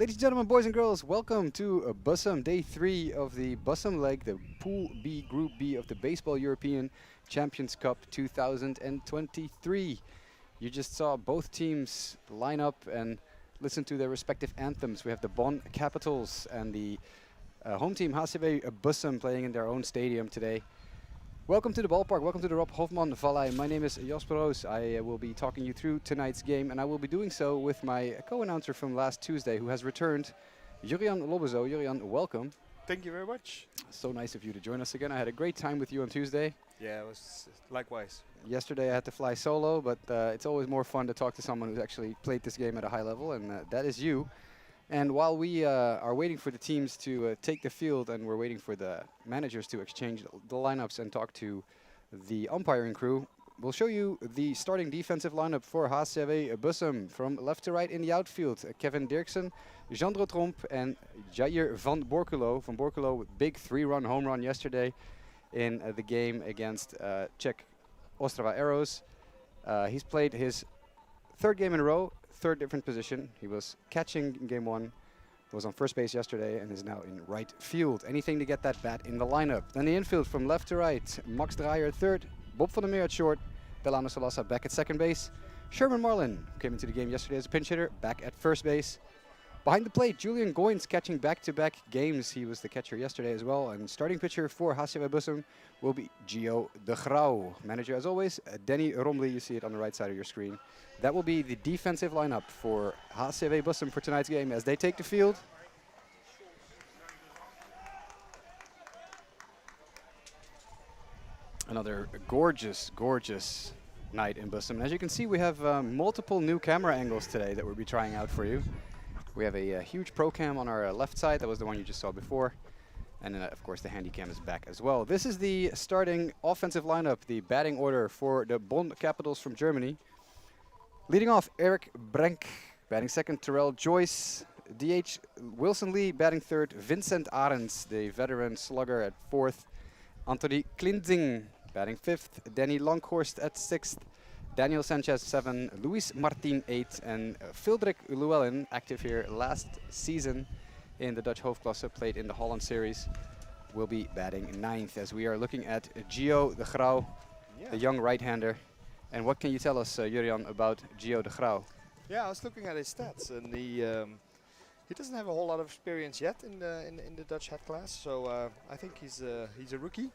Ladies and gentlemen, boys and girls, welcome to Bussum, day 3 of the Bussum leg, the Pool B, Group B of the Baseball European Champions Cup 2023. You just saw both teams line up and listen to their respective anthems. We have the Bonn Capitals and the home team HCAW Bussum playing in their own stadium today. Welcome to the ballpark, welcome to the Rob Hofman Valley. My name is Jasper Roos. I will be talking you through tonight's game, and I will be doing so with my co-announcer from last Tuesday who has returned, Jurian Lobezo. Jurian, welcome. Thank you very much. So nice of you to join us again. I had a great time with you on Tuesday. Yeah, it was likewise. Yesterday I had to fly solo, but it's always more fun to talk to someone who's actually played this game at a high level, and that is you. And while we are waiting for the teams to take the field and we're waiting for the managers to exchange the lineups and talk to the umpiring crew, we'll show you the starting defensive lineup for HCAW Bussum. From left to right in the outfield, Kevin Dirksen, Jandro Tromp and Jair van Borculo. Van Borculo with big 3-run home run yesterday in the game against Czech Ostrava Arrows. He's played his third game in a row, third different position. He was catching in game 1, was on first base yesterday, and is now in right field. Anything to get that bat in the lineup. Then the infield from left to right, Max Dreyer at third, Bob van der Meer at short, Delano Salasa back at second base, Sherman Marlin came into the game yesterday as a pinch hitter, back at first base. Behind the plate, Julian Goins catching back-to-back games. He was the catcher yesterday as well. And starting pitcher for HCAW Bussum will be Gio de Grauw. Manager, as always, Danny Romley. You see it on the right side of your screen. That will be the defensive lineup for HCAW Bussum for tonight's game as they take the field. Another gorgeous, gorgeous night in Bussum. And as you can see, we have multiple new camera angles today that we'll be trying out for you. We have a huge pro cam on our left side. That was the one you just saw before. And then, of course, the handy cam is back as well. This is the starting offensive lineup, the batting order for the Bonn Capitals from Germany. Leading off, Eric Brenk. Batting second, Terrell Joyce. DH, Wilson Lee batting third. Vincent Arends, the veteran slugger, at fourth. Anthony Klinzing batting fifth. Danny Longhorst at sixth. Daniel Sanchez 7, Luis Martin 8, and Fildrik Llewellyn, active here last season in the Dutch Hoofdklasse, played in the Holland Series, will be batting ninth as we are looking at Gio de Grauw, the young right-hander. And what can you tell us, Jurian, about Gio de Grauw? Yeah, I was looking at his stats, and he doesn't have a whole lot of experience yet in the Dutch head class, so I think he's a rookie.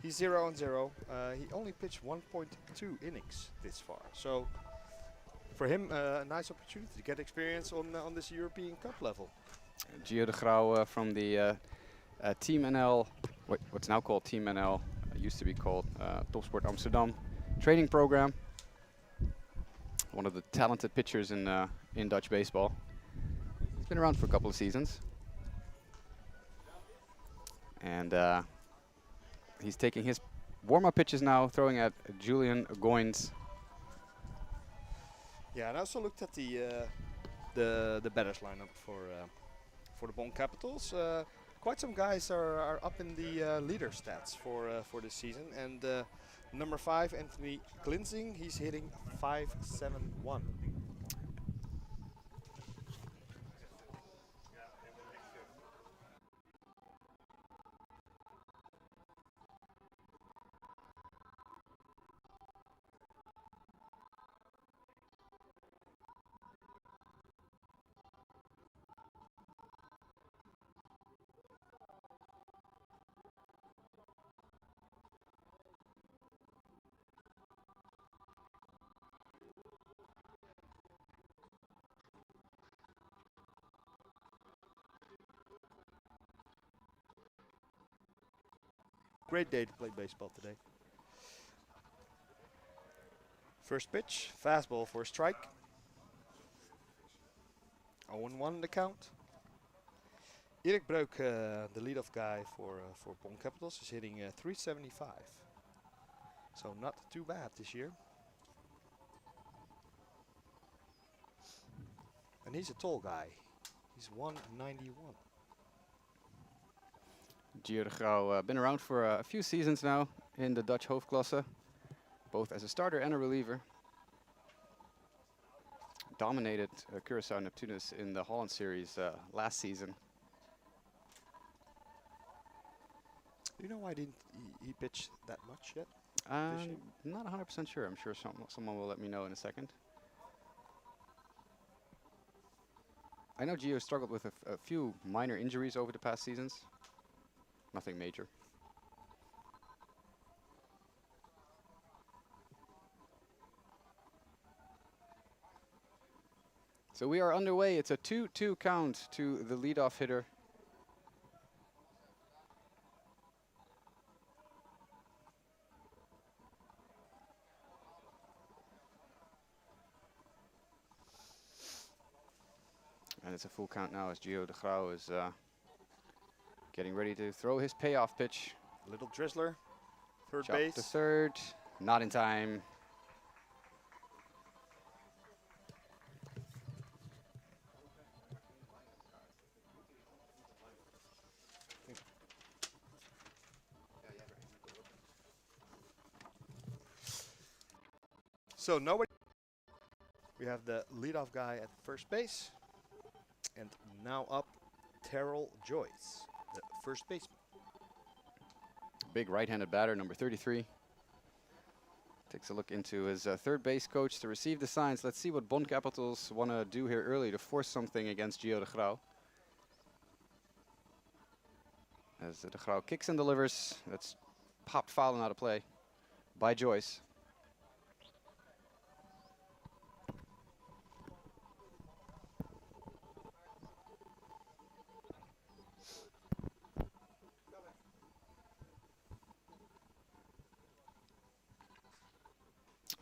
He's 0-0. He only pitched 1.2 innings this far. So for him, a nice opportunity to get experience on this European Cup level. Gio de Grauw from the Team NL, what's now called Team NL, used to be called Topsport Amsterdam training program. One of the talented pitchers in Dutch baseball. He's been around for a couple of seasons. And he's taking his warm-up pitches now, throwing at Julian Goins. Yeah, and I also looked at the batters lineup for the Bonn Capitals. Quite some guys are up in the leader stats for this season. And number 5, Anthony Klinzing, he's hitting .571. Great day to play baseball today. First pitch, fastball for a strike. 0-1 the count. Erik Breuk, the leadoff guy for Bonn Capitals, is hitting .375. So not too bad this year. And he's a tall guy. He's 191. Gio de Grauw, been around for a few seasons now in the Dutch Hoofdklasse, both as a starter and a reliever. dominated Curaçao Neptunus in the Holland series last season. Do you know why didn't he pitch that much yet? I'm not 100% sure. I'm sure someone will let me know in a second. I know Gio struggled with a few minor injuries over the past seasons. Nothing major. So we are underway. It's a 2-2 count to the leadoff hitter. And it's a full count now as Gio de Grauw is getting ready to throw his payoff pitch. Little drizzler, third Chop base. to third, not in time. So nobody. We have the leadoff guy at first base. And now up, Terrell Joyce, the first baseman. Big right-handed batter, number 33. Takes a look into his third base coach to receive the signs. Let's see what Bonn Capitals want to do here early to force something against Gio de Grauw. As de Grauw kicks and delivers, that's popped foul and out of play by Joyce.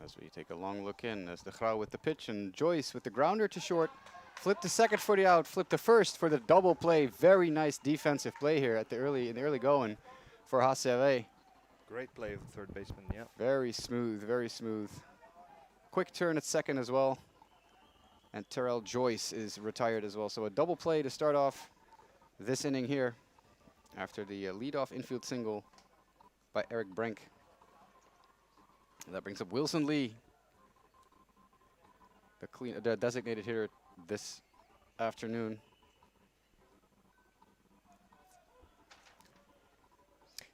As we take a long look in, as de Grauw with the pitch and Joyce with the grounder to short. Flip to second for the out, flip to first for the double play. Very nice defensive play here at the early going for HCAW. Great play of the third baseman, yeah. Very smooth, very smooth. Quick turn at second as well. And Terrell Joyce is retired as well. So a double play to start off this inning here after the leadoff infield single by Eric Brenk. That brings up Wilson Lee, the designated hitter this afternoon.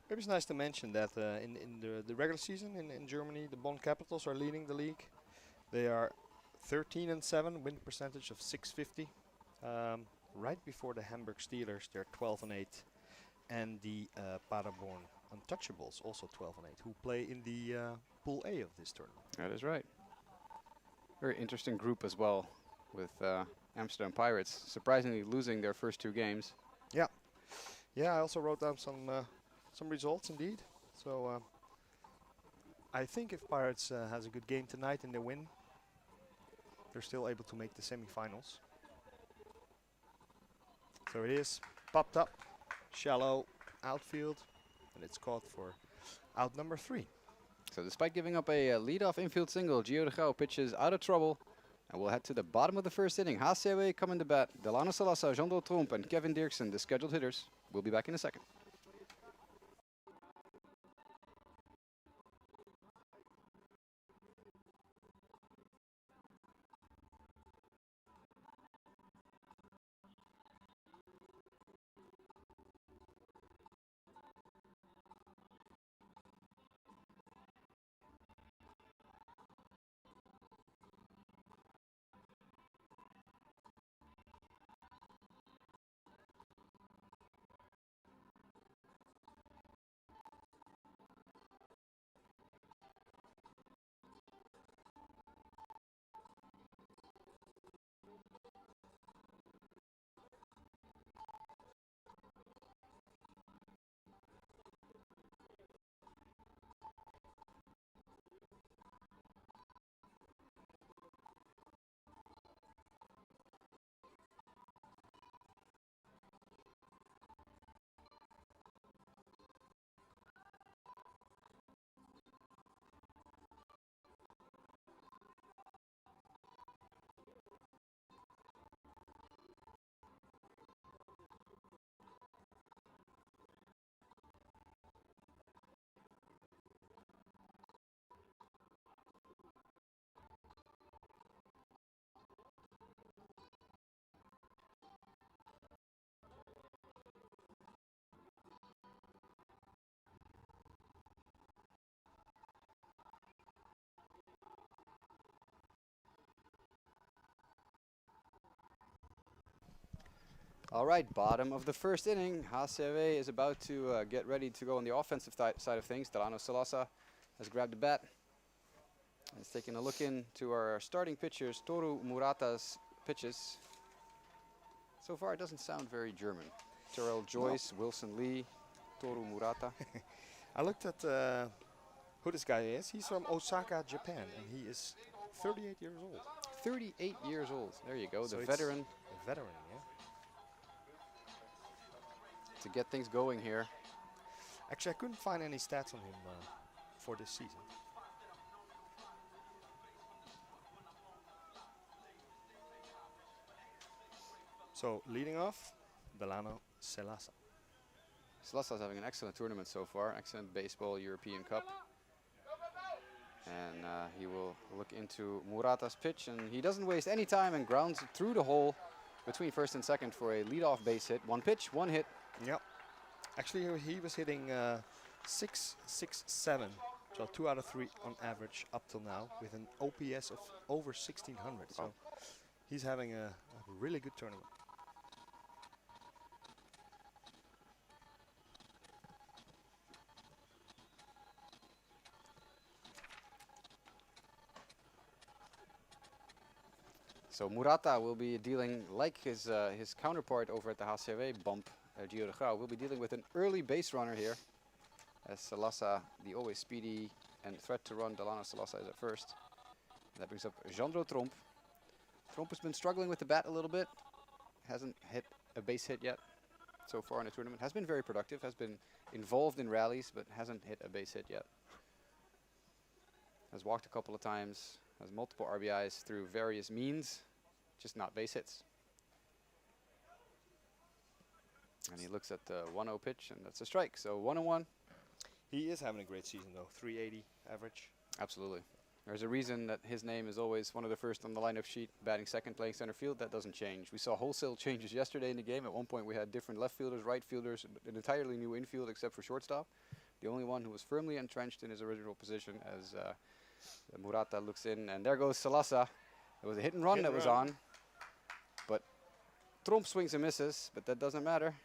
Maybe it's nice to mention that in the regular season in Germany, the Bonn Capitals are leading the league. They are 13-7, win percentage of 650. Right before the Hamburg Steelers, they're 12-8, and the Paderborn Untouchables also 12-8, who play in the Pool A of this tournament. That is right. Very interesting group as well, with Amsterdam Pirates surprisingly losing their first two games. Yeah, I also wrote down some results indeed. So I think if Pirates has a good game tonight and they win, they're still able to make the semifinals. So it is popped up, shallow outfield, and it's caught for out number 3. So despite giving up a leadoff infield single, Gio de Grauw pitches out of trouble. And we'll head to the bottom of the first inning. HCAW coming to bat. Delano Salasa, Jean-Dol Tromp, and Kevin Dirksen, the scheduled hitters. We'll be back in a second. All right, bottom of the first inning. HCAW is about to get ready to go on the offensive side of things. Delano Salasa has grabbed the bat. He's taking a look into our starting pitchers, Toru Murata's pitches. So far, it doesn't sound very German. Terrell Joyce, Wilson Lee, Toru Murata. I looked at who this guy is. He's from Osaka, Japan, and he is 38 years old. 38 years old. There you go, So the it's veteran a veteran, yeah. to get things going here. Actually, I couldn't find any stats on him for this season. So, leading off, Delano Salasa. Salasa's having an excellent tournament so far. Excellent baseball European Cup. And he will look into Murata's pitch, and he doesn't waste any time and grounds it through the hole between first and second for a leadoff base hit. One pitch, one hit. Yep. Actually, he was hitting 6.67, so 2 out of 3 on average up till now, with an OPS of over 1600. So he's having a really good tournament. So Murata will be dealing, like his counterpart over at the HCAW bump, GER, will be dealing with an early base runner here. As Salasa, the always speedy and threat to run, Delano Salasa is at first. That brings up Jandro Tromp. Tromp has been struggling with the bat a little bit. Hasn't hit a base hit yet so far in the tournament. Has been very productive, has been involved in rallies, but hasn't hit a base hit yet. Has walked a couple of times, has multiple RBIs through various means, just not base hits. And he looks at the 1-0 pitch, and that's a strike. So 1-1. He is having a great season, though. 380 average. Absolutely. There's a reason that his name is always one of the first on the lineup sheet, batting second, playing center field. That doesn't change. We saw wholesale changes yesterday in the game. At one point, we had different left fielders, right fielders, an entirely new infield except for shortstop. The only one who was firmly entrenched in his original position as Murata looks in. And there goes Salasa. It was a hit and run that was on. But Tromp swings and misses, but that doesn't matter.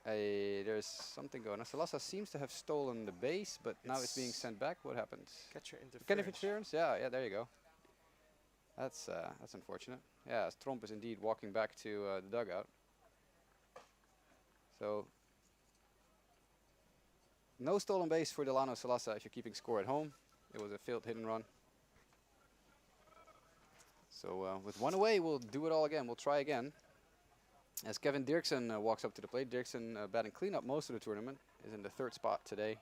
There's something going on. Salasa seems to have stolen the base, but now it's being sent back. What happened? Catcher interference. Kind of interference? Yeah, there you go. That's unfortunate. Yeah, as Tromp is indeed walking back to the dugout. So, no stolen base for Delano Salasa if you're keeping score at home. It was a failed hit and run. So, with one away, we'll do it all again. We'll try again. As Kevin Dirksen walks up to the plate, Dirksen batting cleanup most of the tournament, is in the 3rd spot today.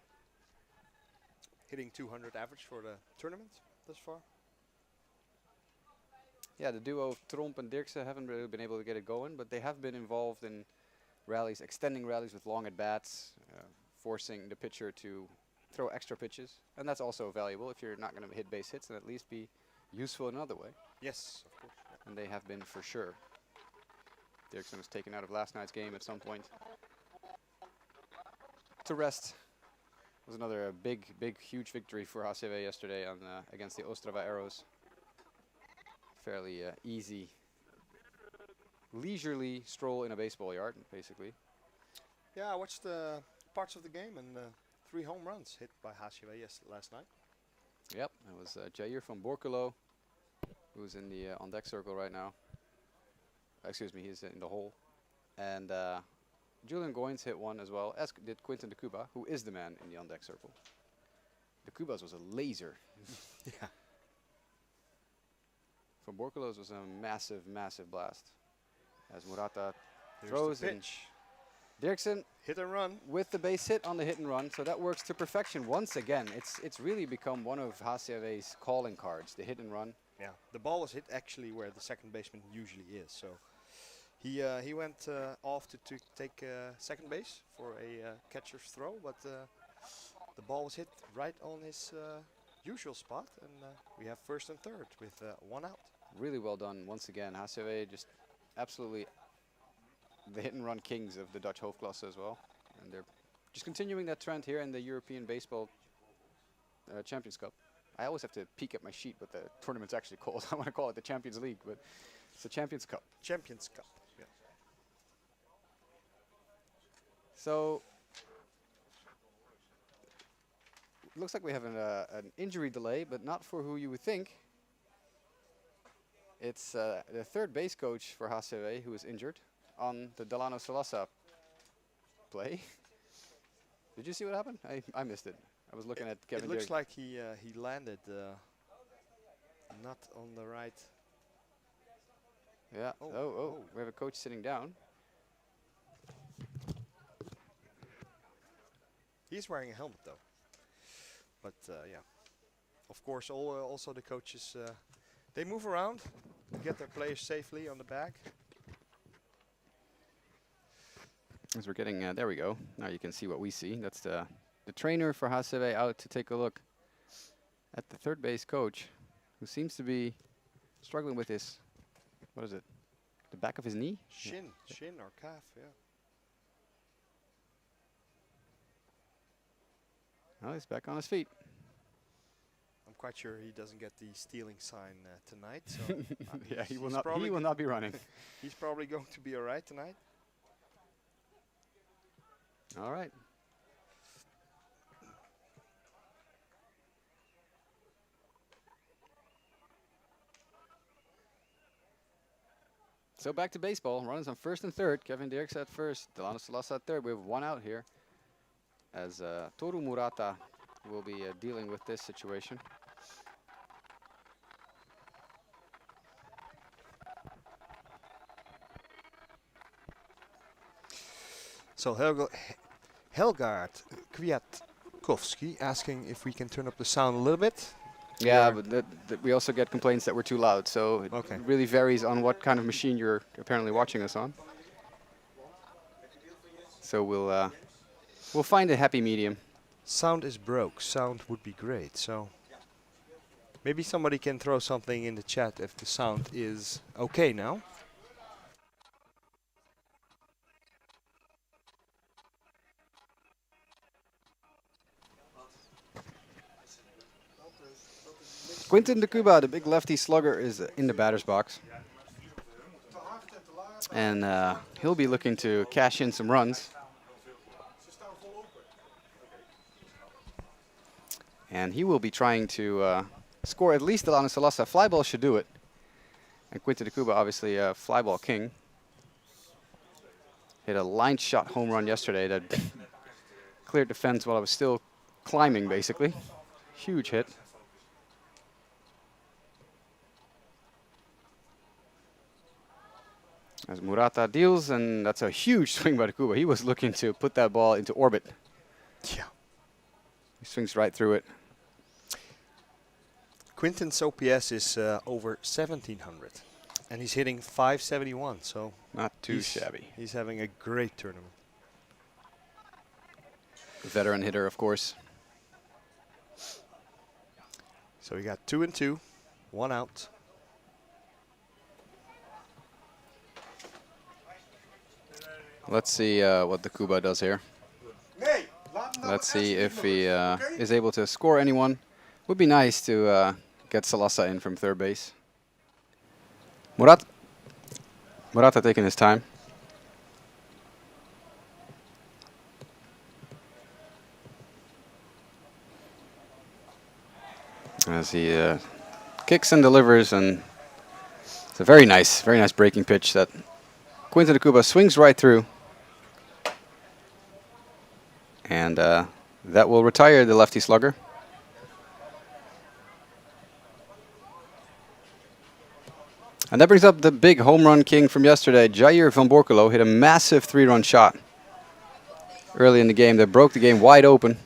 Hitting 200 average for the tournament thus far. Yeah, the duo of Tromp and Dirksen haven't really been able to get it going, but they have been involved in rallies, extending rallies with long at-bats, forcing the pitcher to throw extra pitches. And that's also valuable if you're not going to hit base hits, and at least be useful in another way. Yes, of course. Yeah. And they have been for sure. Dirksen was taken out of last night's game at some point to rest. It was another big, huge victory for HCAW yesterday on against the Ostrava Arrows. Fairly easy, leisurely stroll in a baseball yard, basically. Yeah, I watched parts of the game, and 3 home runs hit by HCAW last night. Yep, it was Jair from Borculo, who's in the on-deck circle right now. Excuse me, he's in the hole. And Julian Goins hit one as well, as did Quinton de Cuba, who is the man in the on-deck circle. De Cuba's was a laser. Yeah. From Borculo's was a massive blast. As Murata There's throws the in. pitch. Dirksen Hit and run. with the base hit on the hit and run, so that works to perfection once again. It's really become one of HCAW's calling cards, the hit and run. Yeah, the ball was hit actually where the second baseman usually is. So he went off to take second base for a catcher's throw, but the ball was hit right on his usual spot, and we have first and third with 1 out. Really well done once again. HCAW just absolutely the hit and run kings of the Dutch Hoofdklasse as well, and they're just continuing that trend here in the European Baseball Champions Cup. I always have to peek at my sheet what the tournament's actually called. I want to call it the Champions League, but it's the Champions Cup. Champions Cup, yes. So it looks like we have an injury delay, but not for who you would think. It's the third base coach for HCAW who is injured on the Delano Salasa play. Did you see what happened? I missed it. I was looking at Kevin. It looks like he landed not on the right. Yeah. Oh, we have a coach sitting down. He's wearing a helmet though. But yeah, of course, also the coaches they move around, get their players safely on the back. As we're getting, there we go. Now you can see what we see. That's the trainer for HCAW out to take a look at the third base coach, who seems to be struggling with his, what is it, the back of his knee? Shin or calf, yeah. Oh, he's back on his feet. I'm quite sure he doesn't get the stealing sign tonight. So yeah, he will not. He will not be running. He's probably going to be all right tonight. All right. So back to baseball. Runners on first and third. Kevin Dirks at first. Delano Salasa at third. We have one out here, as Toru Murata will be dealing with this situation. So Helgaard Kwiatkowski asking if we can turn up the sound a little bit. Yeah, but we also get complaints that we're too loud, so it really varies on what kind of machine you're apparently watching us on. So we'll find a happy medium. Sound is broke. Sound would be great. So maybe somebody can throw something in the chat if the sound is okay now. Quinton de Cuba, the big lefty slugger, is in the batter's box. And he'll be looking to cash in some runs. And he will be trying to score at least Delano Salasa. Fly ball should do it. And Quinton de Cuba, obviously a fly ball king. Hit a line shot home run yesterday that cleared the fence while I was still climbing, basically. Huge hit. As Murata deals, and that's a huge swing by de Cuba. He was looking to put that ball into orbit. Yeah. He swings right through it. Quinton's OPS is over 1700, and he's hitting 571, so not too shabby. He's having a great tournament. Veteran hitter, of course. So we got 2 and 2, 1 out. Let's see what de Cuba does here. Let's see if he is able to score anyone. Would be nice to get Salasa in from third base. Murata taking his time. As he kicks and delivers, and it's a very nice breaking pitch that Quinton de Cuba swings right through. And that will retire the lefty slugger. And that brings up the big home run king from yesterday. Jair van Borkelo hit a massive 3-run shot early in the game that broke the game wide open.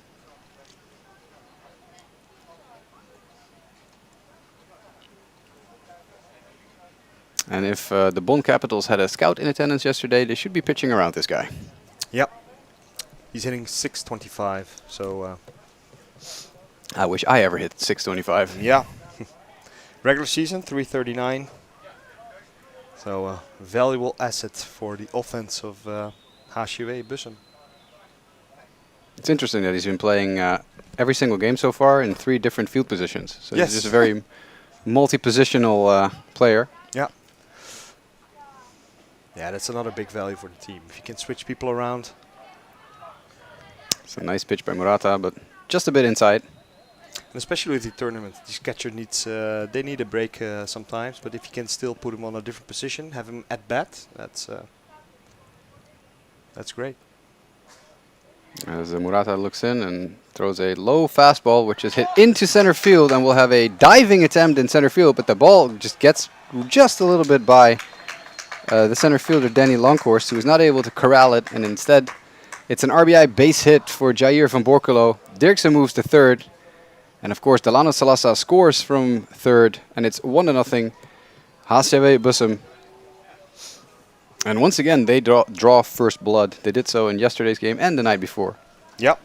And if the Bonn Capitals had a scout in attendance yesterday, they should be pitching around this guy. Yep. He's hitting 625, so... I wish I ever hit 625. Yeah. Regular season, 339. So valuable asset for the offense of HCAW Bussum. It's interesting that he's been playing every single game so far in 3 different field positions. So he's just a very multi-positional player. Yeah. Yeah, that's another big value for the team. If you can switch people around, It's a nice pitch by Murata, but just a bit inside. And especially with the tournament, this catcher needs they need a break sometimes. But if you can still put him on a different position, have him at bat, that's great. As Murata looks in and throws a low fastball, which is hit into center field, and will have a diving attempt in center field, but the ball just gets just a little bit by the center fielder, Danny Longhorst, who is not able to corral it, and instead it's an RBI base hit for Jair van Borculo. Dirksen moves to third, and of course Delano Salasa scores from third, and it's 1-0 HCAW Bussum. And once again, they draw first blood. They did so in yesterday's game and the night before. Yep.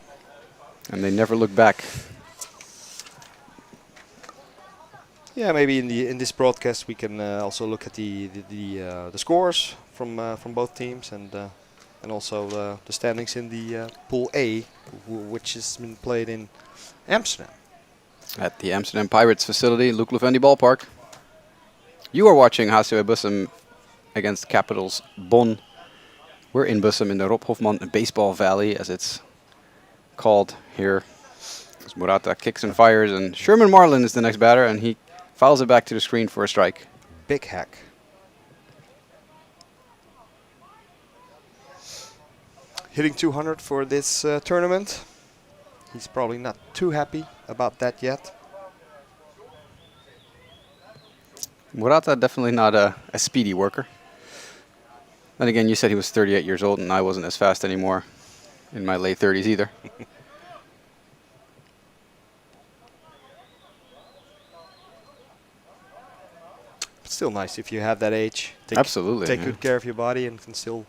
And they never look back. Yeah, maybe in this broadcast we can also look at the scores from both teams and also the standings in the Pool A, which has been played in Amsterdam. At the Amsterdam Pirates facility, Luc Levendi Ballpark. You are watching HCAW Bussum against Capitals Bonn. We're in Bussum in the Rob Hofman Baseball Valley, as it's called here. As Murata kicks and fires, and Sherman Marlin is the next batter, and he fouls it back to the screen for a strike. Big hack. Hitting 200 for this tournament. He's probably not too happy about that yet. Murata definitely not a speedy worker. Then again, you said he was 38 years old, and I wasn't as fast anymore in my late 30s either. Still nice if you have that age. Absolutely. Take good care of your body and can still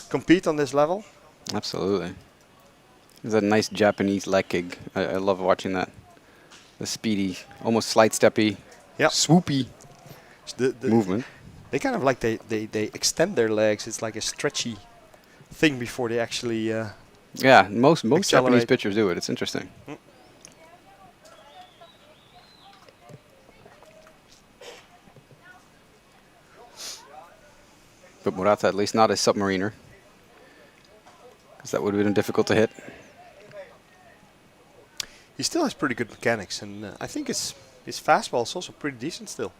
compete on this level. Absolutely. It's a nice Japanese leg kick. I love watching that. The speedy, almost slight steppy, swoopy movement. They kind of like they extend their legs. It's like a stretchy thing before they actually yeah, most Japanese accelerate. pitchers do it. It's interesting. But Murata at least not a submariner, because that would have been difficult to hit. He still has pretty good mechanics, and I think his fastball is also pretty decent still.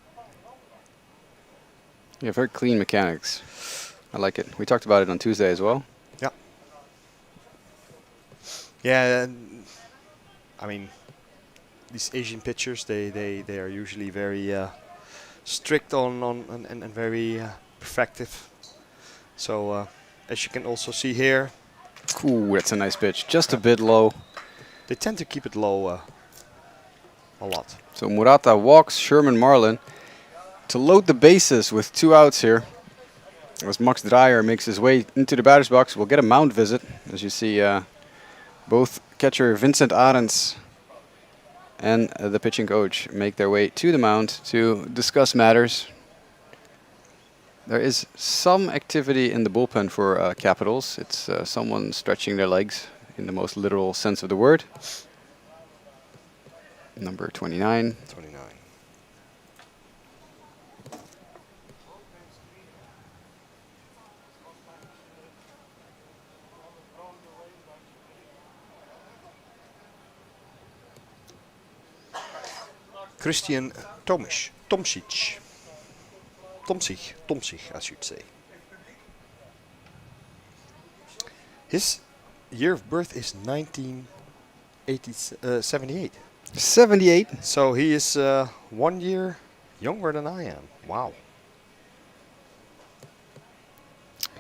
Yeah, very clean mechanics. I like it. We talked about it on Tuesday as well. Yeah. Yeah, I mean, these Asian pitchers, they are usually very strict on and very perfective. So as you can also see here, Ooh, that's a nice pitch. Just a bit low. they tend to keep it low a lot. So Murata walks Sherman Marlin to load the bases with 2 outs here. As Max Dreyer makes his way into the batter's box, we'll get a mound visit. As you see, both catcher Vincent Arends and the pitching coach make their way to the mound to discuss matters. There is some activity in the bullpen for Capitals. It's someone stretching their legs in the most literal sense of the word. Number 29. 29. Christian Tomsic, I should say. His year of birth is 1978. 78. So he is 1 year younger than I am. Wow.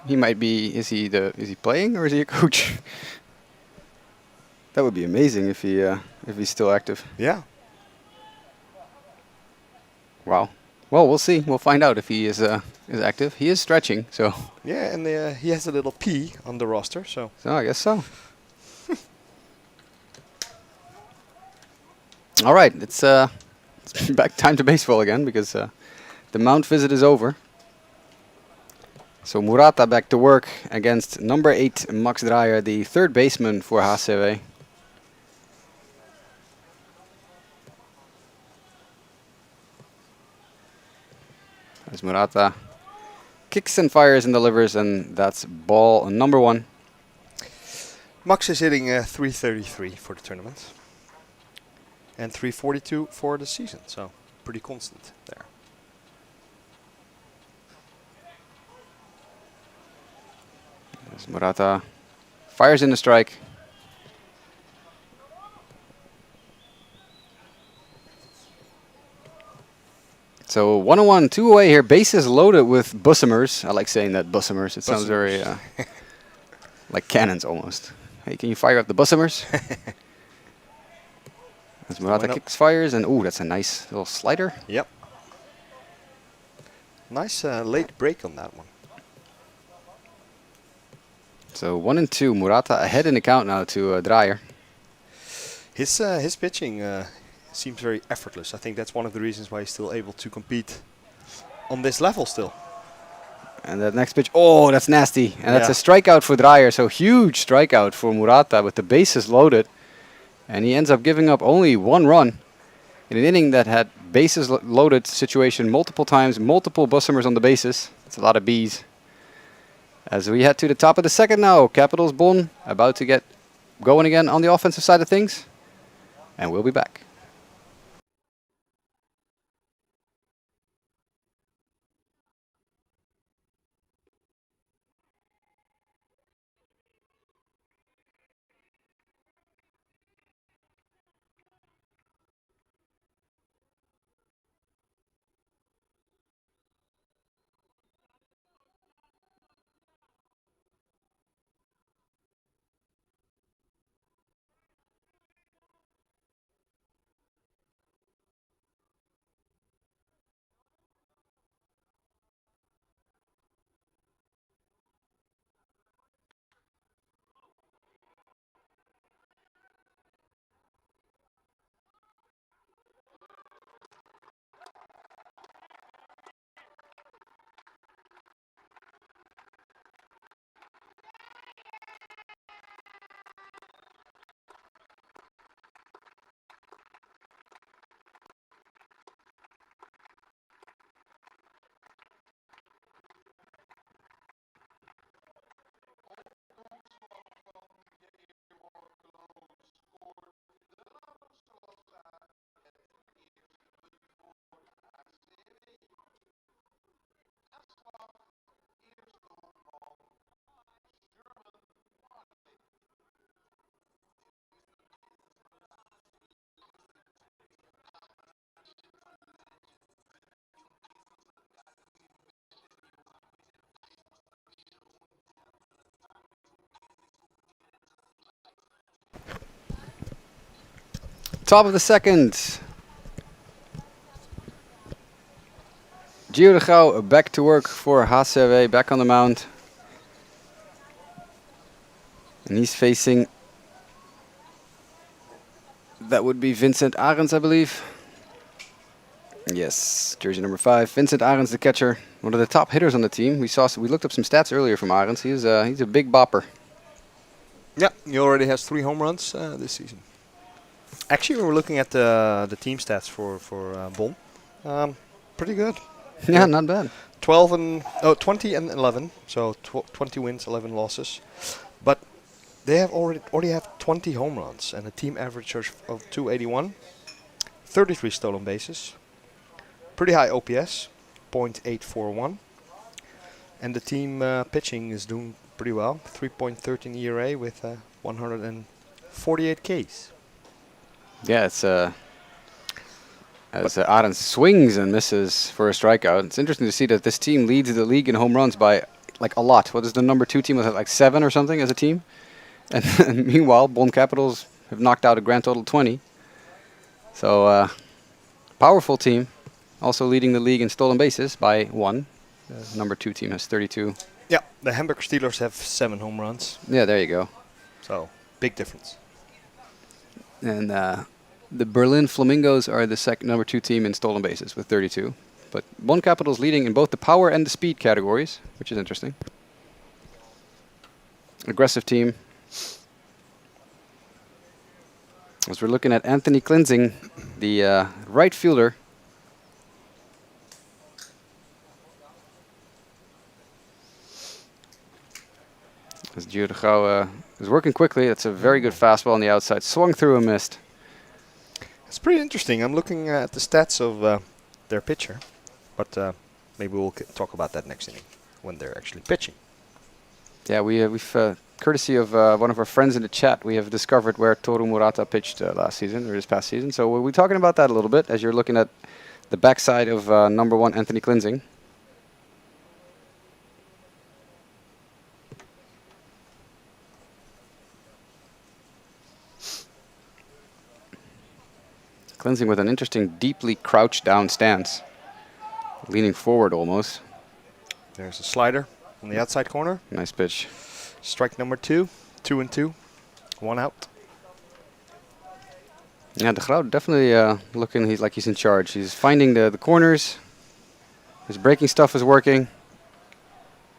He might be. Is he playing or is he a coach? That would be amazing if he's still active. Yeah. Wow. Well, we'll see. We'll find out if he is active. He is stretching, so. Yeah, and he has a little P on the roster, so. So I guess so. All right, it's back time to baseball again because the mound visit is over. So Murata back to work against number 8 Max Dreyer, the third baseman for HCAW. As Murata kicks and fires and delivers, and that's ball number 1. Max is hitting 333 for the tournament. And 342 for the season, so pretty constant there. As Murata fires in the strike. So 1-1, 2 away here. Bases loaded with Bussumers. I like saying that, Bussumers. It sounds very like cannons almost. Hey, can you fire up the Bussumers? As Murata kicks, fires, and ooh, that's a nice little slider. Yep. Nice late break on that one. So 1-2, Murata ahead in the count now to Dreyer. His pitching seems very effortless. I think that's one of the reasons why he's still able to compete on this level still. And that next pitch, oh, that's nasty. And that's a strikeout for Dreyer. So huge strikeout for Murata with the bases loaded. And he ends up giving up only 1 run in an inning that had bases loaded situation multiple times, multiple Bussumers on the bases. It's a lot of Bs. As we head to the top of the second now, Capitals Bonn about to get going again on the offensive side of things. And we'll be back. Top of the second. Gio back to work for HCAW, back on the mound. And he's facing, that would be Vincent Arends, I believe. Yes, jersey number 5. Vincent Arends, the catcher, one of the top hitters on the team. We looked up some stats earlier from Arends. He's a big bopper. Yeah, he already has 3 home runs this season. Actually, we were looking at the team stats for Bonn. Pretty good. Yeah, not bad. 20 and 11, so 20 wins, 11 losses. But they have already have 20 home runs and a team average of 281, 33 stolen bases, pretty high OPS, .841, and the team pitching is doing pretty well, 3.13 ERA with 148 Ks. Yeah, it's as Arends swings and misses for a strikeout. It's interesting to see that this team leads the league in home runs by like a lot. What is the number 2 team? Was it like 7 or something as a team? And meanwhile, Bonn Capitals have knocked out a grand total 20. So powerful team, also leading the league in stolen bases by 1. The number 2 team has 32. Yeah, the Hamburg Steelers have 7 home runs. Yeah, there you go. So big difference. And the Berlin Flamingos are the number 2 team in stolen bases with 32. But Bonn Capitals leading in both the power and the speed categories, which is interesting. Aggressive team. As we're looking at Anthony Klinzing, the right fielder. As Gio de Grauw is working quickly. That's a very good fastball on the outside. Swung through and missed. It's pretty interesting. I'm looking at the stats of their pitcher, but maybe we'll talk about that next inning when they're actually pitching. Yeah, we've courtesy of one of our friends in the chat, we have discovered where Toru Murata pitched last season or this past season. So we'll be talking about that a little bit as you're looking at the backside of number 1 Anthony Klinzing. Klinzing with an interesting, deeply crouched down stance, leaning forward almost. There's a slider on the outside corner. Nice pitch. Strike number 2, 2-2, 1 out. Yeah, de Grauw definitely looking like he's in charge. He's finding the corners. His breaking stuff is working.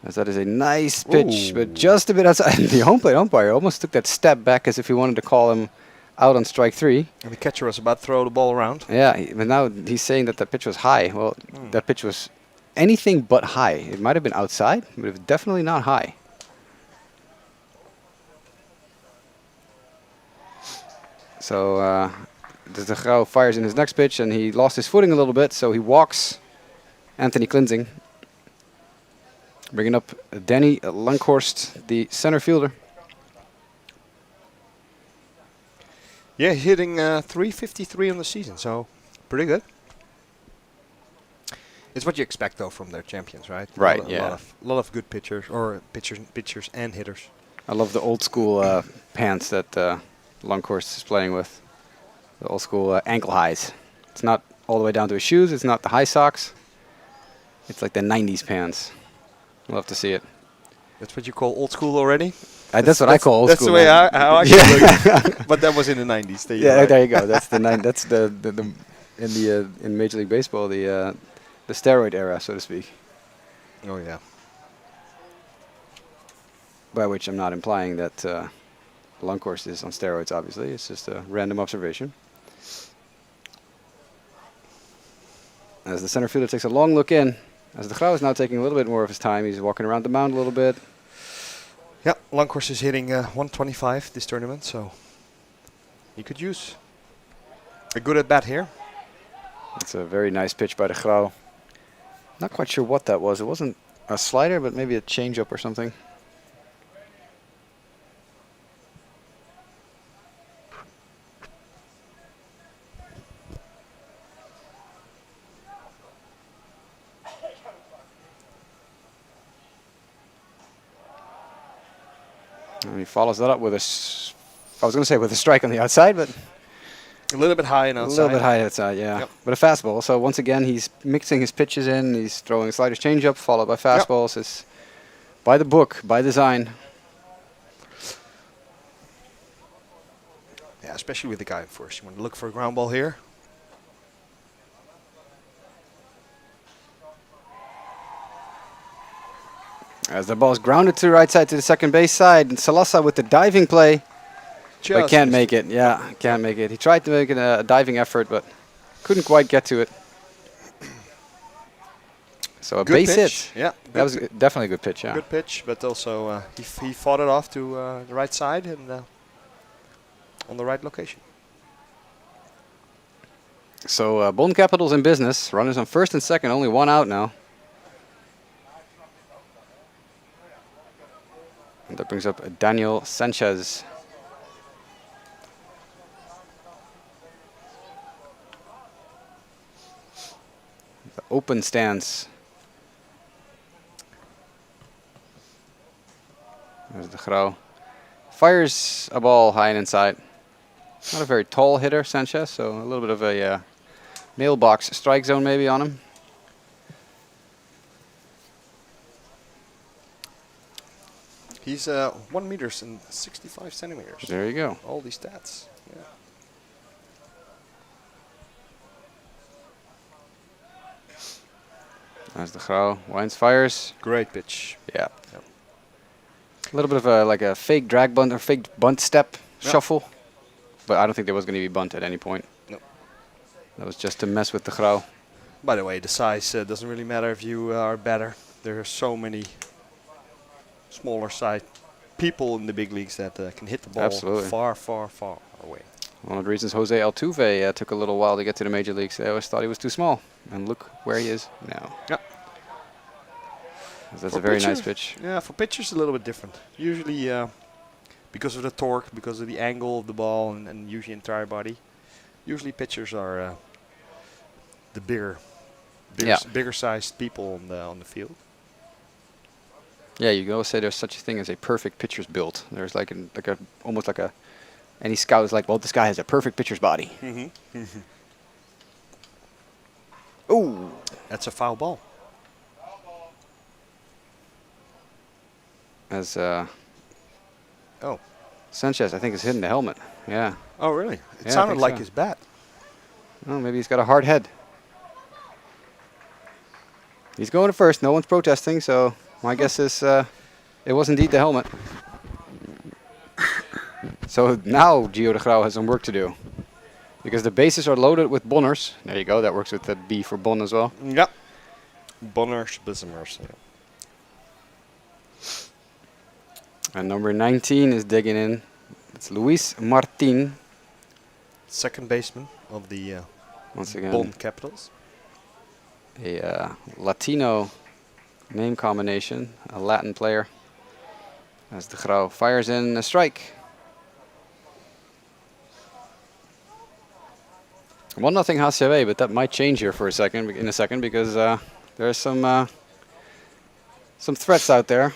As that is a nice pitch, but just a bit outside. The home plate umpire almost took that step back as if he wanted to call him out on strike 3. And the catcher was about to throw the ball around. Yeah, but now he's saying that pitch was high. Well, that pitch was anything but high. It might have been outside, but it was definitely not high. So de Grauw fires in his next pitch, and he lost his footing a little bit, so he walks Anthony Klinzing, bringing up Danny Lankhorst, the center fielder. Yeah, hitting 353 on the season, so pretty good. It's what you expect, though, from their champions, right? Right, A lot of good pitchers, or pitchers and hitters. I love the old school pants that Lankhorst is playing with. The old school ankle highs. It's not all the way down to his shoes. It's not the high socks. It's like the 90s pants. Love to see it. That's what you call old school already? That's what I call old school. That's the way how I call it. But that was in the 90s. Yeah, there you go. That's that's the in Major League Baseball the steroid era, so to speak. Oh yeah. By which I'm not implying that Lankhorst is on steroids. Obviously, it's just a random observation. As the center fielder takes a long look in, as de Grauw is now taking a little bit more of his time, he's walking around the mound a little bit. Yeah, Lankhorst is hitting 125 this tournament, so he could use a good at bat here. It's a very nice pitch by de Grauw. Not quite sure what that was. It wasn't a slider, but maybe a changeup or something. And he follows that up with I was going to say with a strike on the outside, but a little bit high and outside. A little bit high outside, yeah. Yep. But a fastball. So once again, he's mixing his pitches in. He's throwing sliders, changeup, followed by fastballs. Yep. It's by the book, by design. Yeah, especially with the guy first. You want to look for a ground ball here. As the ball is grounded to the right side to the second base side, and Salasa with the diving play, but can't make it. Yeah, can't make it. He tried to make it a diving effort, but couldn't quite get to it. So a base hit. Yeah, that was definitely a good pitch. Yeah, good pitch, but also he fought it off to the right side and on the right location. So Bonn Capital's in business. Runners on first and second, only one out now. And that brings up Daniel Sanchez. The open stance. There's de Grauw. Fires a ball high and inside. Not a very tall hitter, Sanchez, so a little bit of a mailbox strike zone maybe on him. He's 1 meter and 65 centimeters. There you go. All these stats. Yeah. As de Grauw winds, fires. Great pitch. Yeah. Yep. A little bit of like a fake drag bunt or fake bunt step shuffle, but I don't think there was going to be bunt at any point. No. That was just to mess with de Grauw. By the way, the size doesn't really matter if you are better. There are so many smaller side people in the big leagues that can hit the ball Absolutely. far, far, far away. One of the reasons Jose Altuve took a little while to get to the major leagues. They always thought he was too small. And look where he is now. Yeah. That's For a very nice pitchers, pitch. Yeah, for pitchers a little bit different. Usually because of the torque, because of the angle of the ball, and usually entire body. Usually pitchers are the bigger sized people on the field. Yeah, you can always say there's such a thing as a perfect pitcher's build. There's almost like any scout is like, well, this guy has a perfect pitcher's body. Oh, That's a foul ball. as Oh. Sanchez, I think, is hitting the helmet. Yeah. Oh, really? It Yeah, I sounded think like so. his bat. Well, maybe he's got a hard head. He's going to first. No one's protesting, so my guess is it was indeed the helmet. So now Gio de Grauw has some work to do. Because the bases are loaded with Bonners. There you go. That works with the B for Bonn as well. Yeah. Bonners, Bussumers. Yeah. And number 19 is digging in. It's Luis Martin. Second baseman of the Once again, Bonn Capitals. a Latino name combination, a Latin player. As de Grauw fires in a strike. 1-0 HCAW, but that might change here for a second. Because there's some threats out there.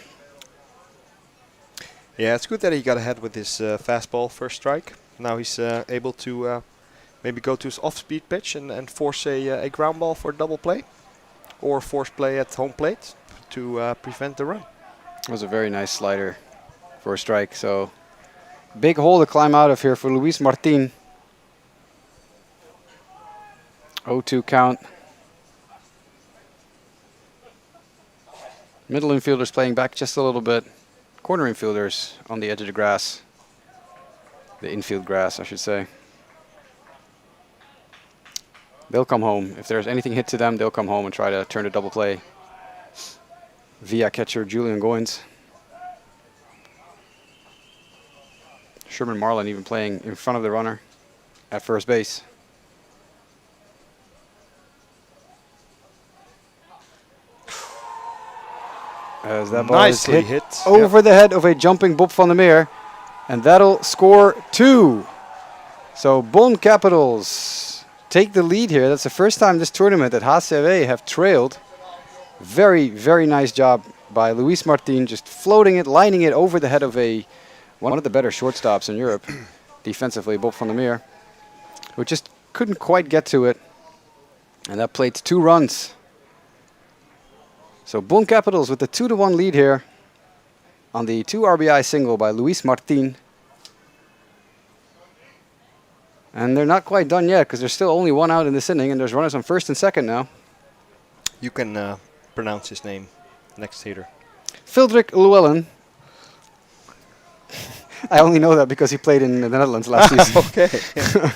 Yeah, it's good that he got ahead with his fastball first strike. Now he's able to maybe go to his off-speed pitch and force a ground ball for a double play, or force play at home plate to prevent the run. It was a very nice slider for a strike. So big hole to climb out of here for Luis Martin. 0-2 count. Middle infielders playing back just a little bit. Corner infielders on the edge of the grass. The infield grass, I should say. They'll come home. If there's anything hit to them, they'll come home and try to turn a double play via catcher Julian Goins. Sherman Marlin even playing in front of the runner at first base. As that ball is Nicely hit hit. over the head of a jumping Bob van der Meer. And that'll score 2. So Bonn Capitals take the lead here. That's the first time this tournament that HCAW have trailed. Very, very nice job by Luis Martin, just floating it, lining it over the head of one of the better shortstops in Europe, defensively, Bob van der Meer, who just couldn't quite get to it. And that played 2 runs. So Bonn Capitals with the 2-1 lead here on the 2 RBI single by Luis Martin. And they're not quite done yet because there's still only 1 out in this inning and there's runners on first and second now. You can pronounce his name next hitter. Fildrik Llewellyn. I only know that because he played in the Netherlands last season. Okay. Yeah.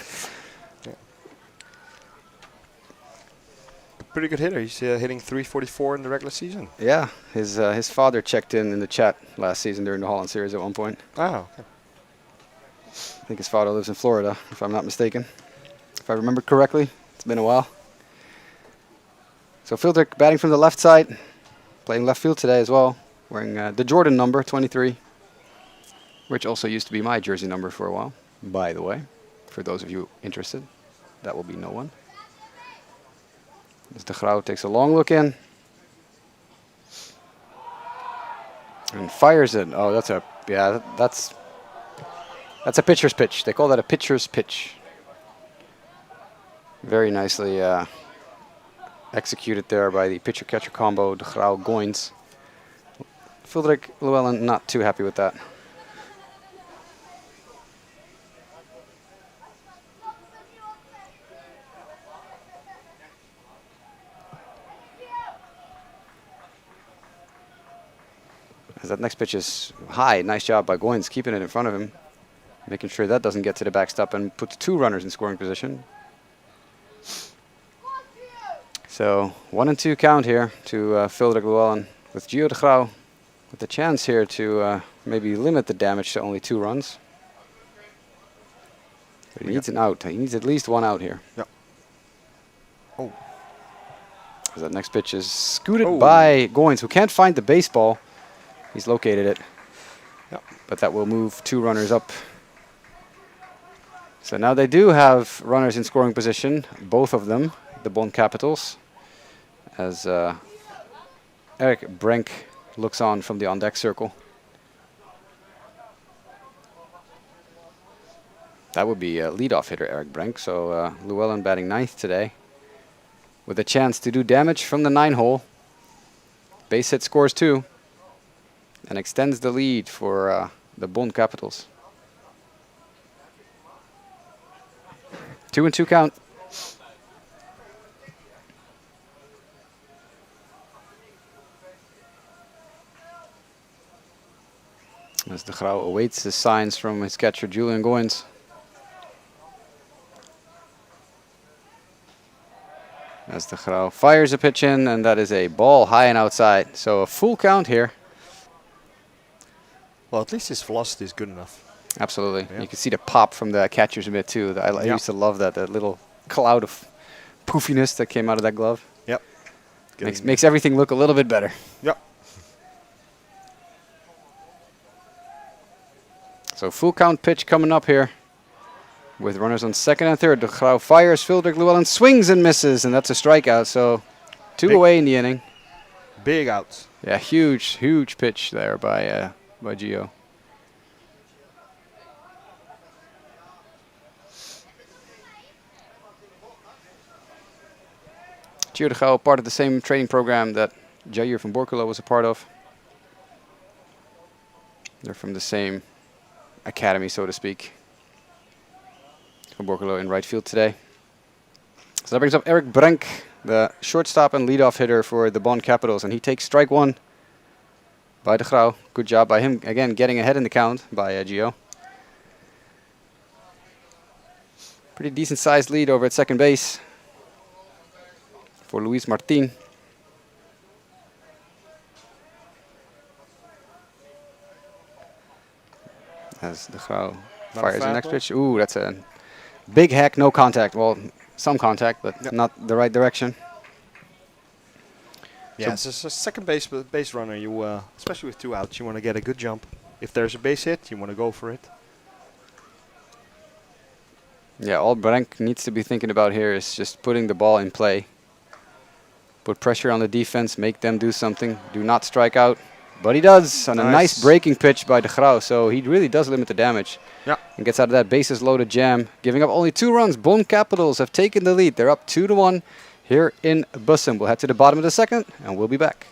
Pretty good hitter. He's hitting 344 in the regular season. Yeah, his father checked in the chat last season during the Holland series at one point. Oh, okay. I think his father lives in Florida, if I'm not mistaken. If I remember correctly, it's been a while. So Fildrik batting from the left side, playing left field today as well, wearing the Jordan number, 23, which also used to be my jersey number for a while, by the way. For those of you interested, that will be no one. As de Grauw takes a long look in. And fires it. Oh, that's a pitcher's pitch. They call that a pitcher's pitch. Very nicely executed there by the pitcher-catcher combo, de Grauw Goins. Fildrik Llewellyn not too happy with that. As that next pitch is high, nice job by Goins, keeping it in front of him, making sure that doesn't get to the backstop and puts 2 runners in scoring position. So 1-2 count here to Fildrik Llewellyn with Gio de Grauw with the chance here to maybe limit the damage to only 2 runs. But he needs an out. He needs at least 1 out here. Yeah. Oh. As that next pitch is scooted by Goins, who can't find the baseball. He's located it. Yeah. But that will move 2 runners up. So now they do have runners in scoring position, both of them, the Bonn Capitals, as Eric Brenk looks on from the on-deck circle. That would be a leadoff hitter, Eric Brenk. So Llewellyn batting 9th today, with a chance to do damage from the 9 hole. Base hit scores 2 and extends the lead for the Bonn Capitals. 2-2 count. As de Grauw awaits the signs from his catcher Julian Goins. As de Grauw fires a pitch in, and that is a ball high and outside. So a full count here. Well, at least his velocity is good enough. Absolutely. Yeah. You can see the pop from the catcher's mitt too. I used to love that little cloud of poofiness that came out of that glove. Yep. Makes everything look a little bit better. Yep. So full count pitch coming up here. With runners on 2nd and 3rd. De Grauw fires, Fildrik Llewellyn swings and misses, and that's a strikeout. So 2 away in the inning. Big outs. Yeah, huge pitch there by Gio. Gio de Grauw, part of the same training program that Jair van Borculo was a part of. They're from the same academy, so to speak. Van Borculo in right field today. So that brings up Eric Brenk, the shortstop and leadoff hitter for the Bonn Capitals, and he takes strike 1 by de Grauw. Good job by him, again, getting ahead in the count by Gio. Pretty decent sized lead over at second base for Luis Martin. As de Grauw fires the next pitch. Ooh, that's a big hack, no contact. Well, some contact, but not the right direction. Yeah, so as a second base runner, you especially with 2 outs, you want to get a good jump. If there's a base hit, you want to go for it. Yeah, all Brenk needs to be thinking about here is just putting the ball in play. Put pressure on the defense, make them do something. Do not strike out. But he does on a nice breaking pitch by de Grauw, so he really does limit the damage. Yeah. And gets out of that bases loaded jam, giving up only 2 runs. Bonn Capitals have taken the lead. They're up 2-1 here in Bussum. We'll head to the bottom of the 2nd, and we'll be back.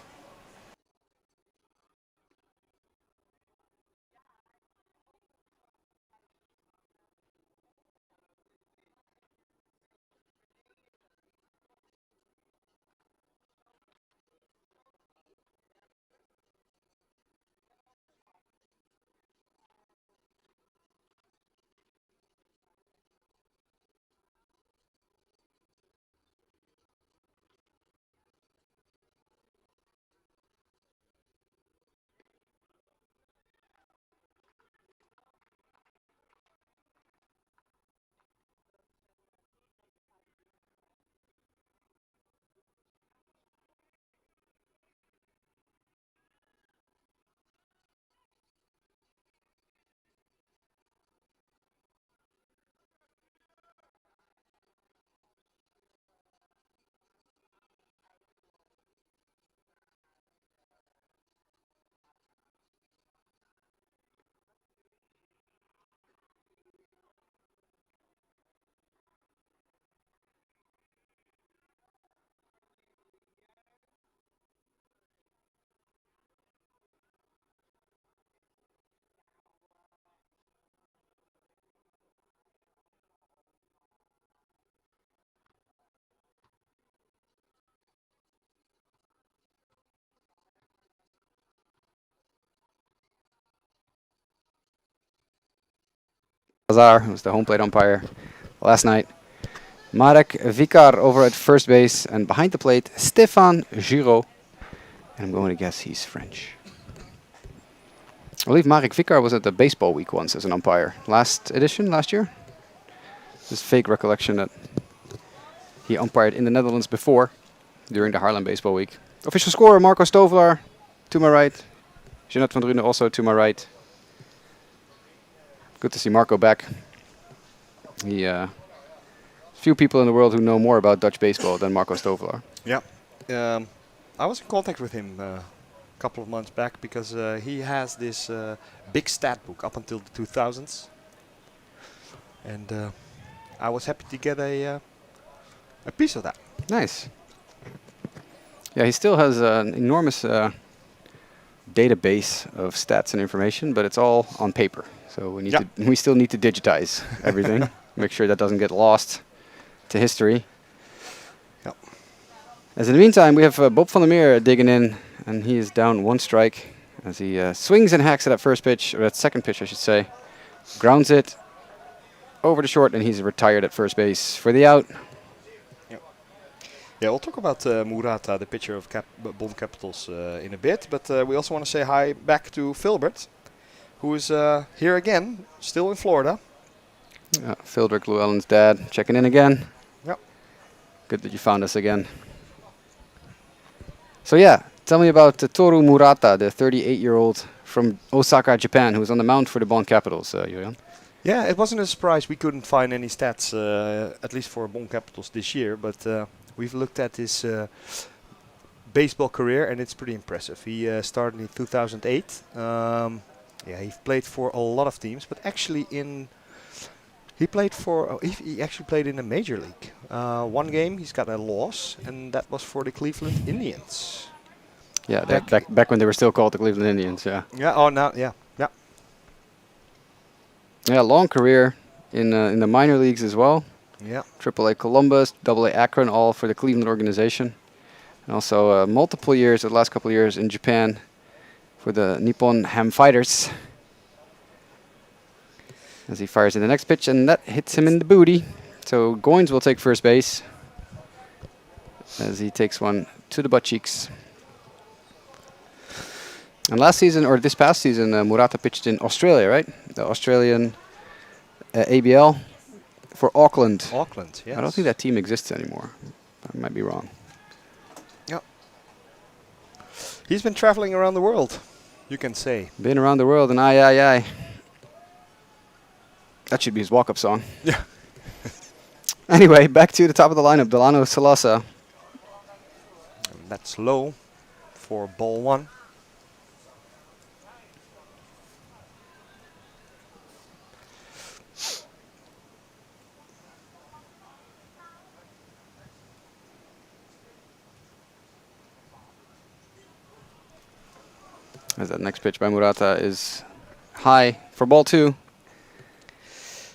Lazar, who was the home plate umpire last night. Marek Vikar over at first base, and behind the plate, Stéphane Giraud. And I'm going to guess he's French. I believe Marek Vikar was at the baseball week once as an umpire. Last year. This fake recollection that he umpired in the Netherlands before, during the Haarlem Baseball Week. Official scorer, Marco Stovelaar, to my right. Jeanette van Drunen also to my right. Good to see Marco back. Few people in the world who know more about Dutch baseball than Marco Stovelaar. Yeah. I was in contact with him a couple of months back because he has this big stat book up until the 2000s. And I was happy to get a piece of that. Nice. Yeah, he still has an enormous database of stats and information, but it's all on paper. So we still need to digitize everything, make sure that doesn't get lost to history. Yep. As in the meantime, we have Bob van der Meer digging in, and he is down 1 strike as he swings and hacks at that first pitch, or that second pitch, I should say. Grounds it over the short, and he's retired at first base for the out. Yeah, we'll talk about Murata, the pitcher of Bonn Capitals, in a bit. But we also want to say hi back to Filbert, who is here again, still in Florida. Philbert Llewellyn's dad, checking in again. Yep. Good that you found us again. So yeah, tell me about Toru Murata, the 38-year-old from Osaka, Japan, who was on the mound for the Bonn Capitals, Julian. Yeah, it wasn't a surprise we couldn't find any stats, at least for Bonn Capitals this year. But we've looked at his baseball career, and it's pretty impressive. He started in 2008. He played for a lot of teams, but actually he actually played in a major league. One game he's got a loss, and that was for the Cleveland Indians. Yeah, back when they were still called the Cleveland Indians. Yeah. Yeah. Oh, now, yeah. Yeah, long career in the minor leagues as well. Yeah. AAA Columbus, AA Akron, all for the Cleveland organization. And also multiple years, the last couple of years in Japan for the Nippon Ham Fighters. As he fires in the next pitch, and that hits him in the booty. So Goins will take first base as he takes one to the butt cheeks. And last season, or this past season, Murata pitched in Australia, right? The Australian ABL for Auckland. Auckland, yes. I don't think that team exists anymore. I might be wrong. Yep. He's been traveling around the world, you can say. Been around the world, and aye. That should be his walk-up song. Yeah. Anyway, back to the top of the lineup, Delano Salasa. And that's low for ball 1. As that next pitch by Murata is high for ball 2.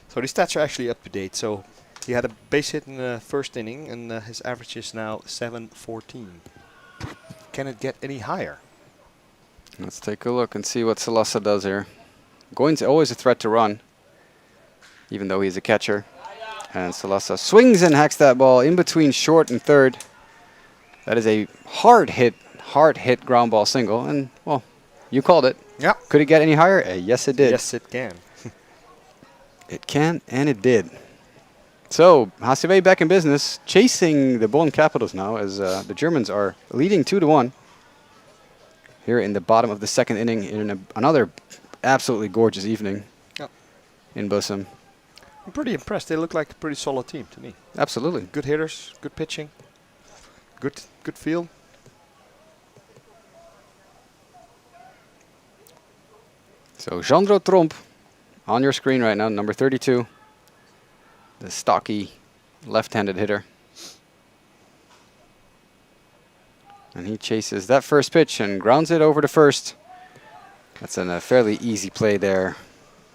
So the stats are actually up to date. So he had a base hit in the first inning, and his average is now 714. Can it get any higher? Let's take a look and see what Salasa does here. Goins always a threat to run, even though he's a catcher. And Salasa swings and hacks that ball in between short and third. That is a hard hit ground ball single, and well, you called it. Yeah. Could it get any higher? Yes, it did. Yes, it can. It can, and it did. So, HCAW back in business, chasing the Bonn Capitals now, as the Germans are leading 2-1 here in the bottom of the second inning in another absolutely gorgeous evening in Bussum. I'm pretty impressed. They look like a pretty solid team to me. Absolutely. Good hitters, good pitching, good field. So Jandro Tromp on your screen right now, number 32. The stocky left-handed hitter. And he chases that first pitch and grounds it over to first. That's a fairly easy play there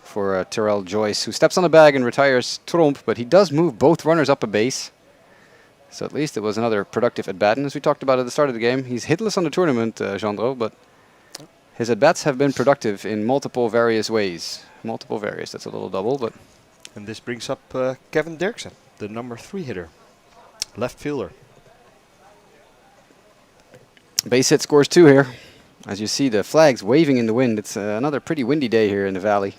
for Terrell Joyce, who steps on the bag and retires Tromp, but he does move both runners up a base. So at least it was another productive at-bat. And as we talked about at the start of the game, he's hitless on the tournament, Jandro, but his at-bats have been productive in multiple various ways. That's a little double, but... And this brings up Kevin Dirksen, the number 3 hitter, left fielder. Base hit scores 2 here As you see the flags waving in the wind, it's another pretty windy day here in the valley.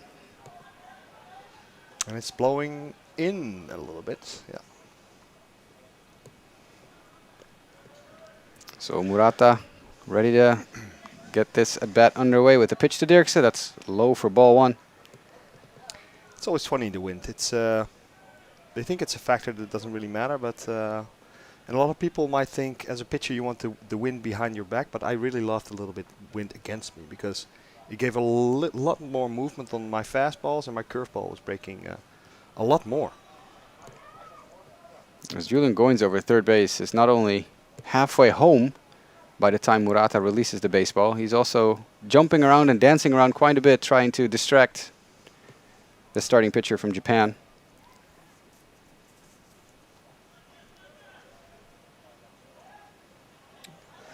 And it's blowing in a little bit. Yeah. So Murata ready to get this at bat underway with a pitch to Dirkse. That's low for ball one. It's always funny, the wind. It's they think it's a factor that doesn't really matter, but and a lot of people might think as a pitcher you want the wind behind your back, but I really loved a little bit wind against me because it gave a lot more movement on my fastballs, and my curveball was breaking a lot more. As Julian Goins over third base is not only halfway home by the time Murata releases the baseball, he's also jumping around and dancing around quite a bit, trying to distract the starting pitcher from Japan.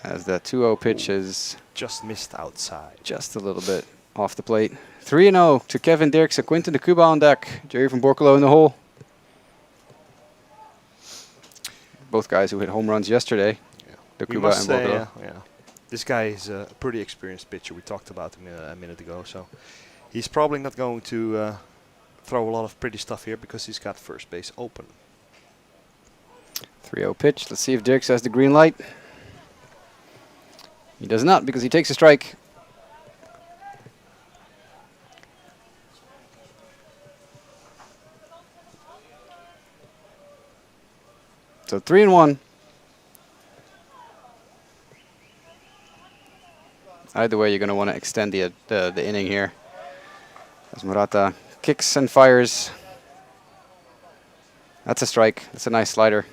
As that 2-0 pitch is just missed outside. Just a little bit off the plate. 3-0 to Kevin Dirkse, Quinten de Cuba on deck, Jerry van Borkelo in the hole. Both guys who hit home runs yesterday, Yeah. de We Cuba must and say, Borkelo. yeah, this guy is a pretty experienced pitcher. We talked about him a minute ago, so he's probably not going to throw a lot of pretty stuff here because he's got first base open. 3-0 pitch. Let's see if Dirkse has the green light. He does not, because he takes a strike. So 3-1. Either way, you're going to want to extend the inning here. As Murata kicks and fires. That's a strike. That's a nice slider.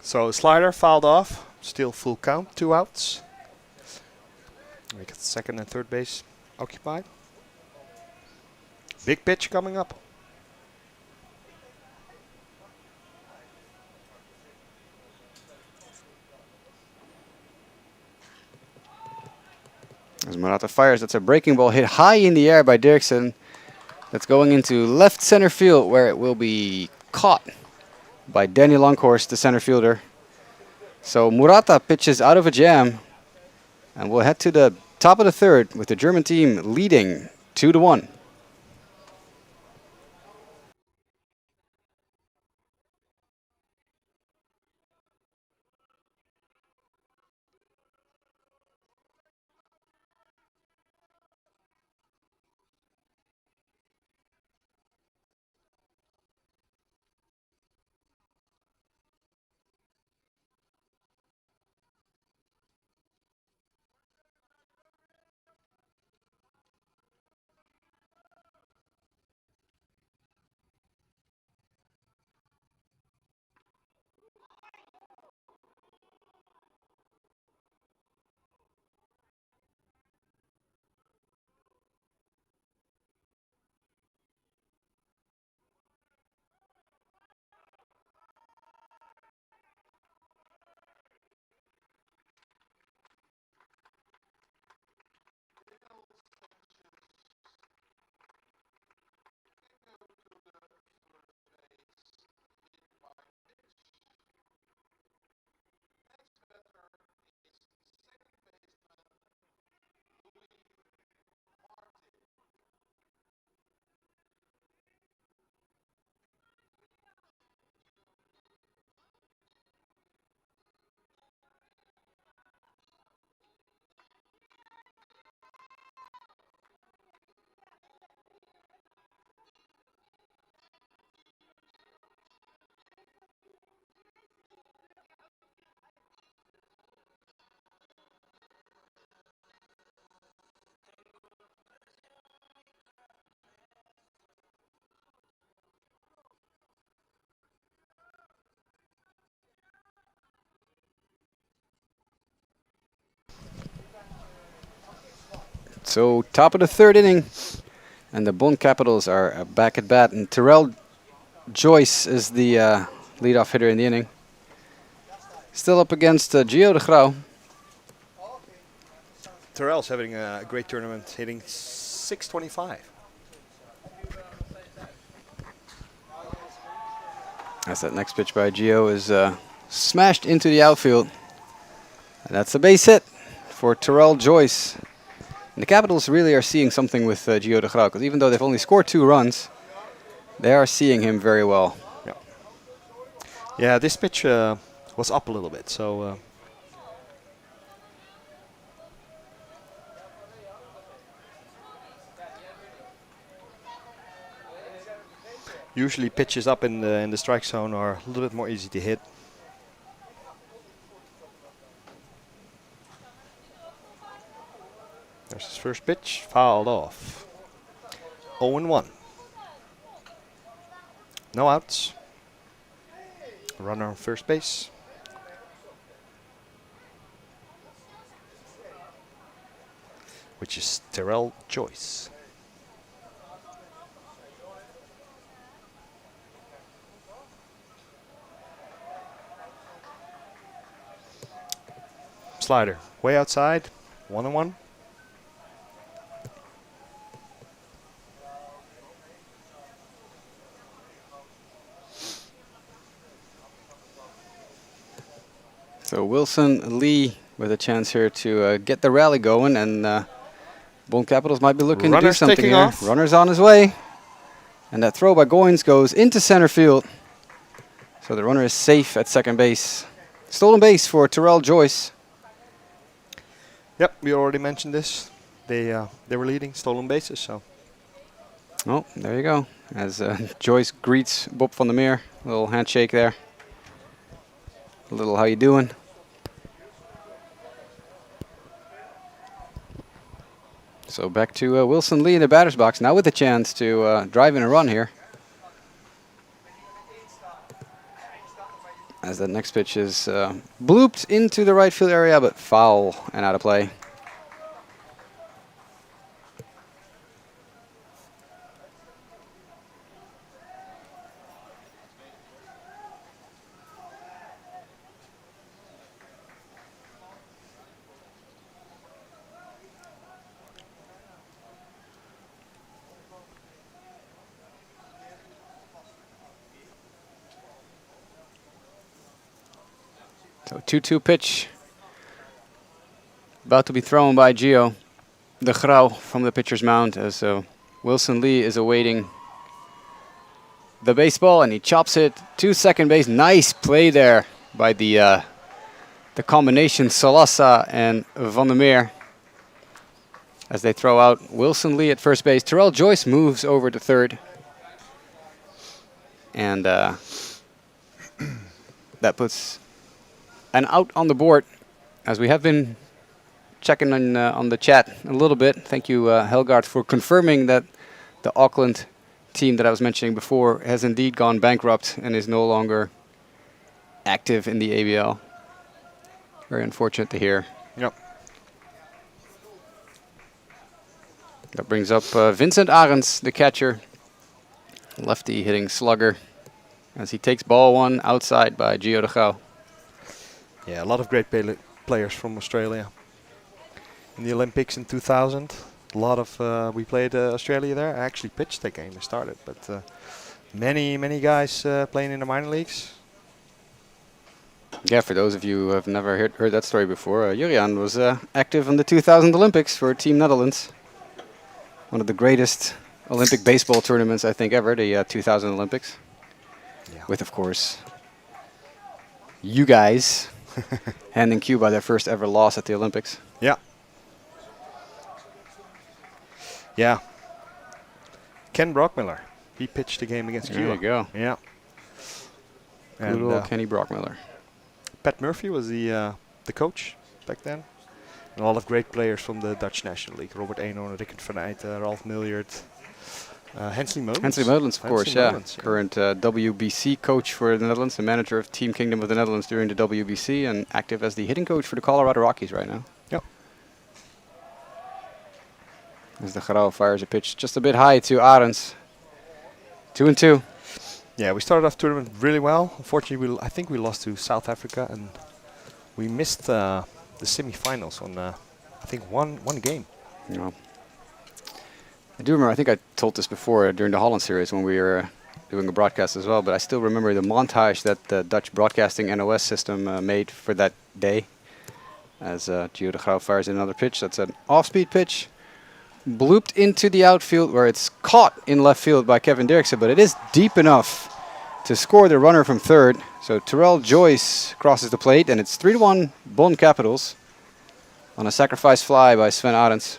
So slider fouled off, still full count, 2 outs. We got second and third base occupied. Big pitch coming up. As Murata fires, that's a breaking ball hit high in the air by Dirksen. That's going into left center field, where it will be caught by Danny Longhorst, the center fielder. So Murata pitches out of a jam, and we'll head to the top of the third with the German team leading 2-1. So top of the third inning, and the Bonn Capitals are back at bat, and Terrell Joyce is the leadoff hitter in the inning. Still up against Gio de Grauw. Terrell's having a great tournament, hitting 625. As that next pitch by Gio is smashed into the outfield. And that's a base hit for Terrell Joyce. And the Capitals really are seeing something with Gio de Grauw, because even though they've only scored 2 runs, they are seeing him very well. Yeah, yeah, this pitch was up a little bit, so usually pitches up in the strike zone are a little bit more easy to hit. There's his first pitch, fouled off. 0-1. No outs. Runner on first base. Which is Terrell Joyce. Slider, way outside, 1-1. So Wilson Lee with a chance here to get the rally going, and Bonn Capitals might be looking to do Runner's something taking here. off. Runner's on his way. And that throw by Goins goes into center field. So the runner is safe at second base. Stolen base for Terrell Joyce. Yep, we already mentioned this. They were leading stolen bases, so. Oh, there you go. As Joyce greets Bob van der Meer. A little handshake there. A little how you doing? So back to Wilson Lee in the batter's box, now with a chance to drive in a run here. As the next pitch is blooped into the right field area, but foul and out of play. So 2-2 pitch. About to be thrown by Gio de Grauw from the pitcher's mound, as Wilson Lee is awaiting the baseball, and he chops it to second base. Nice play there by the combination Salasa and Van der Meer as they throw out Wilson Lee at first base. Terrell Joyce moves over to third, and that puts an out on the board, as we have been checking on the chat a little bit. Thank you, Helgaard, for confirming that the Auckland team that I was mentioning before has indeed gone bankrupt and is no longer active in the ABL. Very unfortunate to hear. Yep. That brings up Vincent Arends, the catcher. Lefty hitting slugger as he takes ball 1 outside by Gio de Grauw. Yeah, a lot of great players from Australia. In the Olympics in 2000, a lot of we played Australia there. I actually pitched that game. I started, but many guys playing in the minor leagues. Yeah, for those of you who have never heard that story before, Jurian was active in the 2000 Olympics for Team Netherlands. One of the greatest Olympic baseball tournaments, I think, ever, the 2000 Olympics. Yeah. With, of course, you guys handing Cuba their first ever loss at the Olympics. Yeah. Yeah. Ken Brockmiller. He pitched the game against Cuba. There you go. Yeah. Good old Kenny Brockmiller. Pat Murphy was the coach back then. And a lot of great players from the Dutch National League. Robert Eenhoorn, Rickert van Eyten, Ralph Milliard. Hensley Moulins. Hensley Moulins, of course, yeah. Current WBC coach for the Netherlands, the manager of Team Kingdom of the Netherlands during the WBC, and active as the hitting coach for the Colorado Rockies right now. Yep. As the Grauw fires a pitch just a bit high to Arends. 2-2. Yeah, we started off tournament really well. Unfortunately, I think we lost to South Africa, and we missed the semi-finals on I think one game. Yeah. I do remember, I think I told this before during the Holland series when we were doing a broadcast as well, but I still remember the montage that the Dutch Broadcasting NOS system made for that day. As Gio de Grauw fires in another pitch. That's an off-speed pitch. Blooped into the outfield where it's caught in left field by Kevin Dirksen, but it is deep enough to score the runner from third. So Terrell Joyce crosses the plate, and it's 3-1 Bonn Capitals on a sacrifice fly by Sven Arends.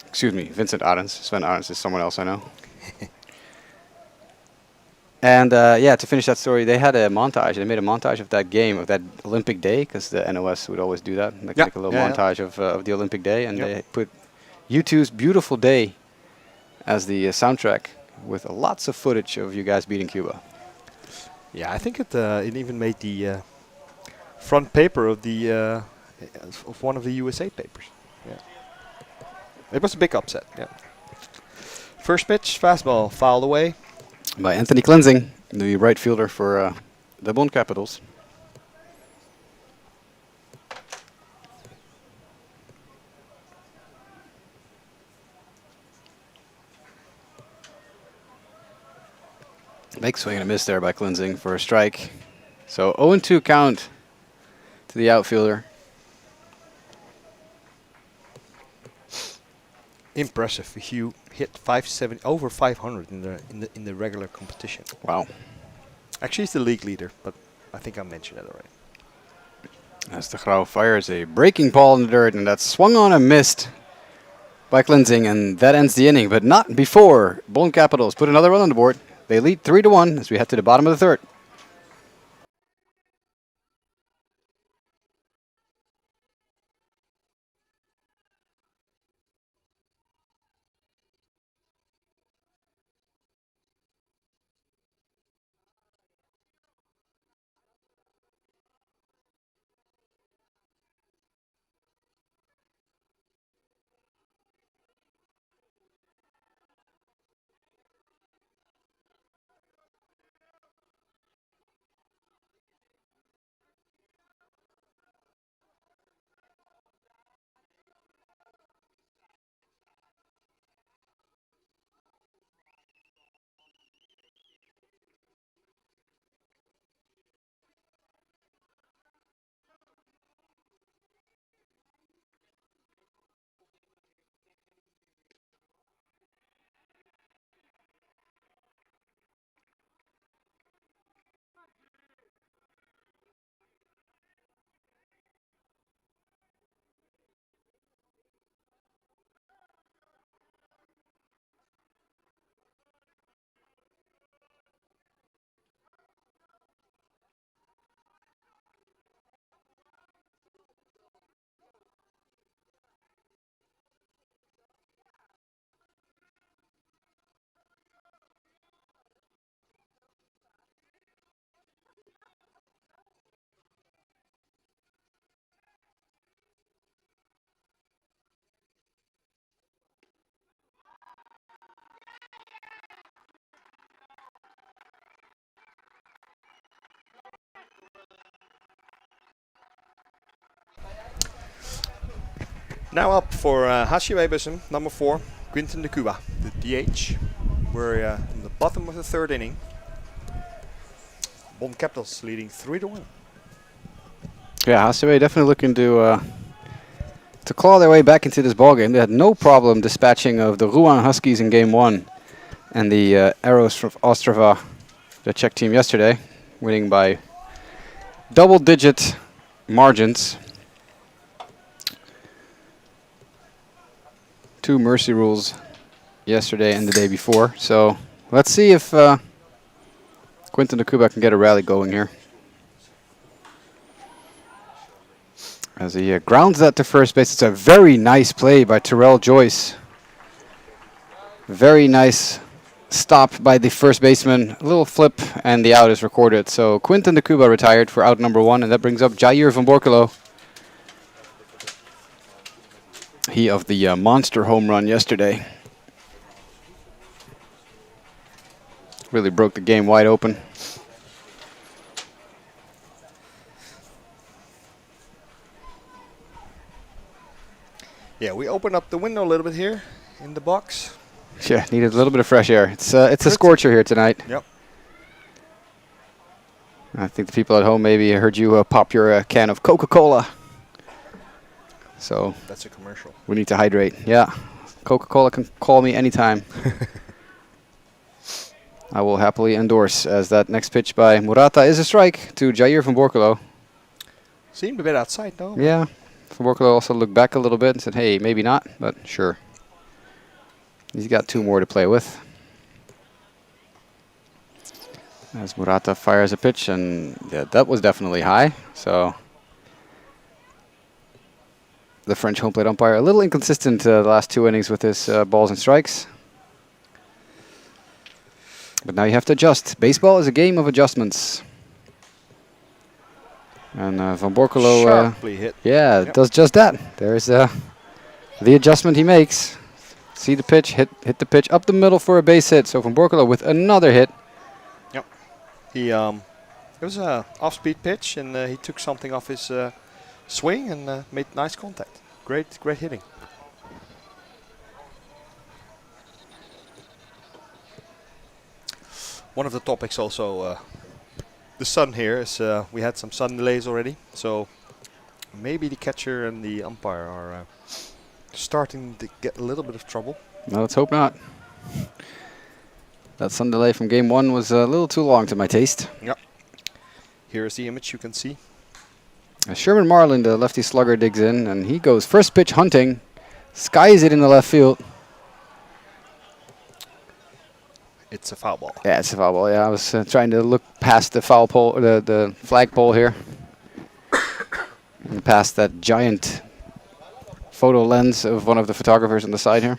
Excuse me, Vincent Arends. Sven Arends is someone else I know. And yeah, to finish that story, they had a montage. They made a montage of that game, of that Olympic day, because the NOS would always do that. Like make a little montage of the Olympic day, and they put U2's Beautiful Day as the soundtrack with lots of footage of you guys beating Cuba. Yeah, I think it even made the front paper of the of one of the USA papers. Yeah, it was a big upset. Yeah. First pitch, fastball, fouled away. By Anthony Cleansing, the right fielder for the Bonn Capitals. Big swing and a miss there by Cleansing for a strike. So 0-2 count to the outfielder. Impressive. Hugh hit 570 over 500 in the regular competition. Wow. Actually, he's the league leader, but I think I mentioned that already. As de Grauw fires a breaking ball in the dirt, and that's swung on and missed by Cleansing, and that ends the inning, but not before Bonn Capitals put another run on the board. They lead 3-1 as we head to the bottom of the third. Now up for HCAW Bussum, number 4, Quinten de Cuba, the DH. We're in the bottom of the third inning. Bonn Capitals leading 3-1. Yeah, HCAW definitely looking to claw their way back into this ballgame. They had no problem dispatching of the Rouen Huskies in Game 1 and the Arrows from Ostrava, the Czech team yesterday, winning by double-digit margins. 2 mercy rules yesterday and the day before. So let's see if Quinten de Cuba can get a rally going here. As he grounds that to first base. It's a very nice play by Terrell Joyce. Very nice stop by the first baseman. A little flip and the out is recorded. So Quinten de Cuba retired for out number 1, and that brings up Jair van Borkelo. He of the monster home run yesterday. Really broke the game wide open. Yeah, we open up the window a little bit here in the box. Yeah, needed a little bit of fresh air. It's a scorcher here tonight. Yep. I think the people at home maybe heard you pop your can of Coca-Cola. So That's a commercial. we need to hydrate. Yeah, Coca-Cola can call me anytime. I will happily endorse, as that next pitch by Murata is a strike to Jair van Borkelo. Seemed a bit outside though. Yeah, van Borkelo also looked back a little bit and said, hey, maybe not, but sure. He's got 2 more to play with. As Murata fires a pitch, and yeah, that was definitely high. So the French home plate umpire a little inconsistent the last 2 innings with his balls and strikes. But now you have to adjust. Baseball is a game of adjustments. And Van Borkelo, Sharply hit. yeah, does just that. There's the adjustment he makes. See the pitch, hit the pitch up the middle for a base hit. So Van Borkelo with another hit. Yep. He it was a off-speed pitch, and he took something off his swing and made nice contact. Great hitting. One of the topics also, the sun here is we had some sun delays already, so maybe the catcher and the umpire are starting to get a little bit of trouble. No, let's hope not. That sun delay from game 1 was a little too long to my taste. Yep. Here is the image you can see. Sherman Marlin, the lefty slugger, digs in, and he goes first pitch hunting, skies it in the left field. It's a foul ball. Yeah, it's a foul ball. Yeah, I was trying to look past the foul pole, the flag pole here, and past that giant photo lens of one of the photographers on the side here.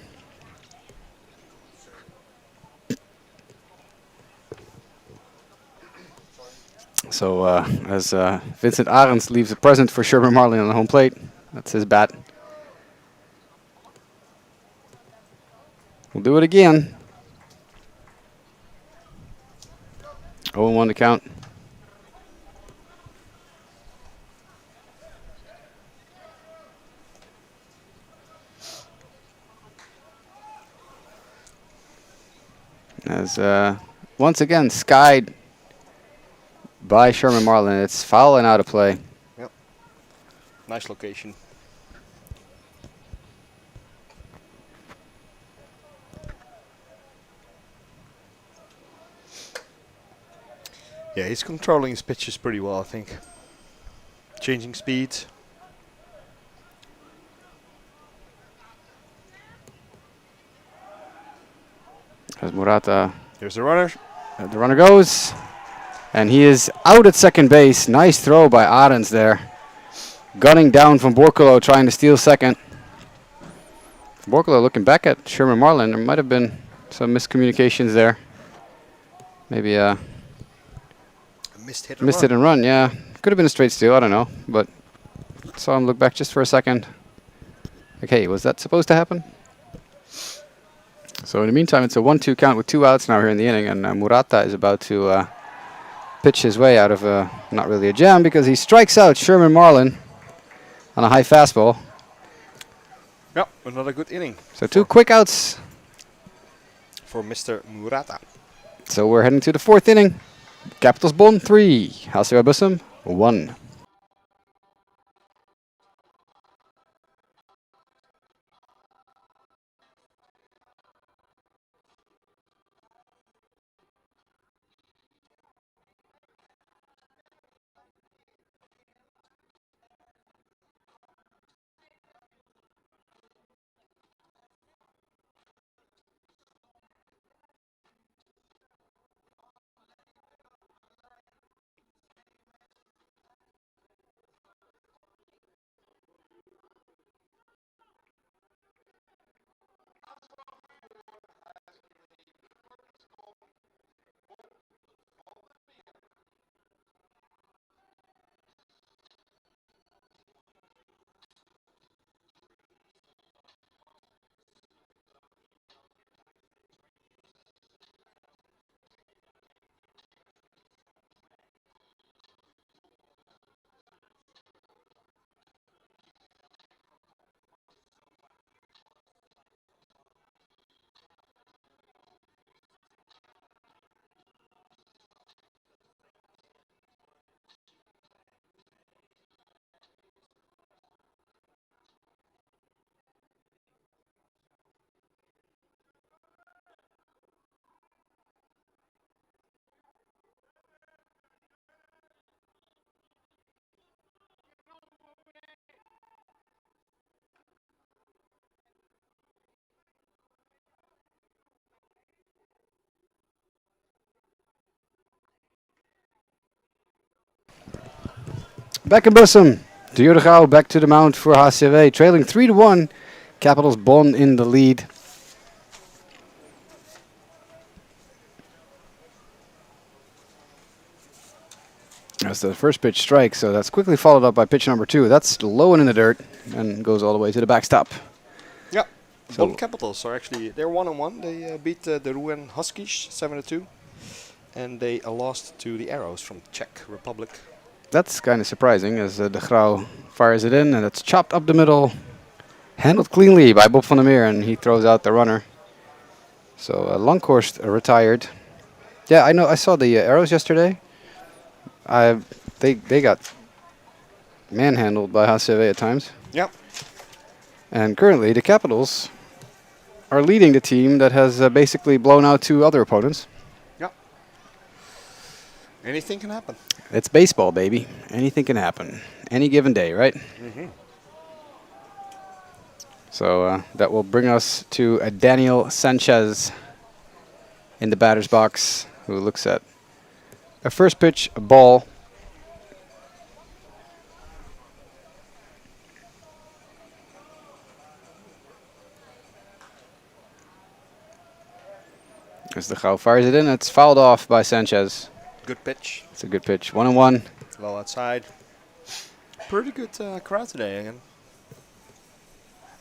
So as Vincent Arends leaves a present for Sherman Marlin on the home plate, that's his bat. We'll do it again. 0-1 to count. As once again skied by Sherman Marlin. It's foul and out of play. Yep. Nice location. Yeah, he's controlling his pitches pretty well, I think. Changing speeds. As Murata, Here's the runner. the runner goes, and he is out at second base. Nice throw by Arends there. Gunning down from Borkelo, trying to steal second. Borkelo looking back at Sherman Marlin. There might have been some miscommunications there. Maybe Missed hit and run, yeah. Could have been a straight steal, I don't know. But saw him look back just for a second. Okay, was that supposed to happen? So in the meantime, it's a 1-2 count with 2 outs now here in the inning. And Murata is about to pitch his way out of not really a jam, because he strikes out Sherman Marlin on a high fastball. Yep, another good inning. So 2 quick outs for Mr. Murata. So we're heading to the 4th inning. Capitals Bonn 3, HCAW Bussum 1. Back in Bussum. GER back to the mount for HCAW, trailing 3-1. Capitals Bonn in the lead. That's the first pitch strike, so that's quickly followed up by pitch number 2. That's low and in the dirt and goes all the way to the backstop. Yeah. So Bonn Capitals are actually, they're 1-1. They beat the Rouen Huskies 7-2. And they lost to the Arrows from Czech Republic. that's kind of surprising as De Grauw fires it in and it's chopped up the middle. Handled cleanly by Bob van der Meer and he throws out the runner. So Longhorst retired. Yeah, I know. I saw the Arrows yesterday. They got manhandled by HCAW at times. Yeah. And currently the Capitals are leading the team that has basically blown out 2 other opponents. Yeah. Anything can happen. It's baseball, baby. Anything can happen. Any given day, right? Mm-hmm. So that will bring us to Daniel Sanchez in the batter's box, who looks at a first pitch, a ball. As De Grauw fires it in, it's fouled off by Sanchez. Good pitch. It's a good pitch. 1-1. Well outside. Pretty good crowd today again.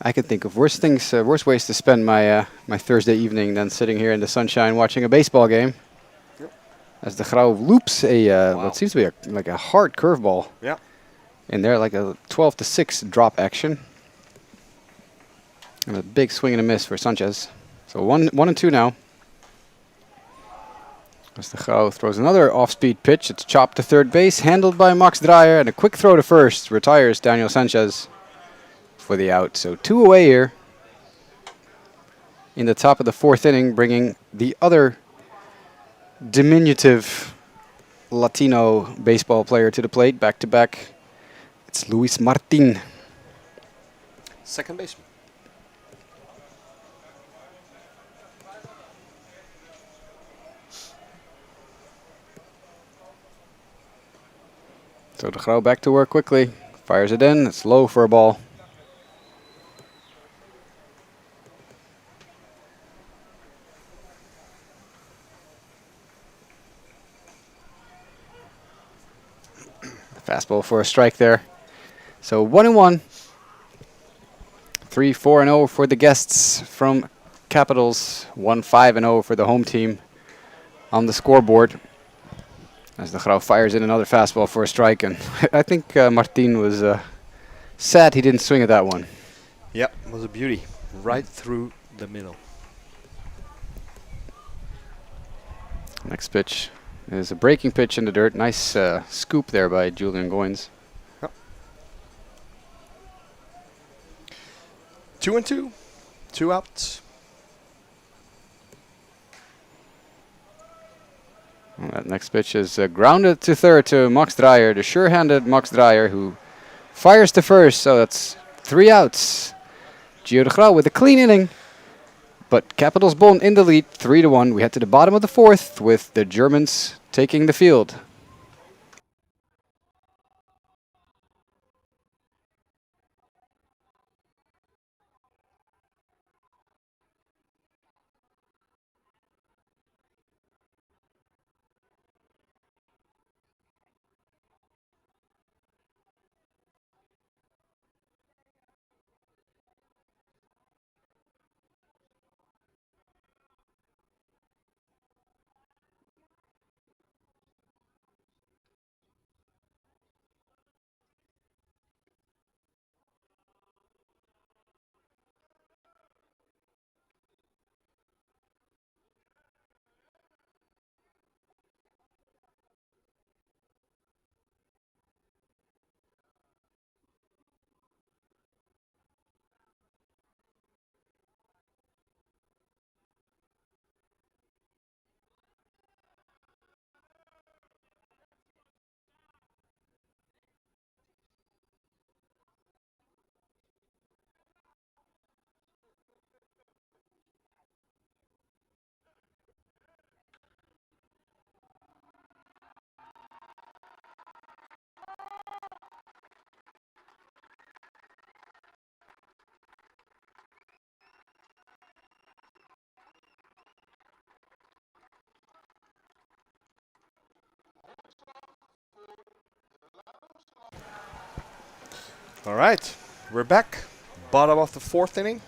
I can think of worse things, worse ways to spend my my Thursday evening than sitting here in the sunshine watching a baseball game. Yep. As De Grauw loops a Wow. what seems to be like a hard curveball. Yeah. In there, like a 12-6 drop action. And a big swing and a miss for Sanchez. So 1-2 now. As De Grauw throws another off-speed pitch. It's chopped to third base, handled by Max Dreyer, and a quick throw to first retires Daniel Sanchez for the out. So 2 away here in the top of the 4th inning, bringing the other diminutive Latino baseball player to the plate, back-to-back. It's Luis Martin. Second baseman. So De Grauw back to work quickly. Fires it in. It's low for a ball. Fastball for a strike there. So 1-1. 3-4-0 for the guests from Capitals. 1-5-0 for the home team on the scoreboard. As De Grauw fires in another fastball for a strike, and I think Martin was sad he didn't swing at that one. Yep, it was a beauty. Right through the middle. Next pitch is a breaking pitch in the dirt. Nice scoop there by Julian Goins. Yep. 2-2. 2 outs. Well, that next pitch is grounded to third to Max Dreyer, the sure-handed Max Dreyer, who fires to first. So that's 3 outs. GER with a clean inning. But Capitals Bonn in the lead, 3-1. We head to the bottom of the 4th with the Germans taking the field. All right, we're back. Bottom of the 4th inning.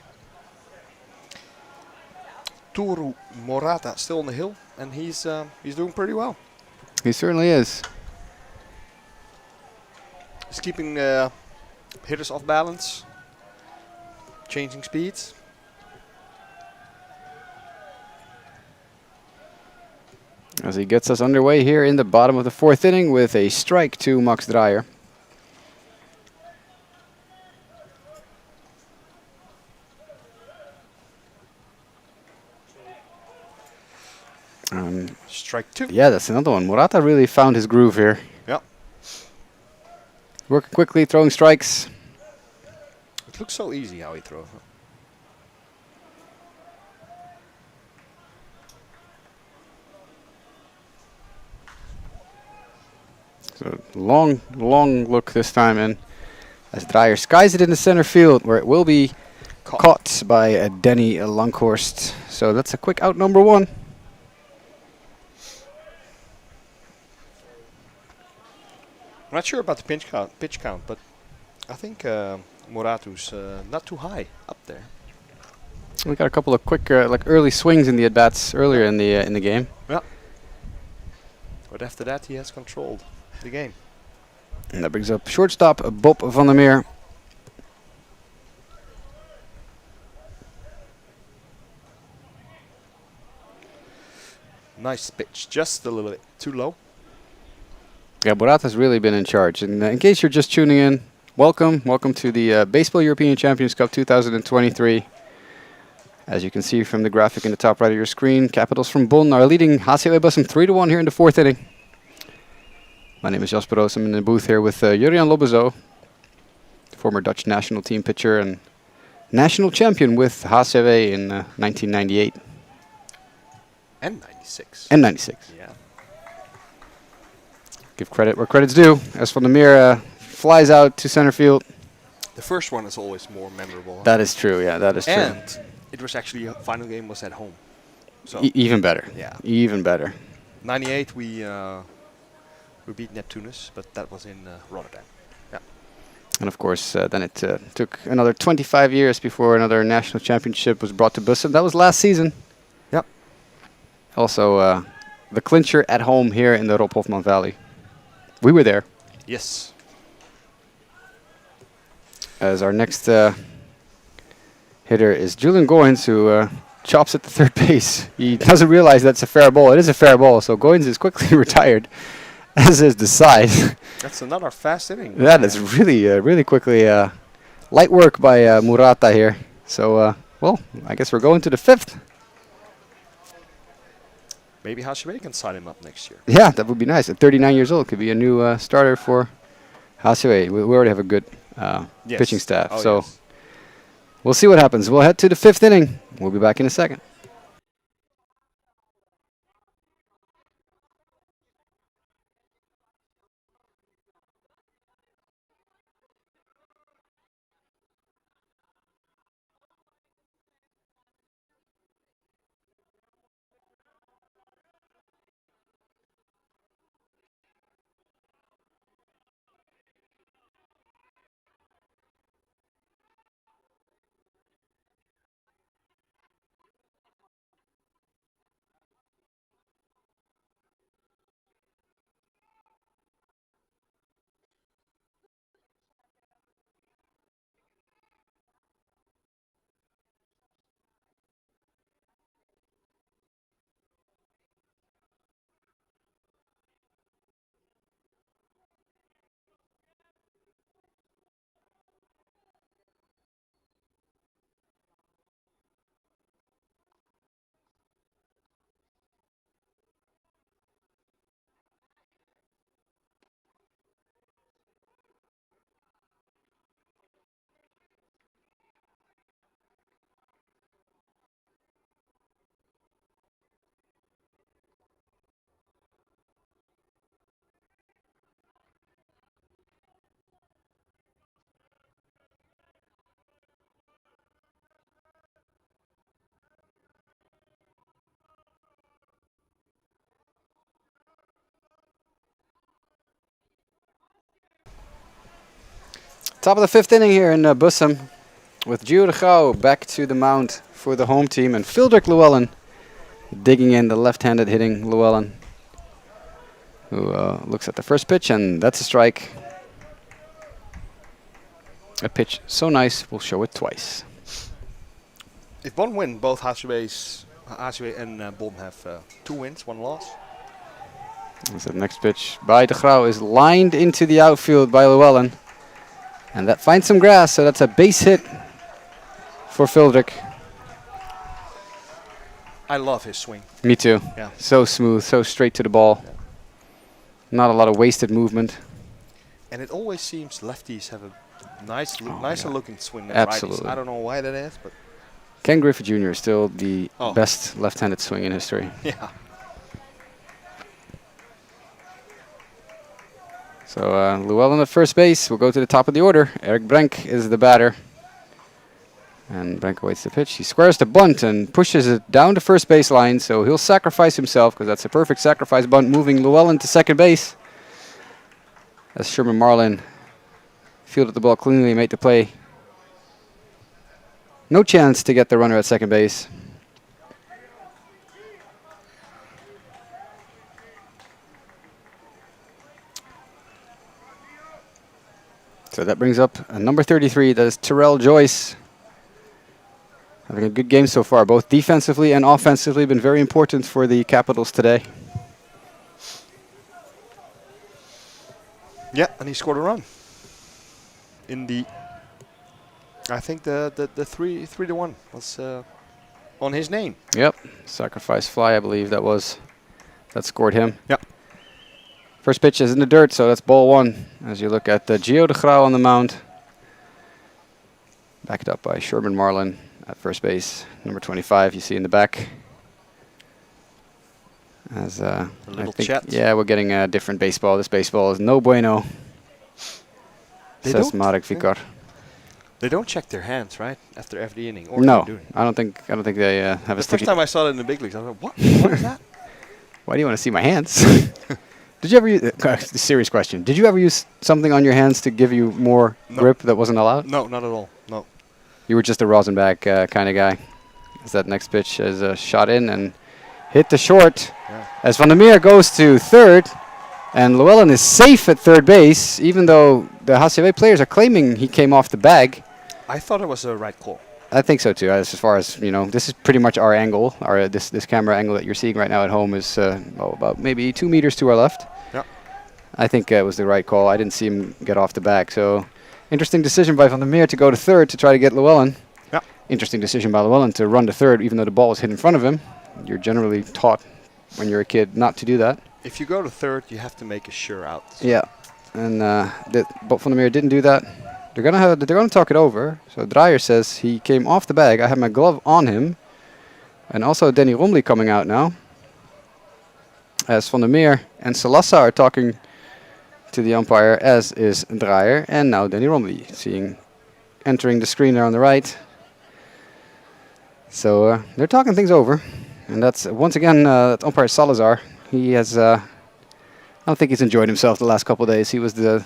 Toru Morata still on the hill, and he's doing pretty well. He certainly is. He's keeping hitters off balance, changing speeds. As he gets us underway here in the bottom of the 4th inning with a strike to Max Dreyer. Strike 2. Yeah, that's another one. Morata really found his groove here. Yeah. Working quickly, throwing strikes. It looks so easy how he throws. So long look this time in as Dreyer skies it in the center field where it will be caught by Denny Lankhorst. So that's a quick out number 1. I'm not sure about the pitch count, but I think Moratu's not too high up there. We got a couple of quick, like early swings in the at bats earlier in the game. Yeah. But after that, he has controlled the game. And that brings up shortstop Bob van der Meer. Nice pitch, just a little bit too low. Yeah, Morata's really been in charge. And in case you're just tuning in, welcome to the Baseball European Champions Cup 2023. As you can see from the graphic in the top right of your screen, Capitals from Bonn are leading HCAW Bussum 3-1 here in the 4th inning. My name is Jasper Roos. I'm in the booth here with Jurian Lobezo, former Dutch national team pitcher and national champion with HCAW in 1998. And 96. And 96. Yeah. Give credit where credit's due. As Van der Meer flies out to center field. The first one is always more memorable. That is true, yeah, that is true. And it was actually, final game was at home. So Even better. Yeah. Even better. 98 we beat Neptunus, but that was in Rotterdam. Yeah. And of course, then it took another 25 years before another national championship was brought to Bussum. That was last season. Yep. Also, the clincher at home here in the Rob Hofman Valley. We were there. Yes. As our next hitter is Julian Goins, who chops at the third base. He doesn't realize that's a fair ball. It is a fair ball, so Goins is quickly retired, as is the side. That's another fast inning. That is really quickly. Light work by Murata here. So, well, I guess we're going to the 5th. Maybe HCAW can sign him up next year. Yeah, that would be nice. At 39 years old, could be a new starter for HCAW. We already have a good pitching staff. Oh, so yes. we'll see what happens. We'll head to the 5th inning. We'll be back in a second. Top of the 5th inning here in Bussum, with GER back to the mound for the home team, and Fildrik Llewellyn digging in, the left-handed hitting Llewellyn, who looks at the first pitch, and that's a strike. A pitch so nice, we'll show it twice. If Bonn win, both HCAW and Bonn have 2 wins, 1 loss. So the next pitch by De Grauw is lined into the outfield by Llewellyn. And that finds some grass, so that's a base hit for Fildrik. I love his swing. Me too. Yeah. So smooth, so straight to the ball. Yeah. Not a lot of wasted movement. And it always seems lefties have a nicer looking swing than Absolutely. righties. I don't know why that is, but Ken Griffey Jr. is still the best left-handed swing in history. yeah. So Llewellyn at first base. We'll go to the top of the order. Eric Brenk is the batter. And Brenk awaits the pitch. He squares the bunt and pushes it down the first base line. So he'll sacrifice himself, because that's a perfect sacrifice bunt, moving Llewellyn to second base. As Sherman Marlin fielded the ball cleanly, made the play. No chance to get the runner at second base. So that brings up number 33, that is Terrell Joyce. Having a good game so far, both defensively and offensively, been very important for the Capitals today. Yeah, and he scored a run. In the, I think the 3-1 was on his name. Yep, sacrifice fly, I believe that scored him. Yep. First pitch is in the dirt, so that's ball 1. As you look at Gio de Grauw on the mound, backed up by Sherman Marlin at first base. Number 25, you see in the back. As a little chat. Yeah, we're getting a different baseball. This baseball is no bueno. Says Marek Vikar. They don't check their hands, right, after every inning. Or No, I don't think they have a. The first time I saw it in the big leagues, I was like, what? What is that? Why do you want to see my hands? Did you ever use, serious question, did you ever use something on your hands to give you more grip that wasn't allowed? No, not at all, no. You were just a Rosenbach kind of guy. As that next pitch is a shot in and hit the short. Yeah. As Van der Meer goes to third, and Llewellyn is safe at third base, even though the HCAW players are claiming he came off the bag. I thought it was a right call. I think so too. As far as you know, this is pretty much our angle. Our this camera angle that you're seeing right now at home is about maybe 2 meters to our left. Yeah. I think it was the right call. I didn't see him get off the bag. So, interesting decision by Van der Meer to go to third to try to get Llewellyn. Yeah. Interesting decision by Llewellyn to run to third, even though the ball was hit in front of him. You're generally taught when you're a kid not to do that. If you go to third, you have to make a sure out. Yeah, and but Van der Meer didn't do that. They're gonna talk it over. So Dreyer says he came off the bag. I have my glove on him, and also Denny Romley coming out now. As Van der Meer and Salassa are talking to the umpire, as is Dreyer, and now Denny Romley entering the screen there on the right. So they're talking things over, and that's once again that's umpire Salazar. He has I don't think he's enjoyed himself the last couple of days. He was the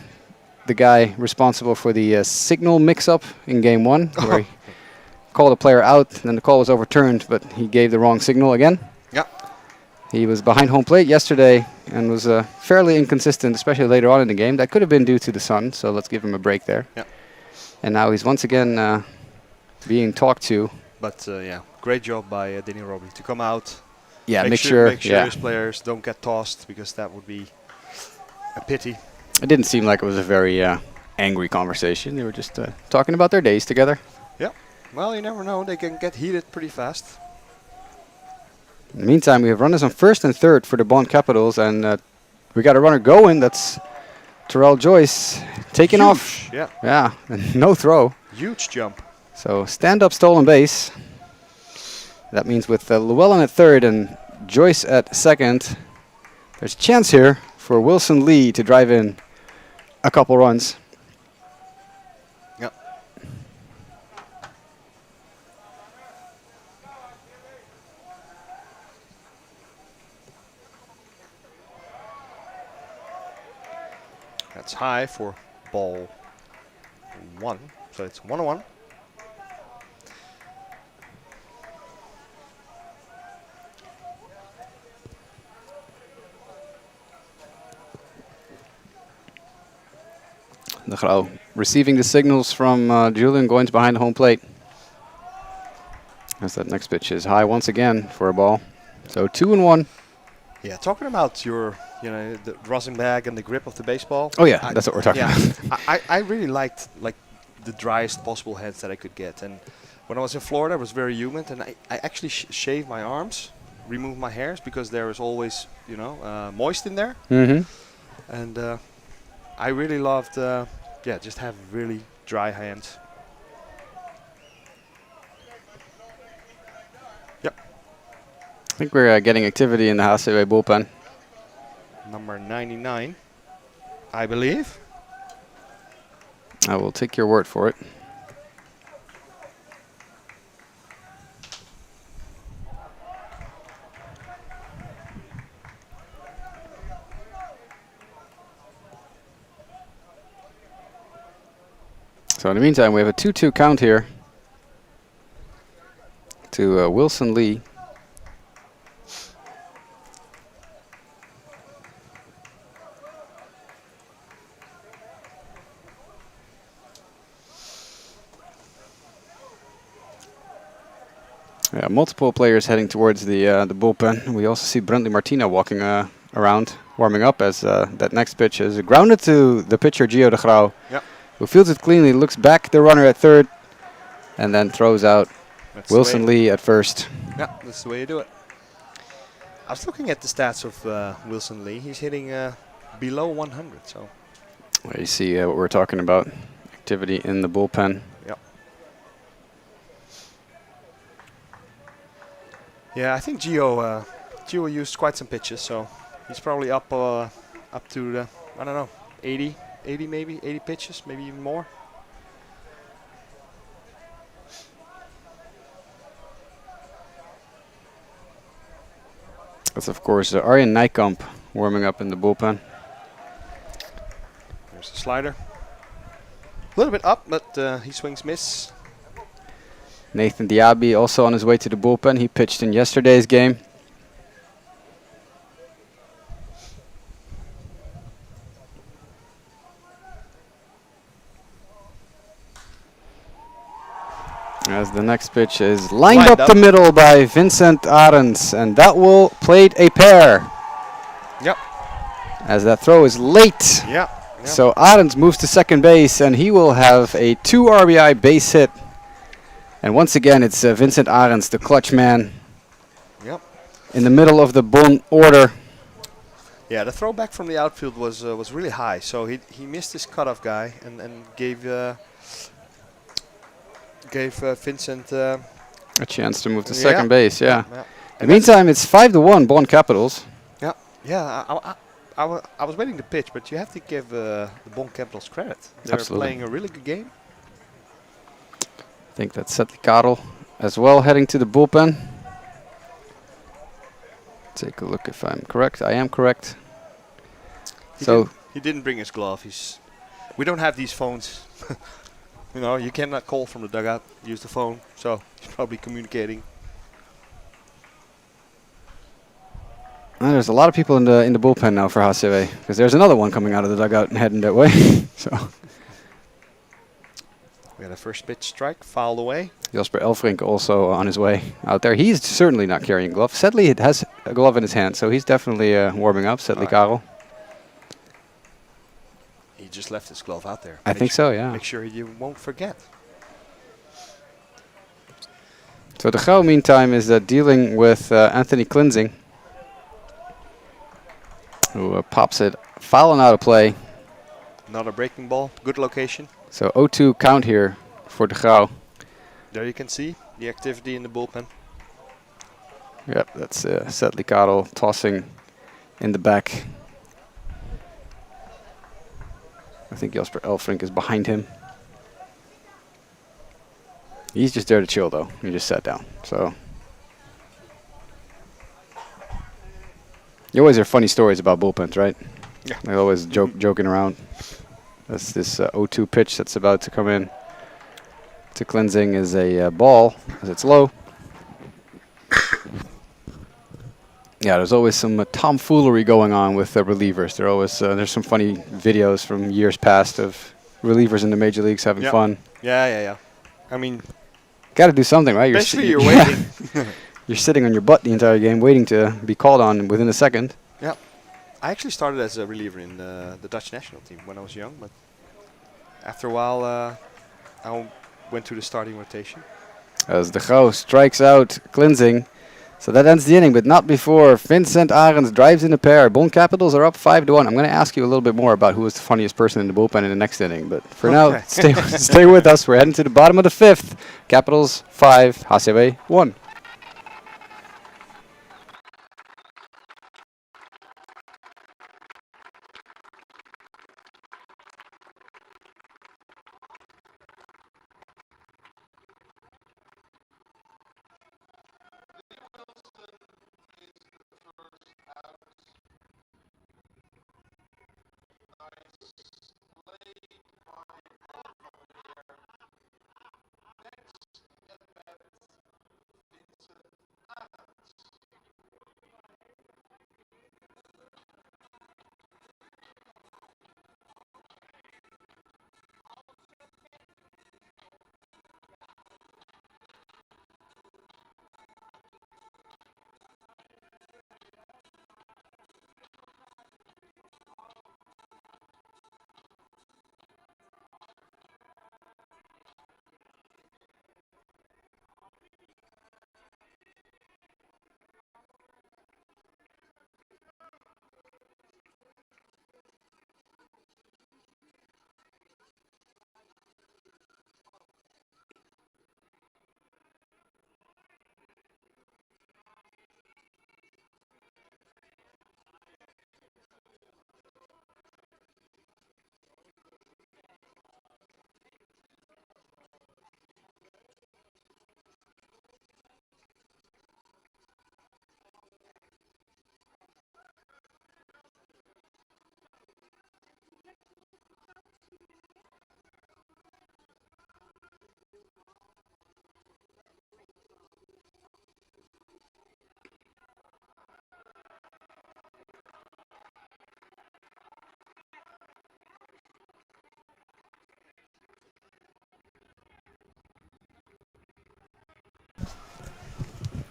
guy responsible for the signal mix-up in Game 1, where he called a player out, and then the call was overturned, but he gave the wrong signal again. Yeah. He was behind home plate yesterday and was fairly inconsistent, especially later on in the game. That could have been due to the sun, so let's give him a break there. Yeah. And now he's once again being talked to. But yeah, great job by Denny Robbie to come out. Yeah, make sure his players don't get tossed, because that would be a pity. It didn't seem like it was a very angry conversation. They were just talking about their days together. Yeah. Well, you never know. They can get heated pretty fast. In the meantime, we have runners on first and third for the Bonn Capitals, and we got a runner going. That's Terrell Joyce taking off. Yeah. Yeah, and no throw. Huge jump. So stand-up stolen base. That means with Llewellyn at third and Joyce at second, there's a chance here for Wilson Lee to drive in a couple runs. Yep. That's high for ball 1. So it's 1-1. De Grauw receiving the signals from Julian Goins behind the home plate. As that next pitch is high once again for a ball. So 2-1. Yeah, talking about your, the rosin bag and the grip of the baseball. Oh yeah, that's what we're talking about. I really liked like the driest possible hands that I could get. And when I was in Florida, it was very humid, and I actually shaved my arms, removed my hairs because there is always, moist in there. Mm-hmm. And I really loved, just have really dry hands. Yep. I think we're getting activity in the HCAW bullpen. Number 99, I believe. I will take your word for it. So in the meantime, we have a 2-2 count here to Wilson Lee. Yeah, multiple players heading towards the bullpen. We also see Brentley Martina walking around, warming up as that next pitch is grounded to the pitcher, Gio de Grauw, who fields it cleanly, looks back the runner at third, and then throws out Wilson Lee at first. Yeah, that's the way you do it. I was looking at the stats of Wilson Lee. He's hitting below 100, so. Well, you see what we're talking about, activity in the bullpen. Yep. Yeah, I think Gio used quite some pitches, so he's probably up to the, I don't know, 80 maybe, 80 pitches, maybe even more. That's of course Arjen Nijkamp warming up in the bullpen. There's the slider. A little bit up, but he swings miss. Nathan Diaby also on his way to the bullpen. He pitched in yesterday's game. As the next pitch is lined up the middle by Vincent Arends, and that will plate a pair. Yep. As that throw is late. Yeah. So Arends moves to second base, and he will have a 2 RBI base hit. And once again, it's Vincent Arends, the clutch man. Yep. In the middle of the Bonn order. Yeah, the throw back from the outfield was really high, so he missed his cutoff guy and gave Vincent a chance to move to second base. Yeah. Yeah. In the meantime, it's 5-1 Bonn Capitals. Yeah. Yeah. I was waiting to pitch, but you have to give the Bonn Capitals credit. They're playing a really good game. I think that's Setley Karel as well heading to the bullpen. Take a look if I'm correct. I am correct. He didn't bring his glove. We don't have these phones. You cannot call from the dugout. Use the phone. So he's probably communicating. There's a lot of people in the bullpen now for HCAW, because there's another one coming out of the dugout and heading that way. So we had a first pitch strike, fouled away. Jasper Elfrink also on his way out there. He's certainly not carrying a glove. Setley has a glove in his hand, so he's definitely warming up. Setley Karel. He just left his glove out there. I think so, yeah. Make sure you won't forget. So de Grauw, meantime, is dealing with Anthony Klinzing, who pops it foul and out of play. Not a breaking ball. Good location. So 0-2 count here for de Grauw. There you can see the activity in the bullpen. Yep, that's Setley Karel tossing in the back. I think Jasper Elfrink is behind him. He's just there to chill, though. He just sat down. So you always hear funny stories about bullpens, right? Yeah. They're always joking around. That's this 0-2 pitch that's about to come in to cleansing is a ball as it's low. Yeah, there's always some tomfoolery going on with relievers. They're always there's some funny videos from years past of relievers in the major leagues having fun. Yeah. I mean, got to do something, right? Basically, you're waiting. You're sitting on your butt the entire game, waiting to be called on within a second. Yeah, I actually started as a reliever in the Dutch national team when I was young, but after a while, I went to the starting rotation. As De Gouw strikes out cleansing. So that ends the inning, but not before Vincent Arends drives in a pair. Bonn Capitals are up 5-1. I'm going to ask you a little bit more about who was the funniest person in the bullpen in the next inning, but for now, stay with us. We're heading to the bottom of the fifth. Capitals 5, HCAW 1.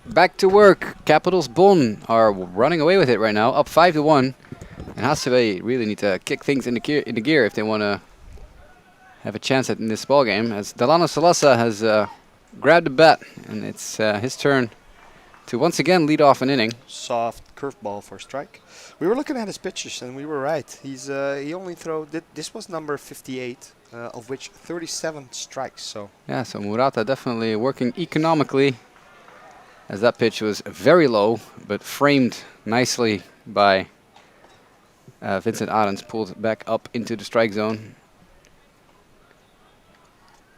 Back to work. Capitals Bonn are running away with it right now, up 5-1. And HCAW really need to kick things into gear if they want to have a chance in this ball game. As Delano Salasa has grabbed the bat, and it's his turn to once again lead off an inning. Soft curveball for strike. We were looking at his pitches, and we were right. He only threw. This was number 58, of which 37 strikes. So yeah, so Murata definitely working economically, as that pitch was very low, but framed nicely by Vincent Arends, pulled back up into the strike zone.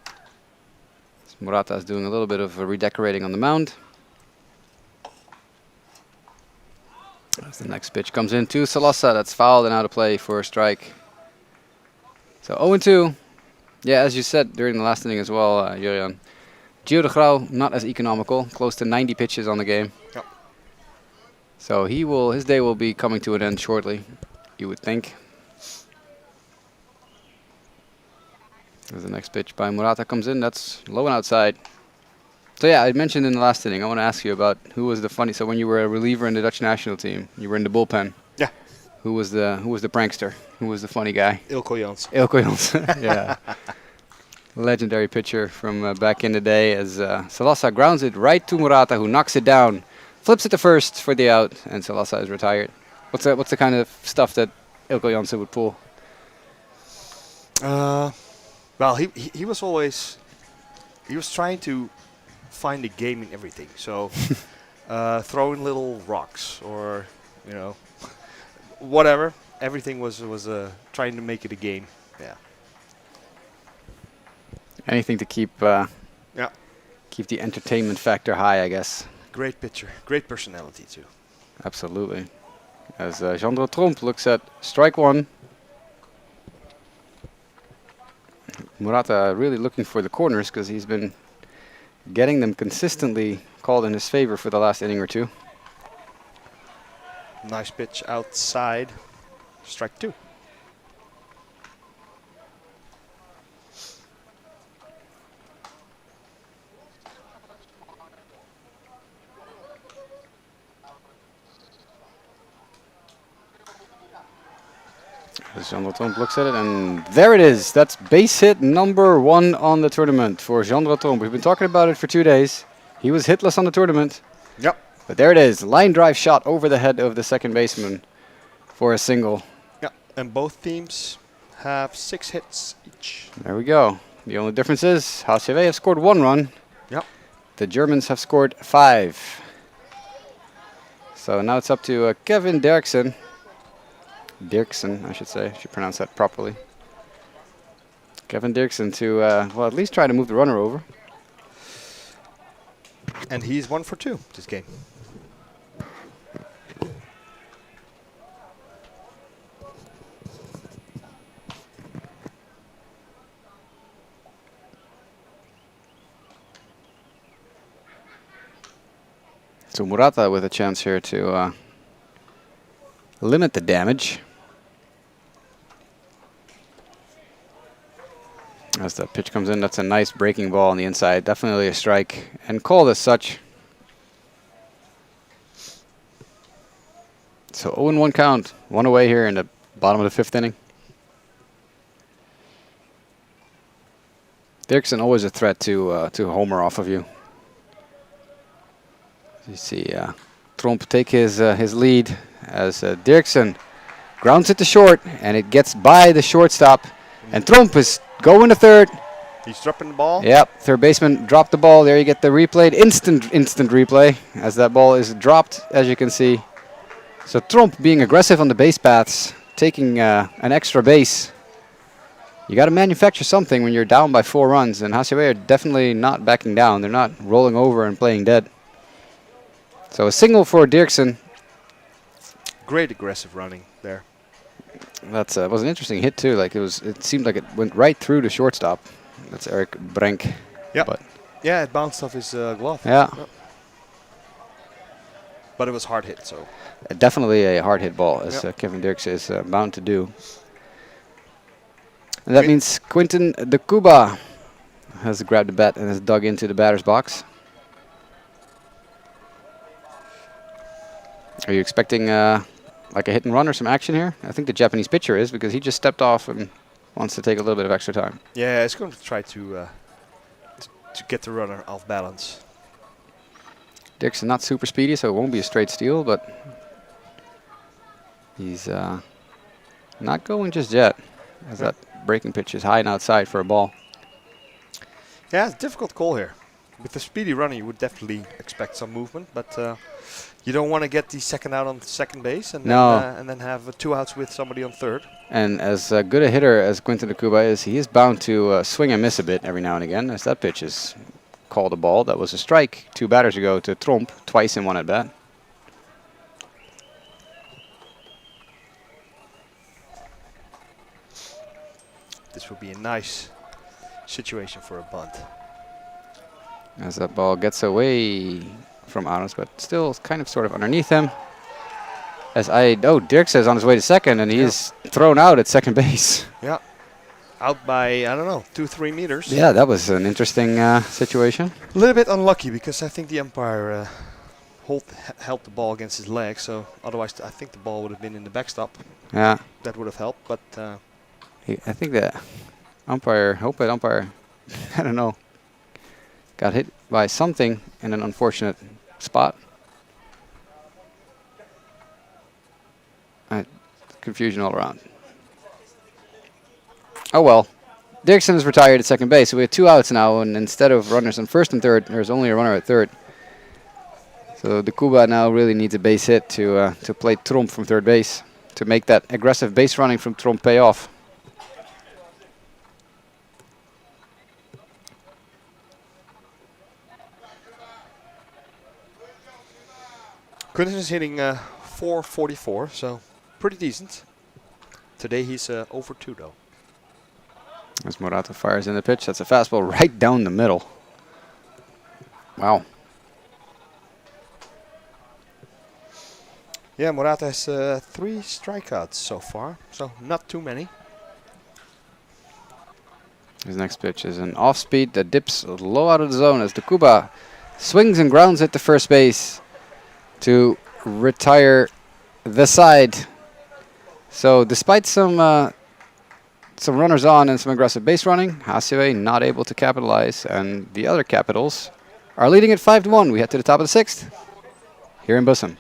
So Murata is doing a little bit of redecorating on the mound. As the next pitch comes in to Salasa, that's fouled and out of play for a strike. So 0-2. Yeah, as you said during the last inning as well, Jurjan. Gio de Grauw not as economical, close to 90 pitches on the game. Yep. So his day will be coming to an end shortly, you would think. As the next pitch by Murata comes in, that's low and outside. So yeah, I mentioned in the last inning, I want to ask you about who was the funny. So when you were a reliever in the Dutch national team, you were in the bullpen. yeah, Who was the prankster? Who was the funny guy? Ilko Jans. Ilko Jans. Yeah. Legendary pitcher from back in the day, as Salasa grounds it right to Murata, who knocks it down, flips it to first for the out, and Salasa is retired. What's the kind of stuff that Ilko Jansen would pull? Well, he was always trying to find a game in everything. So throwing little rocks or whatever. Everything was trying to make it a game. Yeah. Anything to keep keep the entertainment factor high, I guess. Great pitcher, great personality too. Absolutely. As Jandro Tromp looks at strike one. Murata really looking for the corners because he's been getting them consistently called in his favor for the last inning or two. Nice pitch outside. Strike 2. Jean Tromp looks at it, and there it is. That's base hit number 1 on the tournament for Jean Tromp. We've been talking about it for 2 days. He was hitless on the tournament. Yep. But there it is. Line drive shot over the head of the second baseman for a single. Yeah, and both teams have 6 hits each. There we go. The only difference is HCAW have scored 1 run. Yep. The Germans have scored 5. So now it's up to Kevin Derksen. Dirksen, I should say. I should pronounce that properly. Kevin Dirksen to, well, at least try to move the runner over. And he's 1 for 2 this game. So Murata with a chance here to limit the damage. As the pitch comes in, that's a nice breaking ball on the inside. Definitely a strike and called as such. So 0-1 count. 1 away here in the bottom of the 5th inning. Dirksen always a threat to homer off of you. You see Tromp take his lead as Dirksen grounds it to short, and it gets by the shortstop. And Tromp is going to third. He's dropping the ball. Yep, third baseman dropped the ball. There you get the replay, instant replay, as that ball is dropped, as you can see. So Tromp being aggressive on the base paths, taking an extra base. You got to manufacture something when you're down by 4 runs, and HCAW are definitely not backing down. They're not rolling over and playing dead. So a single for Dirksen. Great aggressive running there. That's was an interesting hit too. Like it seemed like it went right through the shortstop. That's Eric Brenk. Yeah. But Yeah, it bounced off his glove. yeah. Yep. But it was hard hit, so. Definitely a hard hit ball, as Kevin Dirksen is bound to do. And that means Quinten de Cuba has grabbed the bat and has dug into the batter's box. Are you expecting like a hit and run or some action here? I think the Japanese pitcher is, because he just stepped off and wants to take a little bit of extra time. Yeah, he's going to try to get the runner off balance. Dirksen not super speedy, so it won't be a straight steal, but he's not going just yet, as that breaking pitch is high and outside for a ball. Yeah, it's a difficult call here. With the speedy runner, you would definitely expect some movement, but you don't want to get the second out on second base and then have 2 outs with somebody on third. And as good a hitter as Quinten de Cuba is, he is bound to swing and miss a bit every now and again, as that pitch is called a ball. That was a strike 2 batters ago to Tromp, twice in 1 at bat. This would be a nice situation for a bunt. As that ball gets away from Arons, but still kind of sort of underneath him. Dirksen is on his way to second, and he is thrown out at second base. Yeah. Out by, I don't know, 2-3 meters. Yeah, that was an interesting situation. A little bit unlucky, because I think the umpire held the ball against his leg, so otherwise I think the ball would have been in the backstop. Yeah. That would have helped, but... I think the umpire, I don't know, got hit by something in an unfortunate spot. Confusion all around. Oh well. Dirksen is retired at second base, so we have 2 outs now, and instead of runners on first and third, there's only a runner at third. So de Cuba now really needs a base hit to play Tromp from third base, to make that aggressive base running from Tromp pay off. Quinten is hitting 444, so pretty decent. Today he's over 2 though. As Morata fires in the pitch, that's a fastball right down the middle. Wow. Yeah, Morata has 3 strikeouts so far, so not too many. His next pitch is an off speed that dips low out of the zone as the Kuba swings and grounds it to first base to retire the side. So despite some runners on and some aggressive base running, HCAW not able to capitalize, and the other Capitals are leading at 5-1. We head to the top of the 6th here in Bussum.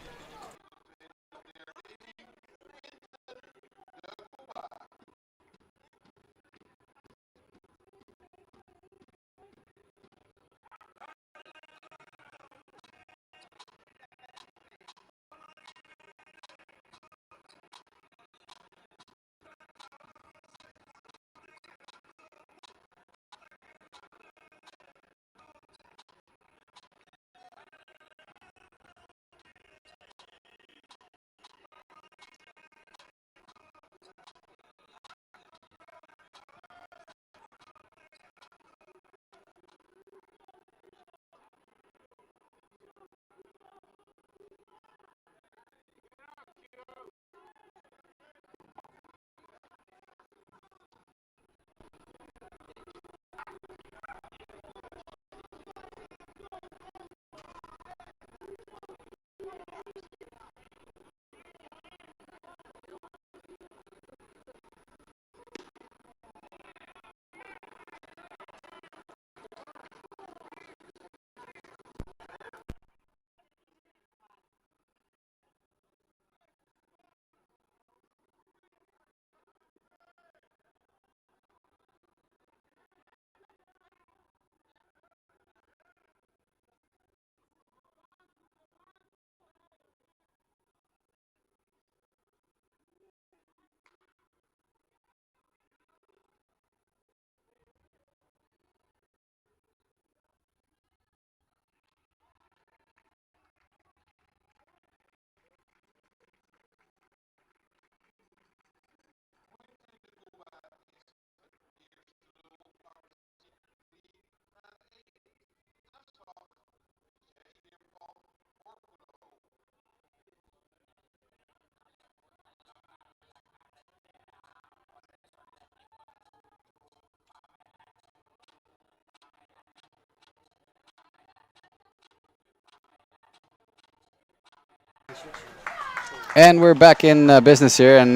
And we're back in business here, and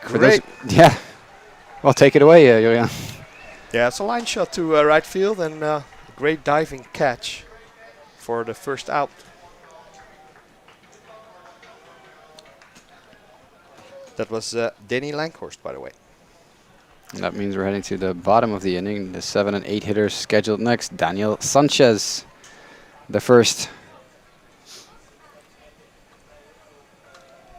for those, Great. yeah, well, take it away, Julian. Yeah, it's a line shot to right field and great diving catch for the first out. That was Denny Lankhorst, by the way. And that means we're heading to the bottom of the inning. The 7 and 8 hitters scheduled next. Daniel Sanchez, the first.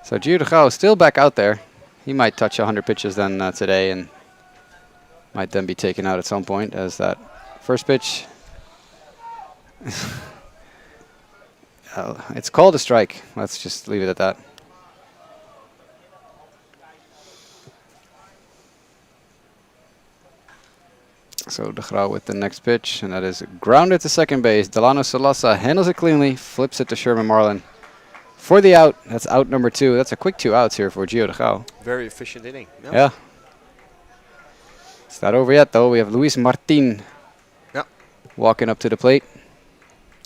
So GER still back out there. He might touch 100 pitches then today, and might then be taken out at some point as that first pitch. It's called a strike. Let's just leave it at that. So De Grauw with the next pitch, and that is grounded to second base. Delano Salasa handles it cleanly, flips it to Sherman Marlin for the out. That's out number 2. That's a quick 2 outs here for Gio De Grauw. Very efficient inning. No? Yeah. It's not over yet, though. We have Luis Martin walking up to the plate.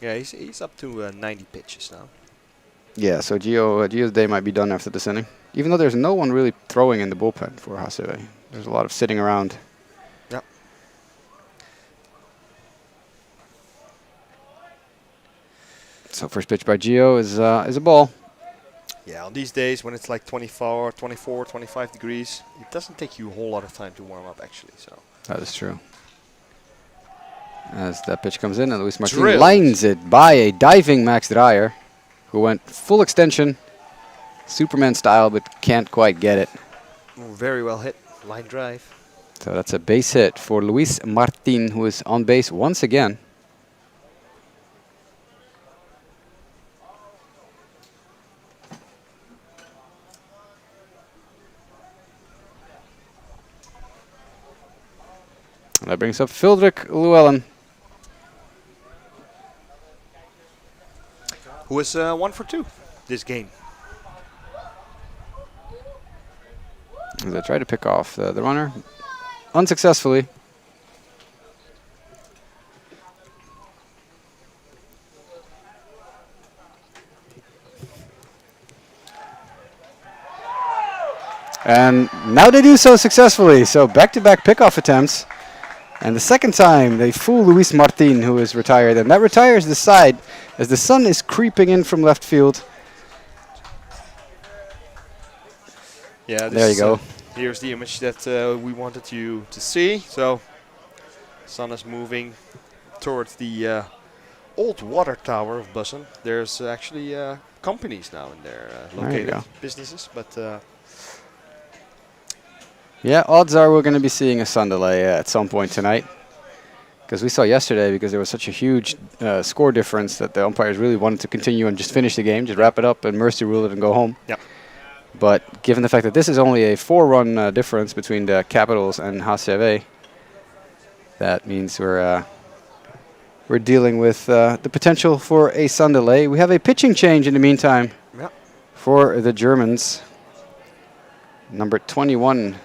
Yeah, he's up to 90 pitches now. Yeah, so Gio's day might be done after this inning. Even though there's no one really throwing in the bullpen for HCAW. There's a lot of sitting around. Yeah. So first pitch by Gio is a ball. Yeah, on these days when it's like 24, 25 degrees, it doesn't take you a whole lot of time to warm up, actually. So That is true. As that pitch comes in, and Luis Martin Drilled. lines it by a diving Max Dreyer, who went full extension, Superman style, but can't quite get it. Very well hit. Line drive. So that's a base hit for Luis Martin, who is on base once again. That brings up Fildrik Llewellyn. Who is 1 for 2 this game. As I try to pick off the runner, unsuccessfully. And now they do so successfully. So back-to-back pickoff attempts. And the second time, they fool Luis Martin, who is retired. And that retires the side as the sun is creeping in from left field. Yeah, There you go. Here's the image that we wanted you to see. So, sun is moving towards the old water tower of Bussum. There's actually companies now in there located, businesses, but yeah, odds are we're going to be seeing a sun delay at some point tonight. Because we saw yesterday, because there was such a huge score difference that the umpires really wanted to continue and just finish the game, just wrap it up and mercy rule it and go home. Yep. But given the fact that this is only a 4-run difference between the Capitals and HCAW, that means we're dealing with the potential for a sun delay. We have a pitching change in the meantime for the Germans. Number 21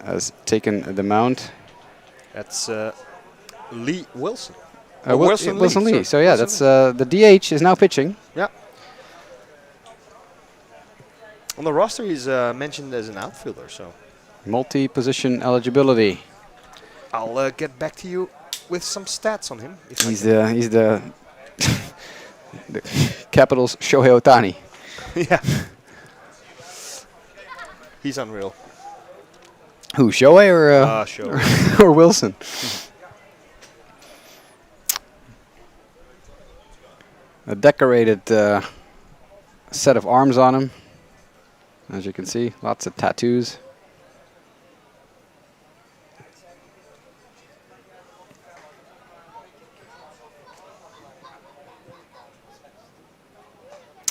has taken the mound. That's Lee Wilson. Wilson Lee. So yeah, Wilson that's the DH is now pitching. Yeah. On the roster, he's mentioned as an outfielder. So Multi-position eligibility. I'll get back to you with some stats on him. He's the the Capitals Shohei Ohtani. Yeah. He's unreal. Who, Shohei or Shohei. or Wilson? A decorated set of arms on him. As you can see, lots of tattoos.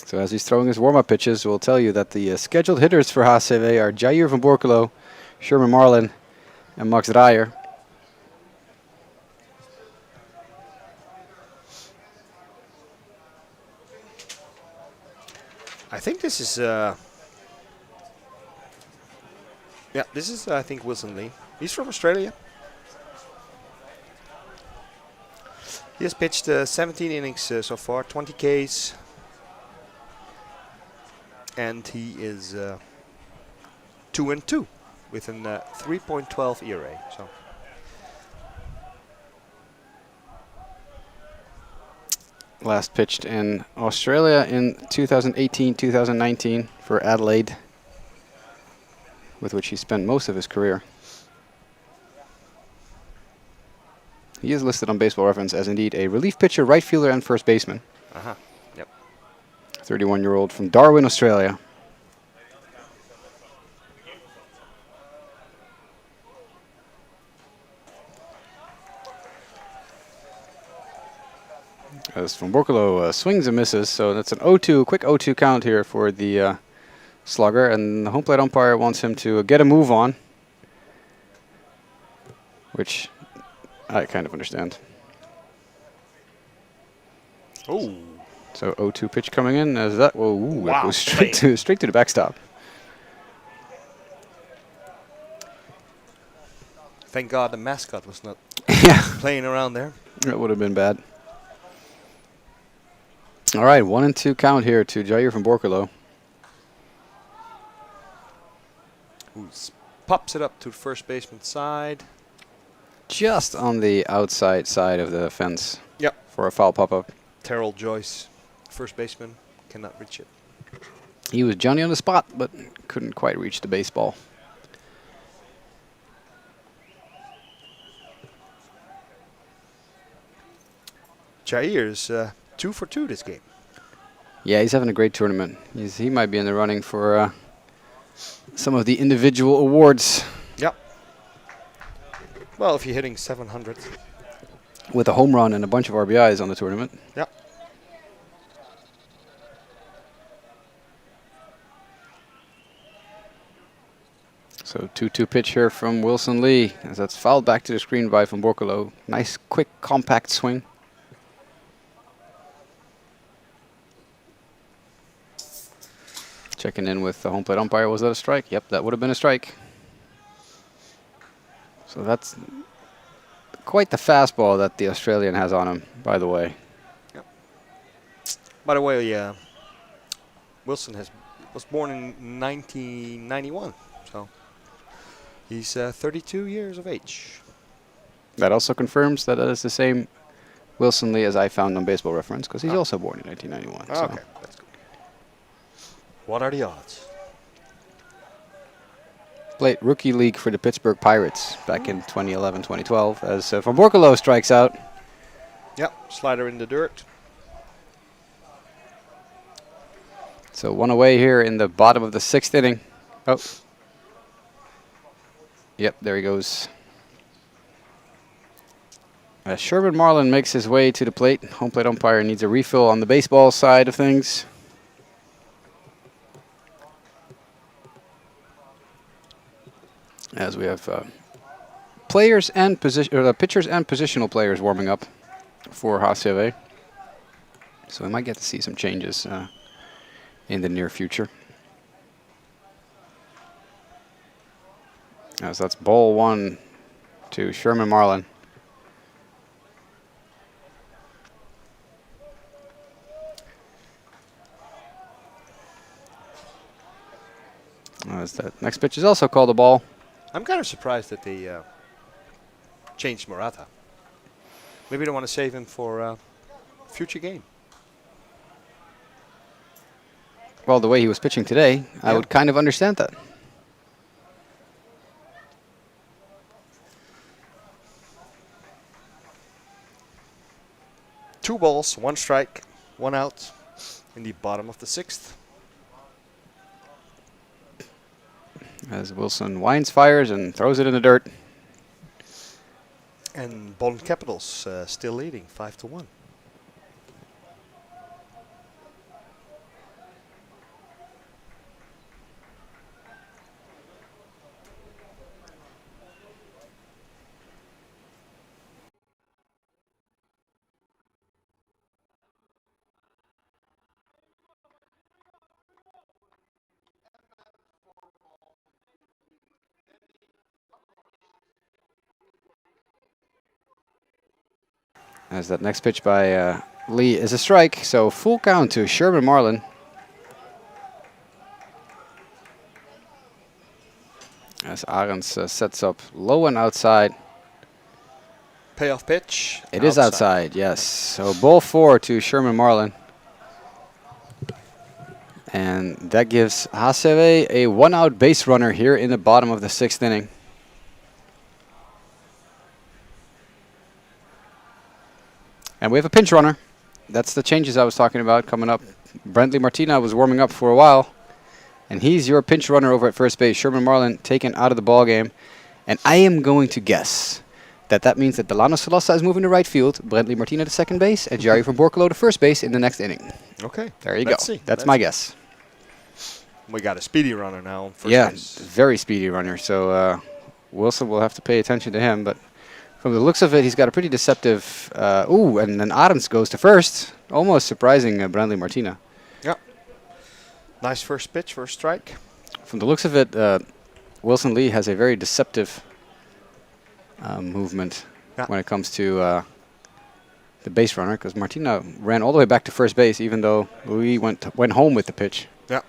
So as he's throwing his warm-up pitches, we'll tell you that the scheduled hitters for HCAW are Jair van Borkelo, Sherman Marlin, and Max Dreyer. I think this is this is I think Wilson Lee. He's from Australia. He has pitched 17 innings so far, 20 Ks, and he is 2-2 with an 3.12 ERA. So Last pitched in Australia in 2018-2019 for Adelaide, with which he spent most of his career. He is listed on Baseball Reference as indeed a relief pitcher, right fielder, and first baseman. Yep. 31-year-old from Darwin, Australia. As Van Borkelo swings and misses, so that's an 0-2, quick 0-2 count here for the slugger, and the home plate umpire wants him to get a move on, which I kind of understand. Oh. So 0-2 pitch coming in as that. Whoa, Wow. that goes straight to the backstop. Thank God the mascot was not playing around there. That would have been bad. All right, 1-2 count here to Jair van Borkelo. Who pops it up to the first baseman side. Just on the outside side of the fence. Yep. For a foul pop-up. Terrell Joyce, first baseman, cannot reach it. He was Johnny on the spot, but couldn't quite reach the baseball. Jair's 2 for 2 this game. Yeah, he's having a great tournament. He might be in the running for some of the individual awards. Yep. Well, if you're hitting 700. With a home run and a bunch of RBIs on the tournament. Yep. So 2-2 pitch here from Wilson Lee, as that's fouled back to the screen by Van Borkelo. Nice, quick, compact swing. Checking in with the home plate umpire. Was that a strike? Yep, that would have been a strike. So that's quite the fastball that the Australian has on him, by the way. Yep. By the way, Wilson was born in 1991, so he's 32 years of age. That also confirms that it is the same Wilson Lee as I found on Baseball Reference, because he's also born in 1991. So. Okay, that's good. What are the odds? Played rookie league for the Pittsburgh Pirates back in 2011, 2012, as Van Borkelo strikes out. Yep, slider in the dirt. So 1 away here in the bottom of the 6th inning. Oh. Yep, there he goes. Sherman Marlin makes his way to the plate. Home plate umpire needs a refill on the baseball side of things. As we have players and pitchers and positional players warming up for HCAW. So we might get to see some changes in the near future. So that's ball 1 to Sherman Marlin. As that next pitch is also called a ball. I'm kind of surprised that they changed Murata. Maybe they want to save him for a future game. Well, the way he was pitching today, I would kind of understand that. Two balls, 1 strike, 1 out in the bottom of the 6th. As Wilson winds, fires, and throws it in the dirt. And Bonn Capitals still leading 5-1. As that next pitch by Lee is a strike, so full count to Sherman Marlin. As Arends sets up low and outside. Payoff pitch. It is outside, yes. So ball 4 to Sherman Marlin. And that gives HCAW a 1-out base runner here in the bottom of the 6th inning. And we have a pinch runner. That's the changes I was talking about coming up. Brentley Martina was warming up for a while. And he's your pinch runner over at first base. Sherman Marlin taken out of the ball game. And I am going to guess that that means that Delano Salasa is moving to right field, Brentley Martina to second base, and Jerry van Borkelo to first base in the next inning. Okay. There you go. See. That's my guess. We got a speedy runner now on first Yeah, base. very speedy runner. So Wilson will have to pay attention to him. But from the looks of it, he's got a pretty deceptive... ooh, and then Arends goes to first. Almost surprising Brentley Martina. Yeah. Nice first pitch, first strike. From the looks of it, Wilson Lee has a very deceptive movement when it comes to the base runner, because Martina ran all the way back to first base, even though Lee went home with the pitch. Yeah.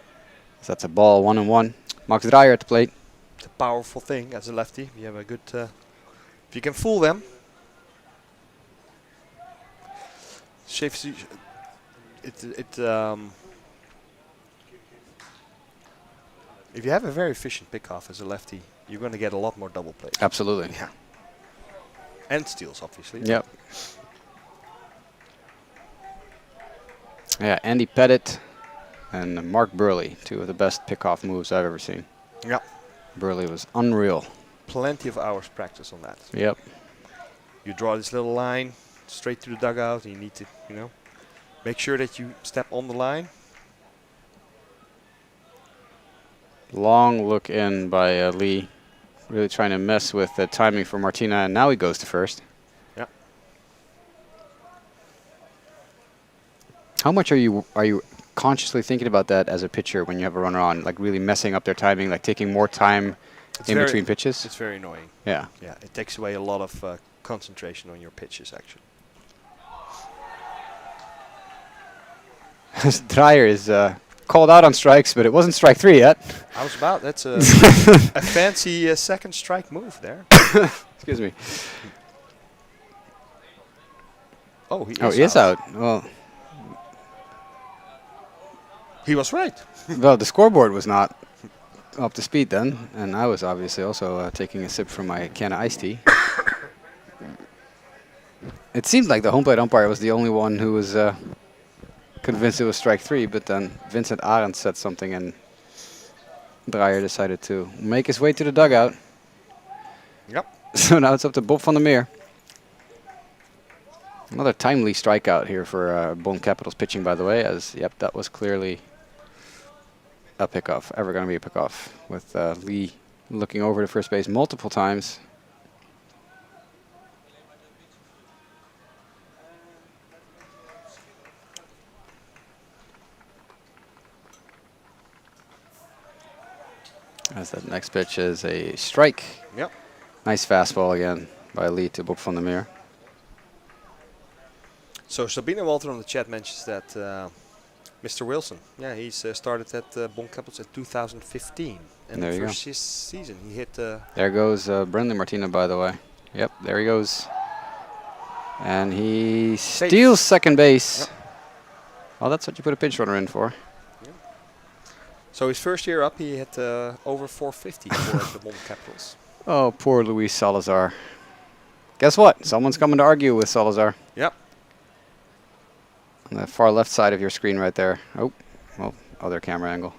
So that's a ball 1-1. Max Dreyer at the plate. It's a powerful thing as a lefty. You have a good... if you can fool them. If you have a very efficient pickoff as a lefty, you're going to get a lot more double plays. Absolutely. Yeah. And steals, obviously. Yep. Yeah, Andy Pettit and Mark Burley, two of the best pickoff moves I've ever seen. Yeah. Burley was unreal. Plenty of hours practice on that. Yep. You draw this little line straight to the dugout. And you need to, make sure that you step on the line. Long look in by Lee. really trying to mess with the timing for Martina, and now he goes to first. Yeah. How much are you consciously thinking about that as a pitcher when you have a runner on, like really messing up their timing, like taking more time It's in very between pitches? It's very annoying. Yeah. Yeah, it takes away a lot of concentration on your pitches, actually. Dreyer is called out on strikes, but it wasn't strike 3 yet. I was about. That's a a fancy second strike move there. Excuse me. Oh, he Is out. Well, he was right. well, the scoreboard was not up to speed then, and I was obviously also taking a sip from my can of iced tea. It seemed like the home plate umpire was the only one who was convinced it was strike 3, but then Vincent Arendt said something, and Dreyer decided to make his way to the dugout. Yep. So now it's up to Bob van der Meer. Another timely strikeout here for Bonn Capitals pitching, by the way, as, yep, that was clearly a pickoff, ever going to be a pickoff, with Lee looking over to first base multiple times. As that next pitch is a strike. Yep. Nice fastball again by Lee to Bob van der Meer. So Sabine Walter on the chat mentions that Mr. Wilson, yeah, he's started at Bonn Capitals in 2015. And There the you first season he hit... There goes Brendan Martina, by the way. Yep, there he goes. And he steals second base. Yep. Well, that's what you put a pinch runner in for. Yeah. So his first year up, he hit over 450 for the Bonn Capitals. Oh, poor Luis Salazar. Guess what? Someone's coming to argue with Salazar. Yep. On the far left side of your screen right there. Oh, well, other camera angle.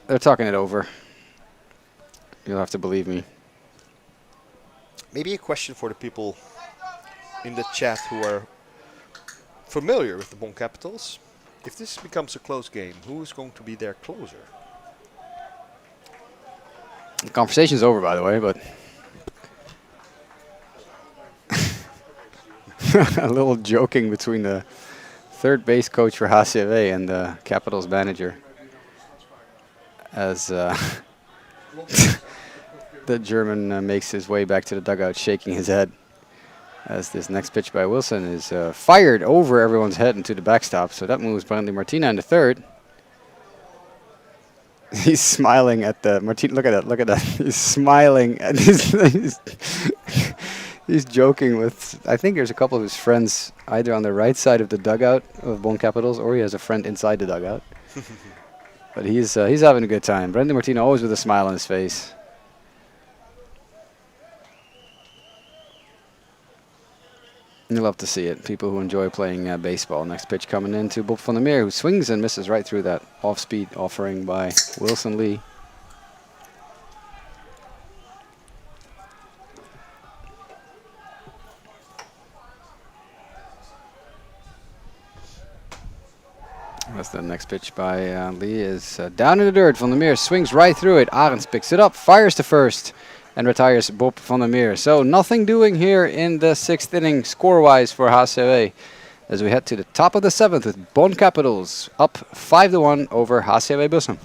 They're talking it over. You'll have to believe me. Maybe a question for the people in the chat who are familiar with the Bonn Capitals. If this becomes a close game, who is going to be their closer? The conversation's over, by the way, but a little joking between the third base coach for HCAW and the Capitals manager, as the German makes his way back to the dugout, shaking his head, as this next pitch by Wilson is fired over everyone's head into the backstop. So that moves Brandy Martina into third. He's smiling at the Martina. Look at that! Look at that! He's smiling and he's joking with. I think there's a couple of his friends either on the right side of the dugout of Bonn Capitals, or he has a friend inside the dugout. But he's having a good time. Brandy Martina always with a smile on his face. You love to see it. People who enjoy playing baseball. Next pitch coming in to Bob van der Meer, who swings and misses right through that off-speed offering by Wilson Lee. That's the next pitch by Lee is down in the dirt. Van der Meer swings right through it. Arends picks it up, fires to first, and retires Bob van der Meer. So nothing doing here in the sixth inning score-wise for HCAW as we head to the top of the seventh with Bonn Capitals up 5-1 over HCAW Bussum.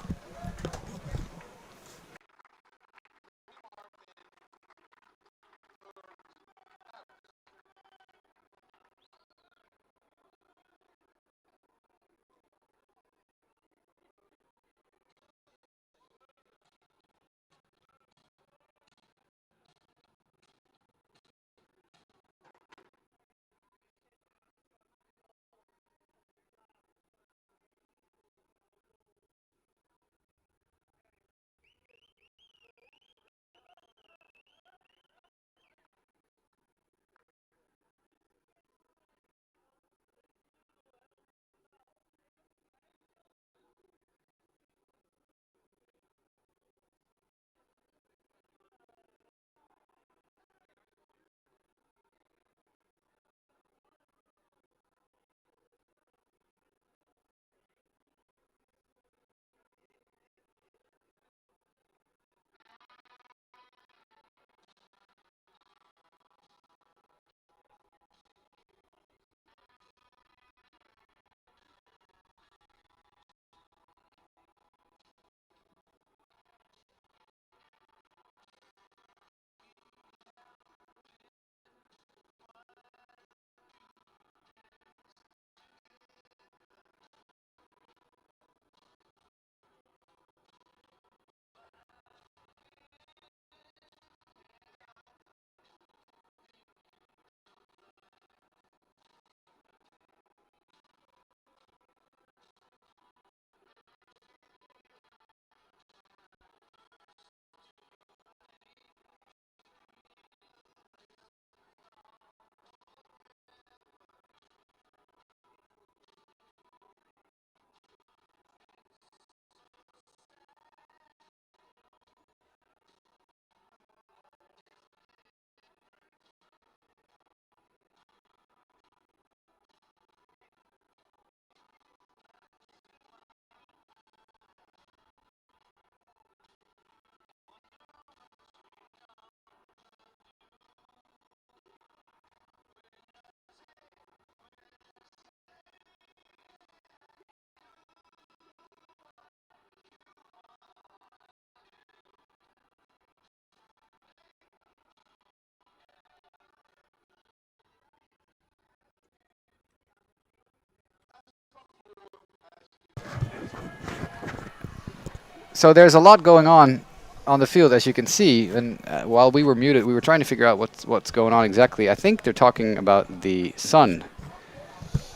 So there's a lot going on the field, as you can see. And while we were muted, we were trying to figure out what's going on exactly. I think they're talking about the sun.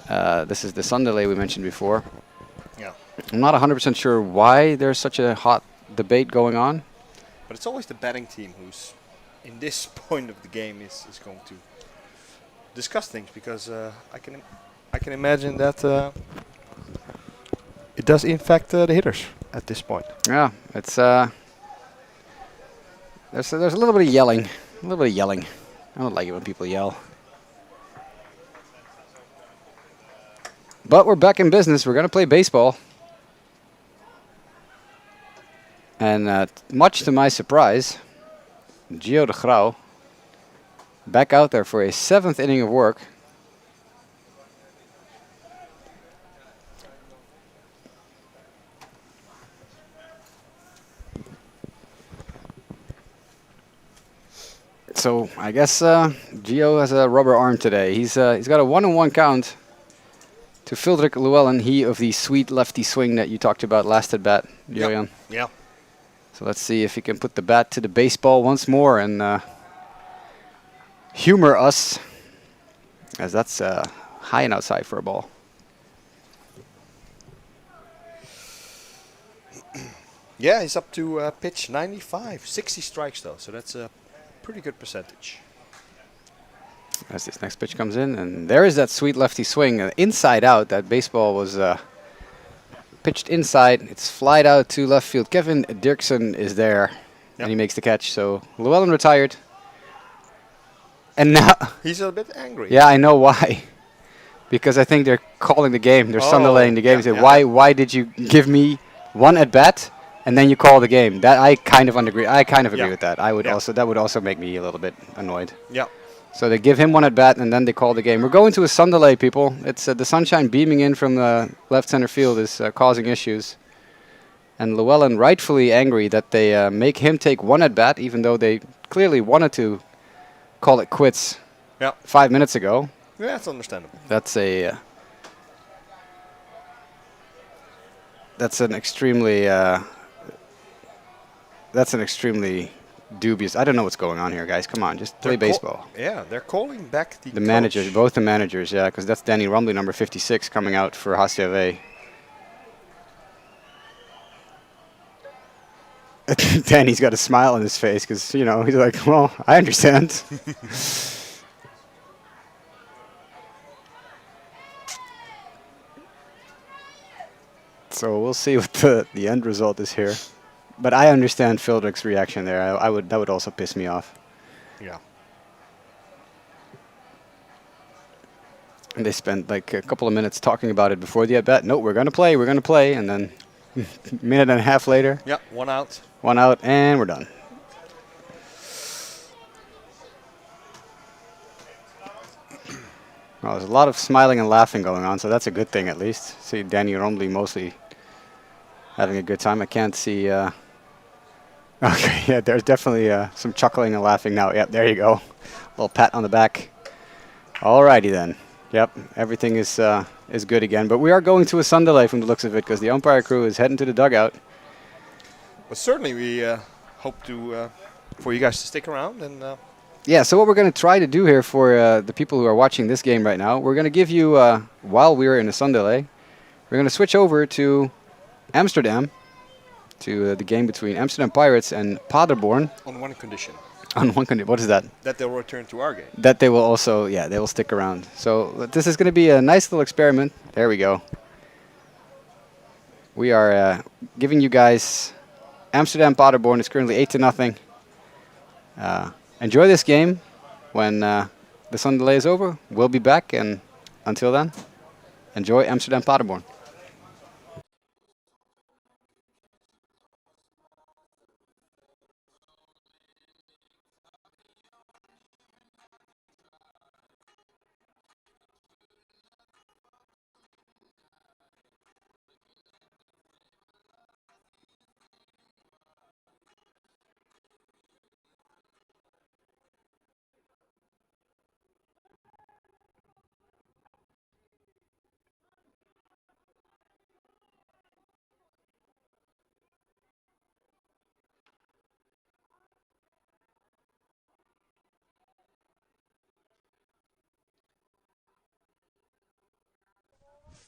This is the sun delay we mentioned before. Yeah. I'm not 100% sure why there's such a hot debate going on. But it's always the batting team who's, in this point of the game, is going to discuss things, because I can imagine that it does infect the hitters at this point. Yeah, it's there's a little bit of yelling, a little bit of yelling. I don't like it when people yell. But we're back in business. We're gonna play baseball, and much to my surprise, Gio de Grauw back out there for a 7th inning of work. So I guess Gio has a rubber arm today. He's got a 1-1 count to Fildrik Llewellyn, he of the sweet lefty swing that you talked about last at bat, Jurjan. Yeah. So let's see if he can put the bat to the baseball once more and humor us, as that's high and outside for a ball. Yeah, he's up to pitch 95, 60 strikes though, so that's a pretty good percentage. As this next pitch comes in, and there is that sweet lefty swing, inside out. That baseball was pitched inside. It's flied out to left field. Kevin Dirksen is there, and he makes the catch. So Llewellyn retired. And now he's a bit angry. Yeah, I know why. Because I think they're calling the game. They're sun delaying the game. Why did you give me one at bat and then you call the game? That I kind of agree. I kind of agree with that. I would also that would also make me a little bit annoyed. Yeah. So they give him one at bat and then they call the game. We're going to a sun delay, people. It's the sunshine beaming in from the left center field is causing issues. And Llewellyn rightfully angry that they make him take one at bat, even though they clearly wanted to call it quits 5 minutes ago. Yeah, that's understandable. That's a that's an extremely dubious. I don't know what's going on here, guys. Come on, just play baseball. Yeah, they're calling back the managers, both the managers, yeah, because that's Danny Rumbly, number 56, coming out for HCAW. Danny's got a smile on his face because, you know, he's like, well, I understand. So we'll see what the end result is here. But I understand Fildrik's reaction there. That would also piss me off. Yeah. And they spent like a couple of minutes talking about it before the at-bat. No, we're going to play. And then a minute and a half later. Yeah, 1 out. 1 out, and we're done. Well, there's a lot of smiling and laughing going on, so that's a good thing at least. See Danny Rumbly mostly having a good time. I can't see... okay, yeah, there's definitely some chuckling and laughing now. Yep, there you go. A little pat on the back. Alrighty then. Yep, everything is good again. But we are going to a sun delay from the looks of it because the umpire crew is heading to the dugout. But certainly we hope for you guys to stick around. And yeah, so what we're going to try to do here for the people who are watching this game right now, we're going to give you, while we're in a sun delay, we're going to switch over to Amsterdam, to the game between Amsterdam Pirates and Paderborn. On one condition. On one condition. What is that? That they'll return to our game. That they will also, yeah, they will stick around. So this is going to be a nice little experiment. There we go. We are giving you guys Amsterdam Paderborn. It's currently 8-0. Enjoy this game. When the sun delay is over, we'll be back. And until then, enjoy Amsterdam Paderborn.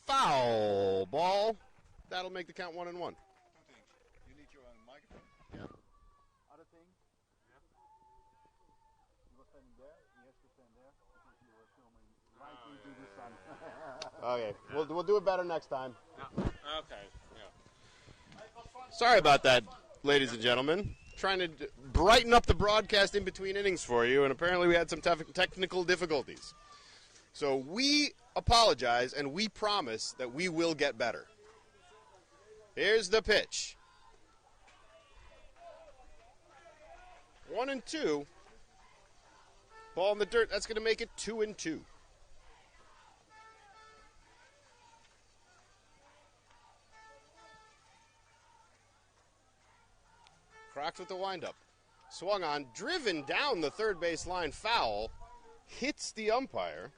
Foul ball. That'll make the count 1-1. Two things. You need your own microphone. Yeah. Other thing. Yeah. You were standing there. He has to stand there because you were filming right into the sun. Okay. We'll do it better next time. Okay. Yeah. Sorry about that, ladies and gentlemen. Trying to brighten up the broadcast in between innings for you, and apparently we had some technical difficulties. So we apologize, and we promise that we will get better. Here's the pitch. 1-2. Ball in the dirt. That's going to make it 2-2. Crocs with the windup. Swung on, driven down the third base line, foul. Hits the umpire.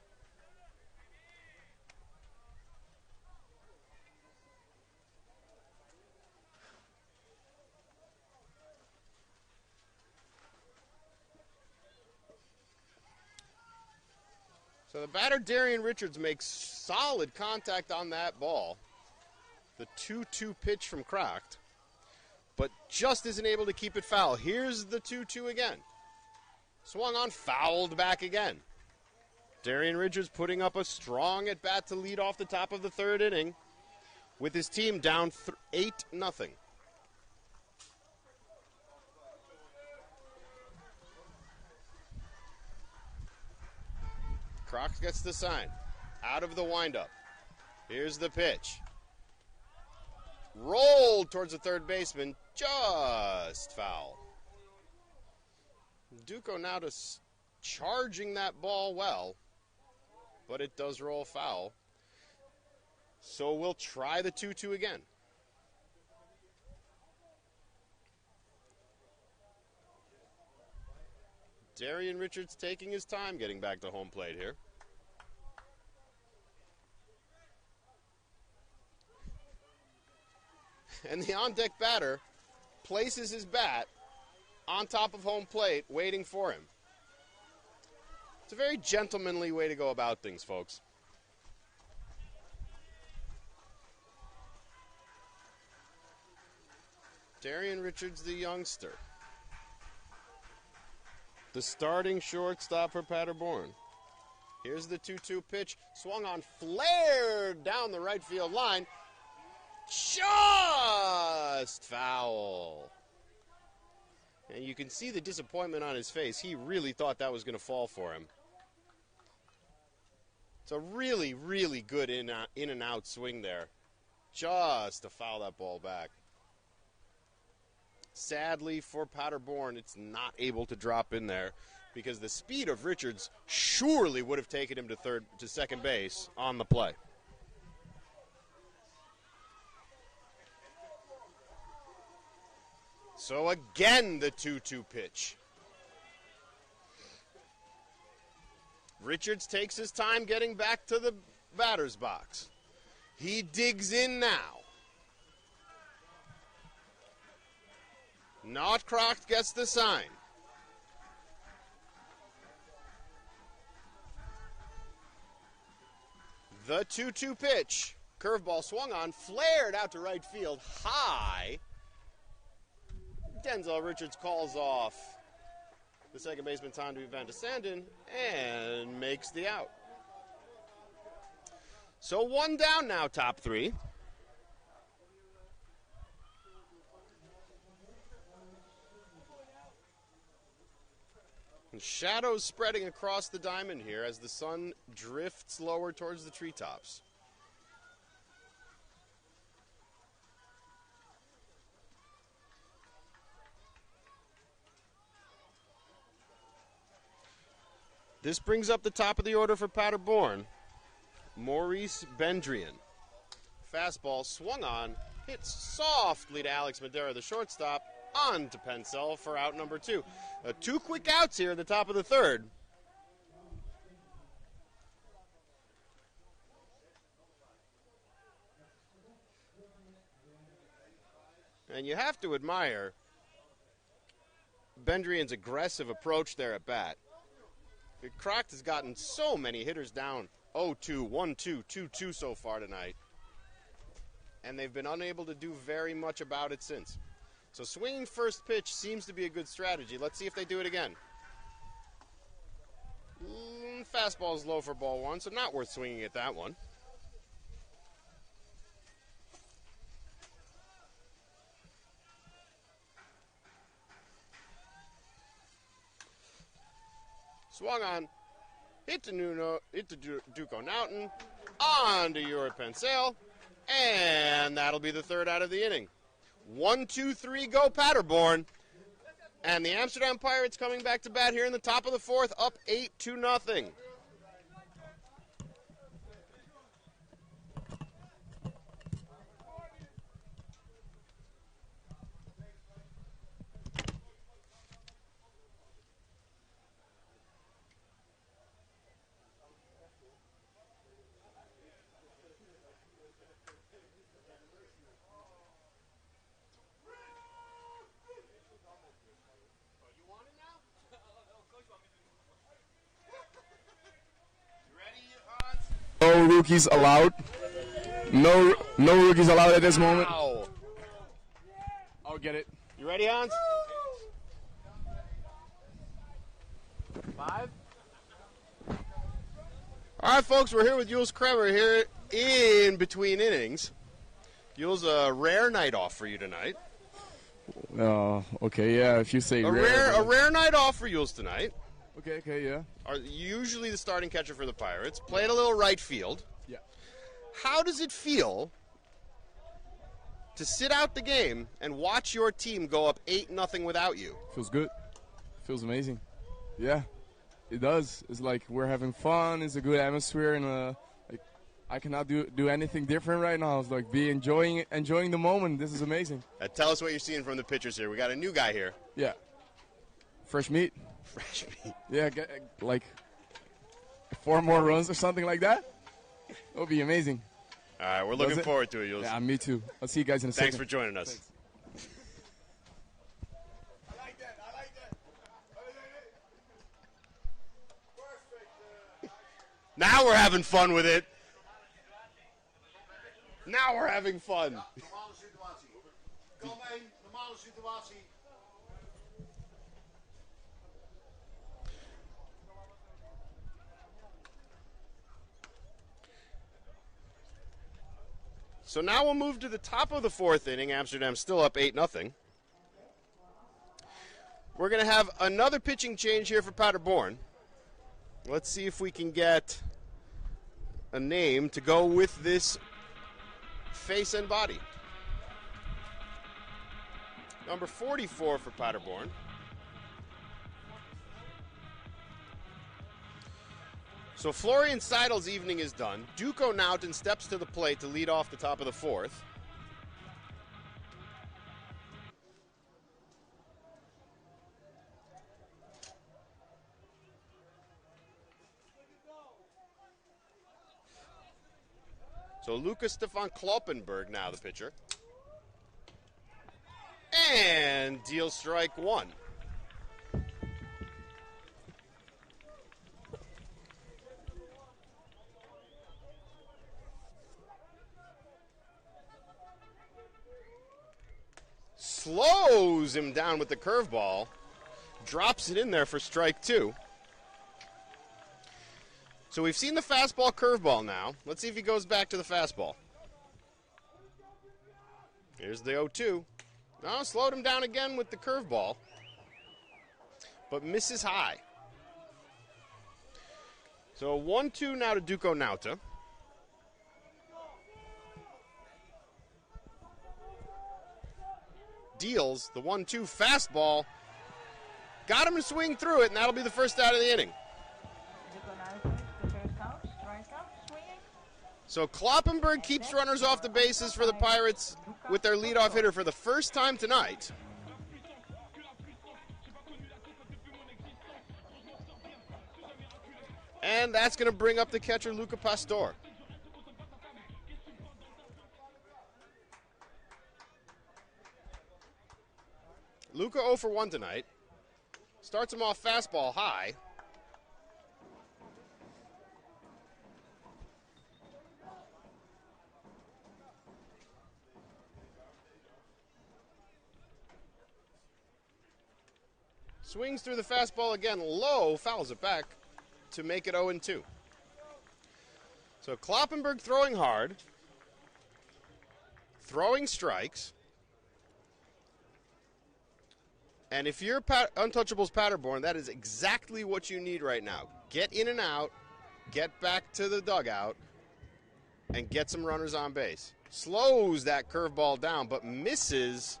So the batter, Darian Richards, makes solid contact on that ball. The 2-2 pitch from Croct, but just isn't able to keep it foul. Here's the 2-2 again. Swung on, fouled back again. Darian Richards putting up a strong at-bat to lead off the top of the third inning with his team down 8-0. Crocs gets the sign. Out of the windup. Here's the pitch. Rolled towards the third baseman. Just foul. Duco now charging that ball well, but it does roll foul. So we'll try the 2-2 again. Darian Richards taking his time getting back to home plate here. And the on-deck batter places his bat on top of home plate, waiting for him. It's a very gentlemanly way to go about things, folks. Darian Richards, the youngster. The starting shortstop for Paderborn. Here's the 2-2 pitch. Swung on, flared down the right field line. Just foul. And you can see the disappointment on his face. He really thought that was going to fall for him. It's a really, really good in and out swing there. Just to foul that ball back. Sadly for Paderborn, it's not able to drop in there because the speed of Richards surely would have taken him to second base on the play. So again, the 2-2 pitch. Richards takes his time getting back to the batter's box. He digs in now. Notcroft gets the sign. The 2-2 pitch. Curveball swung on, flared out to right field, high. Denzel Richards calls off the second baseman, Tom Van de Sanden, and makes the out. So one down now, top three. And shadows spreading across the diamond here as the sun drifts lower towards the treetops. This brings up the top of the order for Paderborn. Maurice Bendrian. Fastball swung on, hits softly to Alex Madera, the shortstop, on to Pencil for out number two. Two quick outs here at the top of the third. And you have to admire Bendrian's aggressive approach there at bat. Croct has gotten so many hitters down 0-2, 1-2, 2-2 so far tonight. And they've been unable to do very much about it since. So swinging first pitch seems to be a good strategy. Let's see if they do it again. Fastball's low for ball one, so not worth swinging at that one. Swung on, hit to Duco Naughton, on to Yuri Pensale, and that'll be the third out of the inning. 1-2-3 go Paderborn. And the Amsterdam Pirates coming back to bat here in the top of the fourth, up 8-0. No rookies allowed. No rookies allowed at this moment. Wow. I'll get it. You ready, Hans? 5. All right, folks, we're here with Jules Kremer here in between innings. Jules, a rare night off for you tonight. Okay, yeah. If you say A rare night off for Jules tonight. Okay, yeah. Are usually the starting catcher for the Pirates. Played a little right field. Yeah. How does it feel to sit out the game and watch your team go up 8-0 without you? Feels good. Feels amazing. Yeah, it does. It's like we're having fun. It's a good atmosphere, and like I cannot do anything different right now. It's like enjoying the moment. This is amazing. Tell us what you're seeing from the pitchers here. We got a new guy here. Yeah. Fresh meat. Fresh meat. Yeah, like 4 more runs or something like that. It would be amazing. All right, we're looking forward to it, Jules. Yeah, me too. I'll see you guys in a second. Thanks for joining us. Thanks. I like that. Perfect. Now we're having fun with it. Now we're having fun. Normale situatie. Kom mee, normale situatie. So now we'll move to the top of the fourth inning. Amsterdam's still up 8-0. We're going to have another pitching change here for Paderborn. Let's see if we can get a name to go with this face and body. Number 44 for Paderborn. So Florian Seidel's evening is done. Duco Naughton steps to the plate to lead off the top of the fourth. So Lucas Stefan Kloppenberg now the pitcher. And deals strike one. Slows him down with the curveball. Drops it in there for strike two. So we've seen the fastball curveball now. Let's see if he goes back to the fastball. Here's the 0-2. No, slowed him down again with the curveball. But misses high. So 1-2 now to Duco Nauta. Deals the 1-2 fastball. Got him to swing through it, and that'll be the first out of the inning. So Kloppenberg keeps runners off the bases for the Pirates with their leadoff hitter for the first time tonight. And that's going to bring up the catcher, Luca Pastor. Luca 0 for 1 tonight. Starts him off fastball high. Swings through the fastball again, low, fouls it back to make it 0-2. So Kloppenburg throwing hard, throwing strikes. And if you're Untouchables Paderborn, that is exactly what you need right now. Get in and out, get back to the dugout, and get some runners on base. Slows that curveball down, but misses.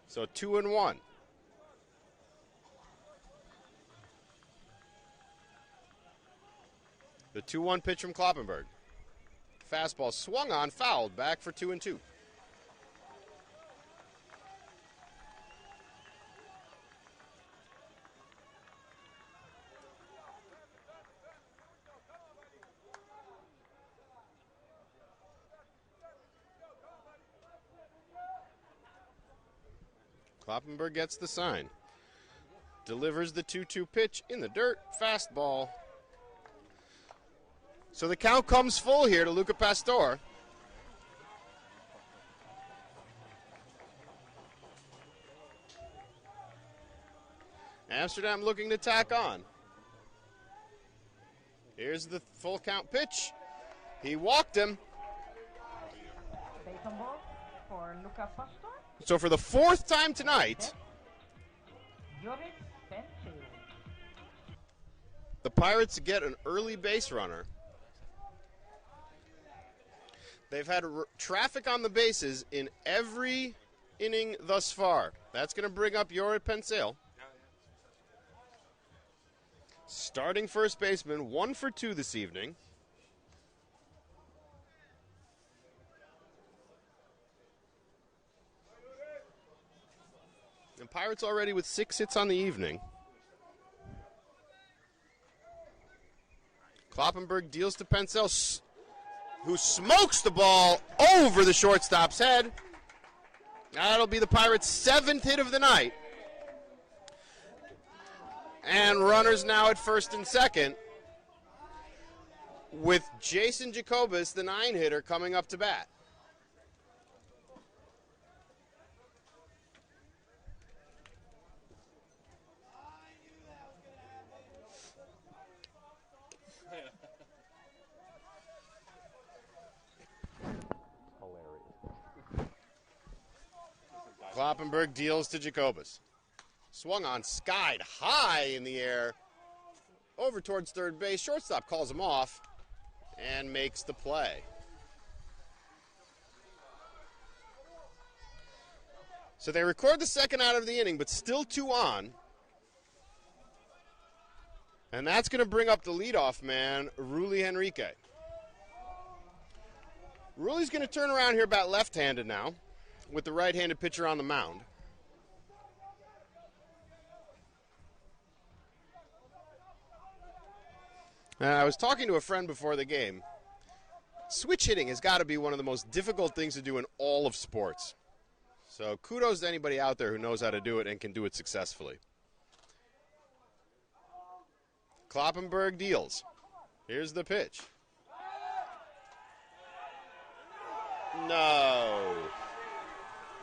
So 2-1. The 2-1 pitch from Kloppenburg. Fastball swung on, fouled, back for 2-2. Kloppenburg gets the sign. Delivers the 2-2 pitch in the dirt. Fastball. So the count comes full here to Luca Pastor. Amsterdam looking to tack on. Here's the full count pitch. He walked him. Base on ball for Luca Pastor. So for the fourth time tonight, the Pirates get an early base runner. They've had traffic on the bases in every inning thus far. That's going to bring up Jorrit Pencil. Starting first baseman, 1 for 2 this evening. And Pirates already with 6 hits on the evening. Kloppenburg deals to Pencil, who smokes the ball over the shortstop's head. That'll be the Pirates' 7th hit of the night. And runners now at first and second, with Jason Jacobus, the 9-hitter, coming up to bat. Kloppenburg deals to Jacobus. Swung on, skied high in the air, over towards third base. Shortstop calls him off and makes the play. So they record the second out of the inning, but still 2 on. And that's going to bring up the leadoff man, Ruli Henrique. Ruli's going to turn around here about left-handed now, with the right-handed pitcher on the mound. I was talking to a friend before the game. Switch hitting has got to be one of the most difficult things to do in all of sports. So kudos to anybody out there who knows how to do it and can do it successfully. Kloppenburg deals. Here's the pitch. No.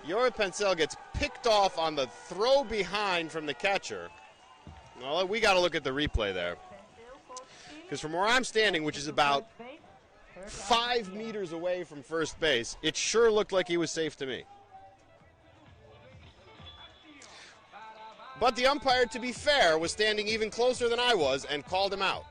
Jorrit Pencil gets picked off on the throw behind from the catcher. Well, we got to look at the replay there. Because from where I'm standing, which is about 5 meters away from first base, it sure looked like he was safe to me. But the umpire, to be fair, was standing even closer than I was and called him out.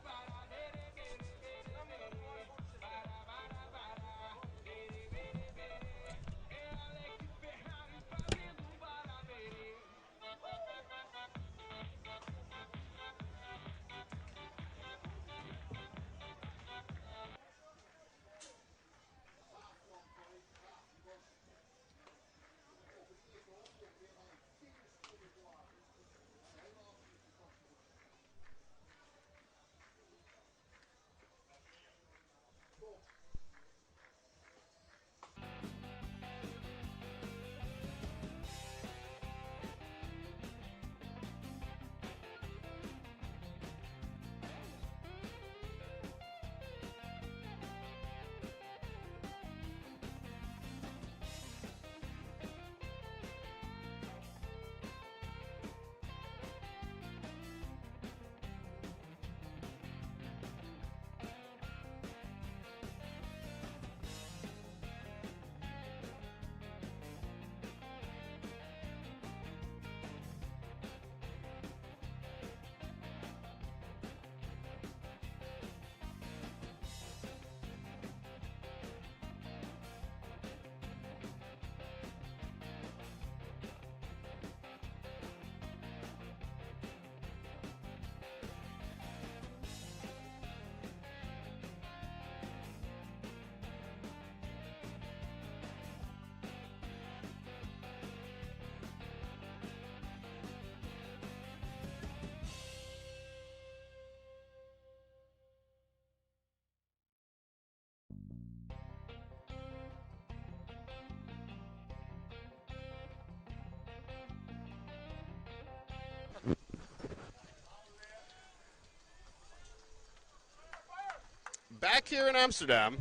here in Amsterdam.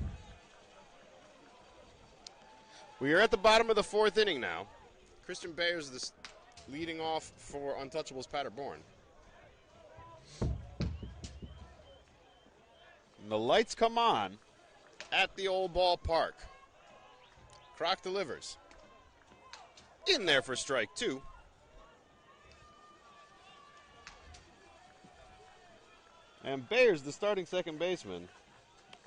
We are at the bottom of the 4th inning now. Christian Bayers is leading off for Untouchables Paderborn. And the lights come on at the old ballpark. Kroc delivers. In there for strike 2. And Bayers, the starting second baseman,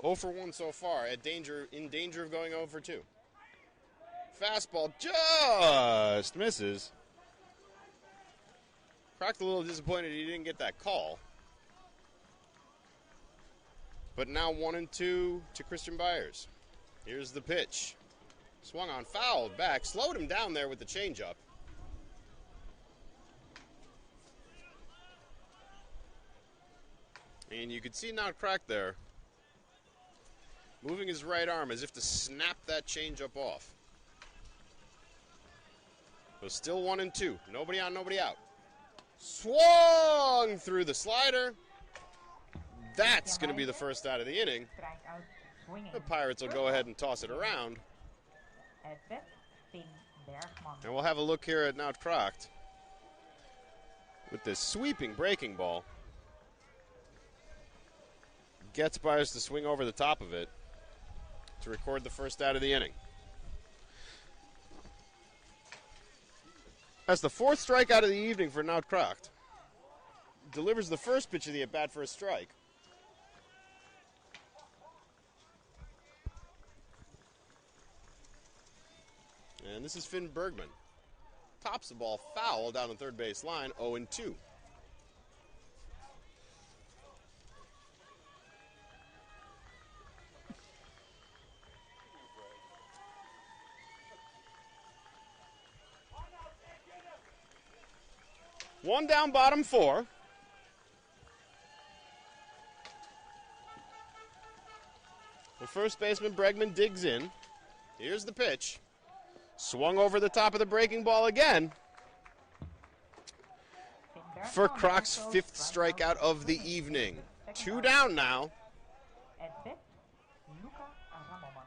0 for 1 so far, in danger of going 0 for 2. Fastball just misses. Kroc's a little disappointed he didn't get that call. But now 1-2 to Christian Bayers. Here's the pitch. Swung on, fouled back, slowed him down there with the changeup. And you could see now Kroc there moving his right arm as if to snap that changeup off. So still 1-2. Nobody on, nobody out. Swung through the slider. That's going to be the first out of the inning. Strikeout swinging. The Pirates will go ahead and toss it around. At bat, Finn Bergman. And we'll have a look here at Nout Kroc with this sweeping breaking ball. Gets Byers to swing over the top of it to record the first out of the inning. That's the 4th strikeout of the evening for Nout Kroc. Delivers the first pitch of the at-bat for a strike. And this is Finn Bergman. Tops the ball foul down the third base line, 0-2. One down, bottom 4. The first baseman, Bregman, digs in. Here's the pitch. Swung over the top of the breaking ball again. For Kroc's 5th strikeout of the evening. 2 down now. At bat, Luca Ramoman.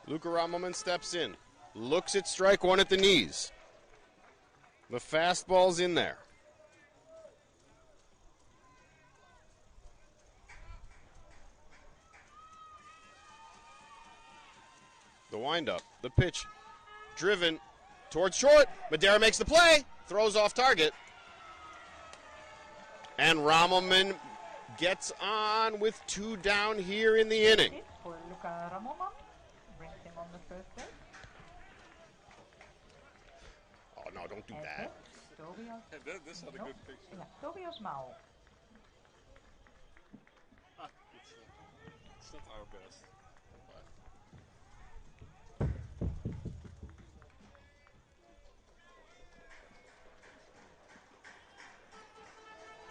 Luca Ramoman steps in. Looks at strike 1 at the knees. The fastball's in there. The windup, the pitch, driven towards short. Madera makes the play, throws off target. And Ramoman gets on with 2 down here in the inning. Hit for Luca Ramoman. Brings him on the first base. Oh, no, don't do At that. bat, Tobias. Yeah, this had a good picture. Ja, Tobias Mauw. It's not our best.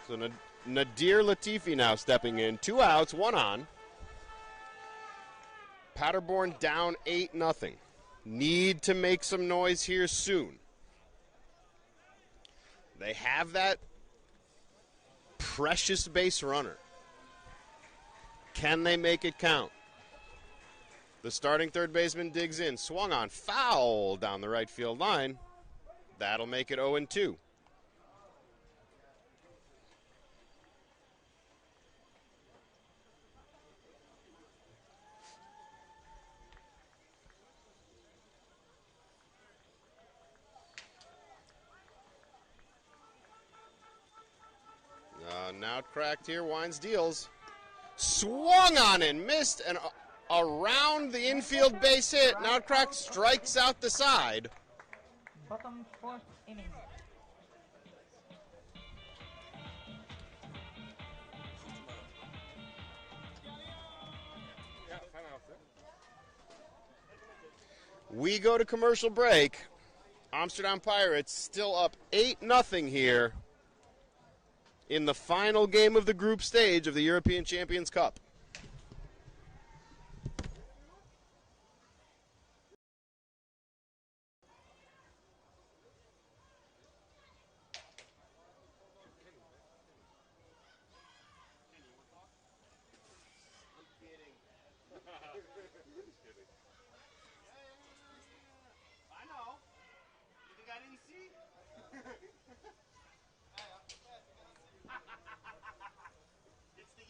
So Nadir Latifi now stepping in. 2 outs, 1 on. Paderborn down 8-0. Need to make some noise here soon. They have that precious base runner. Can they make it count? The starting third baseman digs in. Swung on. Foul down the right field line. That'll make it 0-2. Now cracked here, winds deals. Swung on and missed, and around the infield base hit. Now cracked strikes out the side. Bottom 4th inning. We go to commercial break. Amsterdam Pirates still up 8-0 here in the final game of the group stage of the European Champions Cup.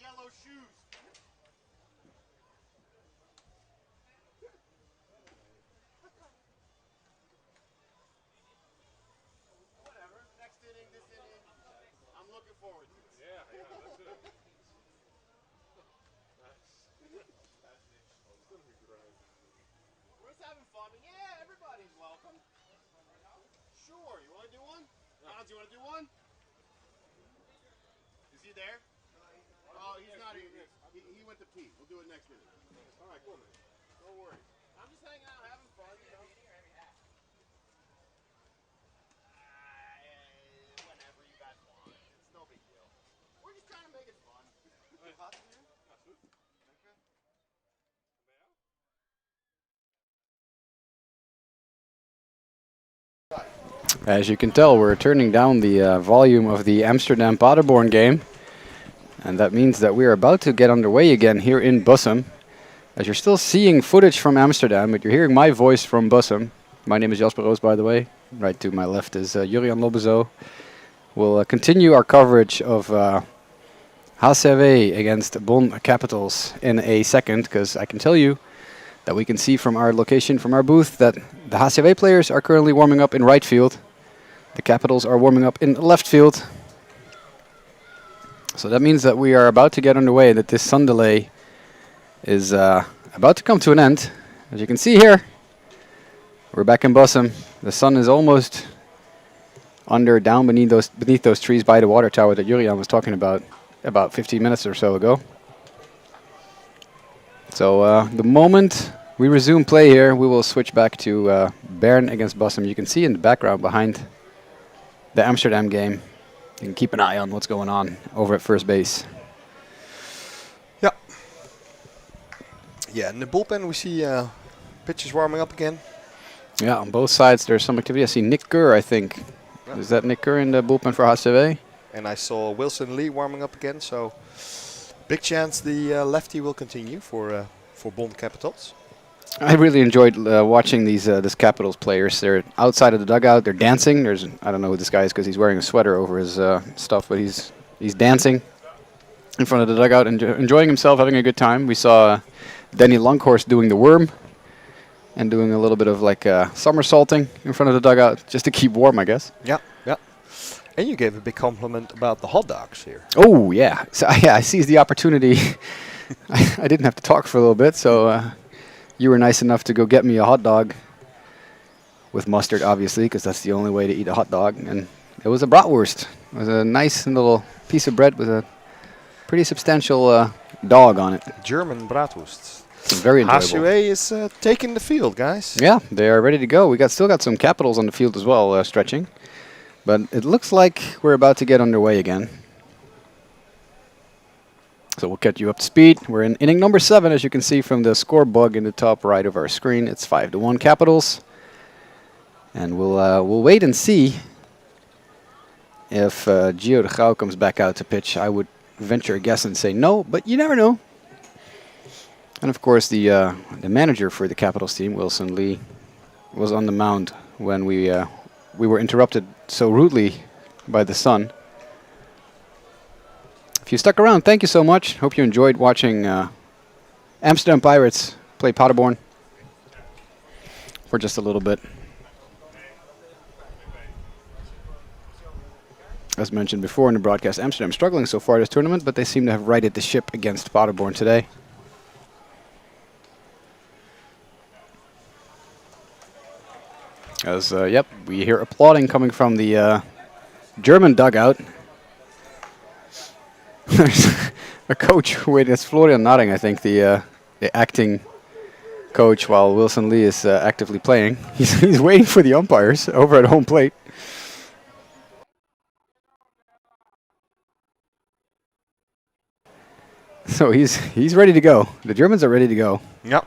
yellow shoes. Whatever. Next inning, this inning. I'm looking forward to it. Yeah, that's it. We're just having fun. Yeah, everybody's welcome. Sure. You want to do one? Hans, you want to do one? Is he there? Oh, he's not here. He went to pee. We'll do it next inning. All right, cool, man. No worries. I'm just hanging out, having fun. You know? Whenever you guys want. It's no big deal. We're just trying to make it fun. Hot in here? Okay. As you can tell, we're turning down the volume of the Amsterdam-Paderborn game. And that means that we are about to get underway again here in Bussum. As you're still seeing footage from Amsterdam, but you're hearing my voice from Bussum. My name is Jasper Roos, by the way. Right to my left is Jurian Lobezo. We'll continue our coverage of HCAW against Bonn Capitals in a second, because I can tell you that we can see from our location, from our booth, that the HCAW players are currently warming up in right field. The Capitals are warming up in left field. So that means that we are about to get underway, that this sun delay is about to come to an end. As you can see here, we're back in Bussum. The sun is almost down beneath those trees by the water tower that Jurian was talking about 15 minutes or so ago. So the moment we resume play here, we will switch back to Bern against Bussum. You can see in the background behind the Amsterdam game. You can keep an eye on what's going on over at first base. Yeah. Yeah, in the bullpen we see pitchers warming up again. Yeah, on both sides there's some activity. I see Nick GER, I think. Yeah. Is that Nick GER in the bullpen for HCAW? And I saw Wilson Lee warming up again, so big chance the lefty will continue for Bonn Capitals. I really enjoyed watching these Capitals players. They're outside of the dugout. They're dancing. I don't know who this guy is because he's wearing a sweater over his stuff, but he's dancing in front of the dugout and enjoying himself, having a good time. We saw Danny Longhorst doing the worm and doing a little bit of like somersaulting in front of the dugout just to keep warm, I guess. Yeah, yeah. And you gave a big compliment about the hot dogs here. Oh, yeah. So, yeah, I seized the opportunity. I didn't have to talk for a little bit, so you were nice enough to go get me a hot dog with mustard, obviously, because that's the only way to eat a hot dog. And it was a bratwurst. It was a nice little piece of bread with a pretty substantial dog on it. German bratwurst. Very enjoyable. HCAW is taking the field, guys. Yeah, they are ready to go. We still got some Capitals on the field as well, stretching. But it looks like we're about to get underway again. So we'll get you up to speed. We're in inning number 7, as you can see from the score bug in the top right of our screen. It's 5-1 Capitals. And we'll wait and see if Gio de Gauw comes back out to pitch. I would venture a guess and say no, but you never know. And of course, the manager for the Capitals team, Wilson Lee, was on the mound when we were interrupted so rudely by the sun. If you stuck around, thank you so much. Hope you enjoyed watching Amsterdam Pirates play Paderborn for just a little bit. As mentioned before in the broadcast, Amsterdam struggling so far this tournament, but they seem to have righted the ship against Paderborn today. As, yep, we hear applauding coming from the German dugout. There's a coach waiting. It's Florian Naring, I think, the acting coach, while Wilson Lee is actively playing. He's waiting for the umpires over at home plate. So he's ready to go. The Germans are ready to go. Yep.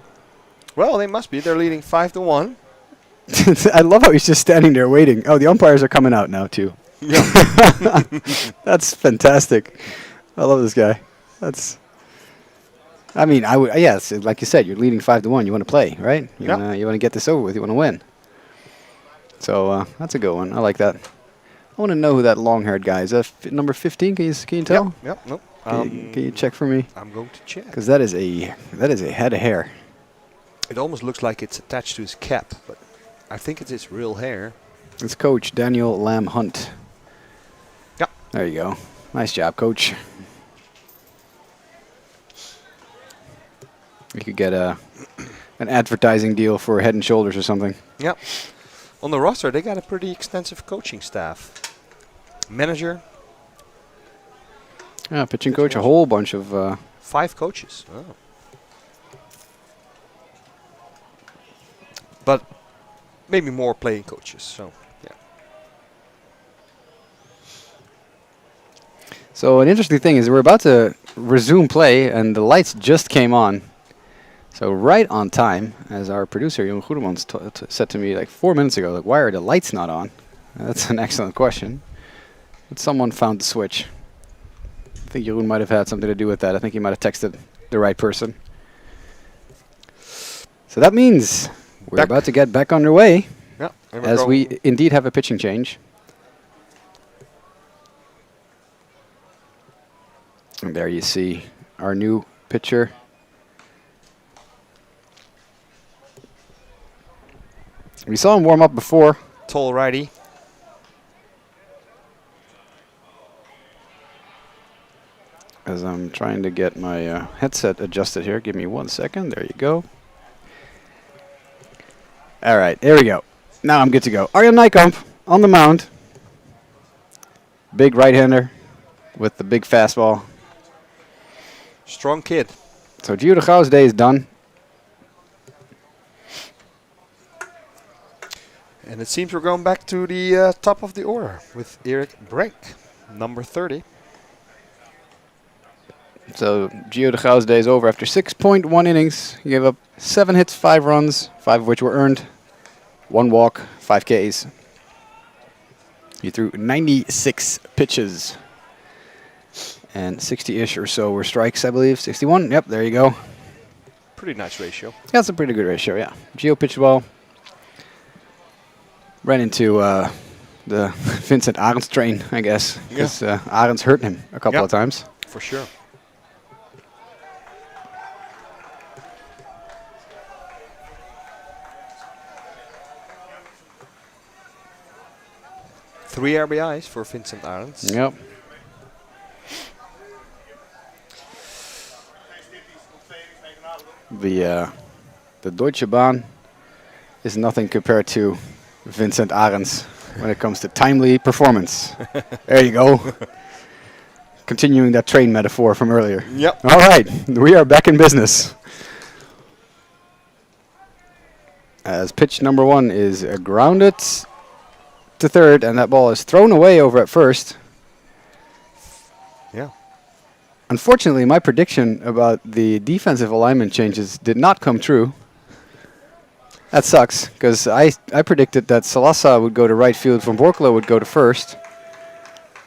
Well, they must be. They're leading 5-1. I love how he's just standing there waiting. Oh, the umpires are coming out now too. Yeah. That's fantastic. I love this guy. I mean, yes, like you said, you're leading 5-1. You want to play, right? You want to get this over with. You want to win. So that's a good one. I like that. I want to know who that long-haired guy is. Number 15? Can you tell? Yep. Nope. Can you check for me? I'm going to check. Because that is a head of hair. It almost looks like it's attached to his cap, but I think it's his real hair. It's Coach Daniel Lamb Hunt. Yep. There you go. Nice job, Coach. You could get an advertising deal for Head and Shoulders or something. Yep. On the roster, they got a pretty extensive coaching staff. Manager. Yeah, pitching coach, a whole bunch of... 5 coaches. Oh. But maybe more playing coaches. So, yeah. So an interesting thing is we're about to resume play, and the lights just came on. So right on time, as our producer, Jon Goedemans, said to me like 4 minutes ago, like, why are the lights not on? That's an excellent question. But someone found the switch. I think Jeroen might have had something to do with that. I think he might have texted the right person. So that means we're about to get back underway, Yeah. as we indeed have a pitching change. And there you see our new pitcher. We saw him warm up before. Tall righty. As I'm trying to get my headset adjusted here. Give me 1 second. There you go. All right, there we go. Now I'm good to go. Arjen Nijkamp on the mound. Big right-hander with the big fastball. Strong kid. So Gio de Gauw's day is done. And it seems we're going back to the top of the order with Erik Brink, number 30. So Gio de Gauw's day is over after 6.1 innings. He gave up 7 hits, 5 runs, 5 of which were earned. 1 walk, 5 Ks. He threw 96 pitches. And 60-ish or so were strikes, I believe. 61, yep, there you go. Pretty nice ratio. That's a pretty good ratio, yeah. Gio pitched well. Ran into the Vincent Arends train, I guess. Because Arends hurt him a couple of times. For sure. Three RBIs for Vincent Arends. Yep. The Deutsche Bahn is nothing compared to Vincent Arends when it comes to timely performance. There you go. Continuing that train metaphor from earlier. Yep. All right, we are back in business. As pitch number 1 is grounded to third, and that ball is thrown away over at first. Yeah. Unfortunately, my prediction about the defensive alignment changes did not come true. That sucks, because I predicted that Salasa would go to right field, Van Borkelo would go to first,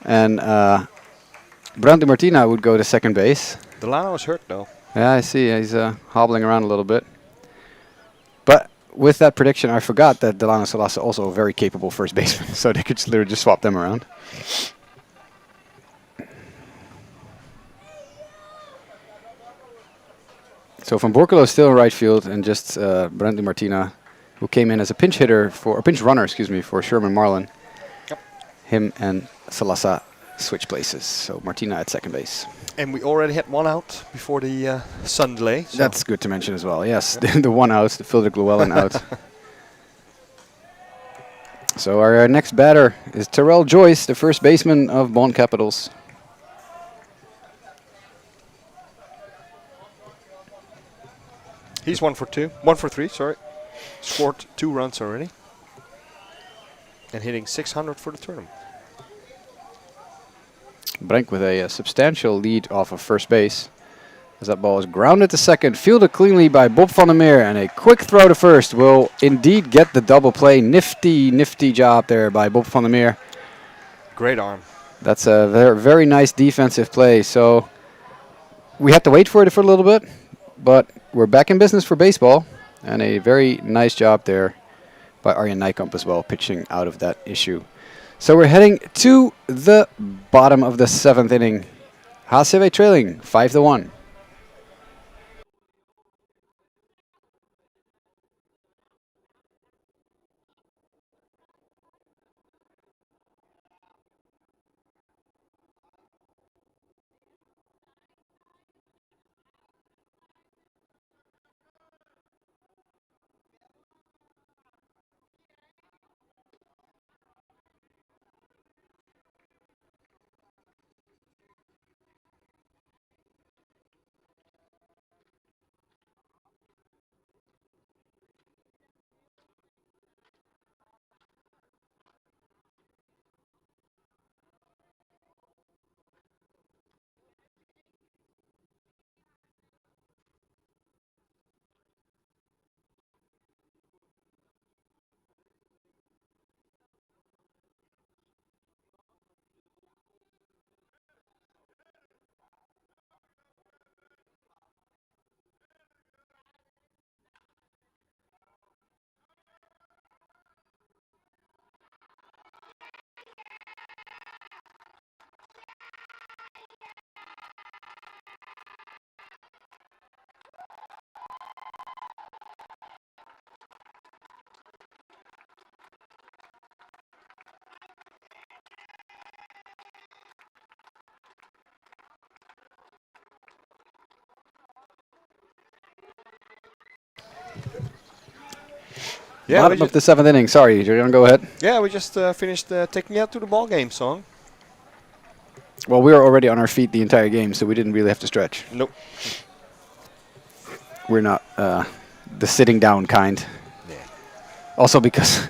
and Brandt Martina would go to second base. Delano is hurt, though. Yeah, I see. He's hobbling around a little bit. But with that prediction, I forgot that Delano Salasa also a very capable first baseman, so they could just literally just swap them around. So Van Borkelo is still in right field, and just Brandt Martina, who came in as a pinch hitter for, or pinch runner, excuse me, for Sherman Marlin. Yep. Him and Salasa switch places. So Martina at second base. And we already had 1 out before the sun delay. So That's good to mention as well. Yes, the 1 out, the Philip Llewellyn out. So our next batter is Terrell Joyce, the first baseman of Bonn Capitals. he's 1 for 3, sorry. Scored 2 runs already. And hitting 600 for the tournament. Brink with a substantial lead off of first base. As that ball is grounded to second, fielded cleanly by Bob van der Meer, and a quick throw to first will indeed get the double play. Nifty, nifty job there by Bob van der Meer. Great arm. That's a very nice defensive play. So we had to wait for it for a little bit, but we're back in business for baseball, and a very nice job there by Arjen Nijkamp as well, pitching out of that issue. So we're heading to the bottom of the 7th inning. HCAW trailing 5-1. Yeah, Bottom of the 7th inning. Sorry, Julian, go ahead. we just finished taking out to the ball game song. Well, we were already on our feet the entire game, so we didn't really have to stretch. Nope. We're not the sitting down kind. Yeah. Also because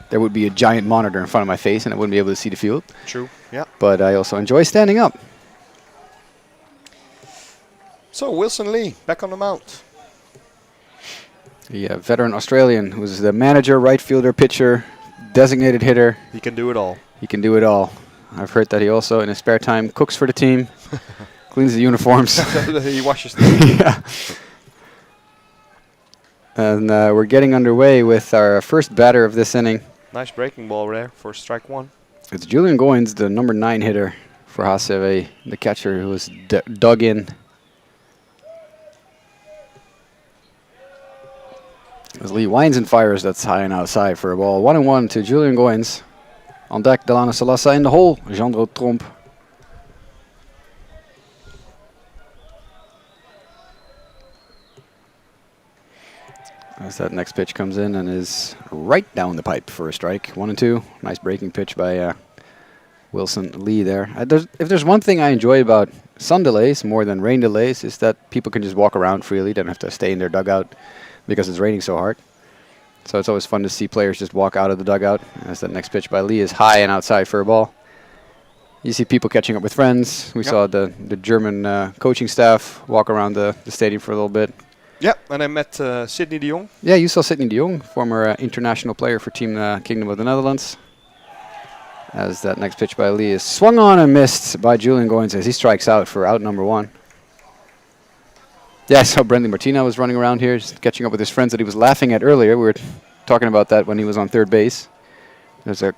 there would be a giant monitor in front of my face and I wouldn't be able to see the field. True. Yeah. But I also enjoy standing up. So Wilson Lee back on the mound. The veteran Australian who's the manager, right fielder, pitcher, designated hitter. He can do it all. He can do it all. I've heard that he also, in his spare time, cooks for the team, cleans the uniforms. He washes them. Yeah. And we're getting underway with our first batter of this inning. Nice breaking ball there for strike 1. It's Julian Goins, the number 9 hitter for HCAW, the catcher who was dug in. As Lee winds and fires, that's high and outside for a ball. 1-1 to Julian Goins. On deck, Delano Salasa in the hole, Jandro Tromp. As that next pitch comes in and is right down the pipe for a strike. 1-2. Nice breaking pitch by Wilson Lee there. If there's one thing I enjoy about sun delays more than rain delays, is that people can just walk around freely. They don't have to stay in their dugout because it's raining so hard. So it's always fun to see players just walk out of the dugout. As that next pitch by Lee is high and outside for a ball. You see people catching up with friends. We saw the German coaching staff walk around the stadium for a little bit. Yeah, and I met Sidney de Jong. Yeah, you saw Sidney de Jong, former international player for Team Kingdom of the Netherlands. As that next pitch by Lee is swung on and missed by Julian Goins as he strikes out for out number 1. Yeah, I saw Brendan Martina was running around here, just catching up with his friends that he was laughing at earlier. We were talking about that when he was on third base. There's a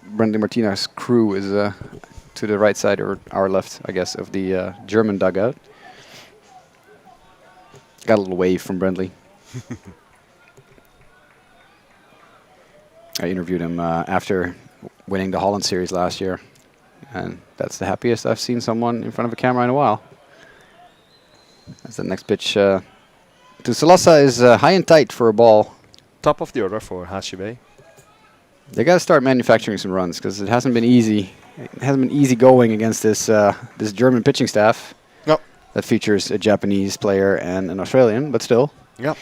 Brendan Martina's crew is to the right side or our left, I guess, of the German dugout. Got a little wave from Brendley. I interviewed him after winning the Holland Series last year, and that's the happiest I've seen someone in front of a camera in a while. That's the next pitch to Salasa is high and tight for a ball. Top of the order for HCAW. They got to start manufacturing some runs because it hasn't been easy. It hasn't been easy going against this this German pitching staff. No. That features a Japanese player and an Australian, but still. Yeah.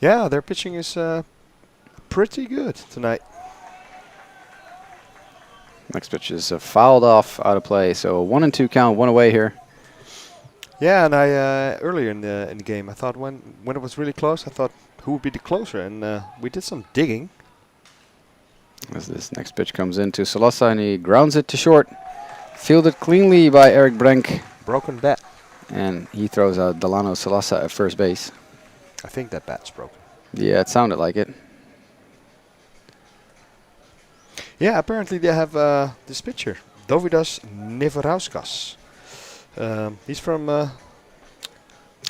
Yeah, their pitching is pretty good tonight. Next pitch is fouled off out of play, so 1-2 count, 1 away here. Yeah, and I earlier in the game, I thought when it was really close, I thought who would be the closer, and we did some digging. As this next pitch comes in to Salasa, and he grounds it to short. Fielded cleanly by Eric Brenk. Broken bat. And he throws out Delano Salasa at first base. I think that bat's broken. Yeah, it sounded like it. Yeah, apparently they have this pitcher, Dovydas Neverauskas. He's from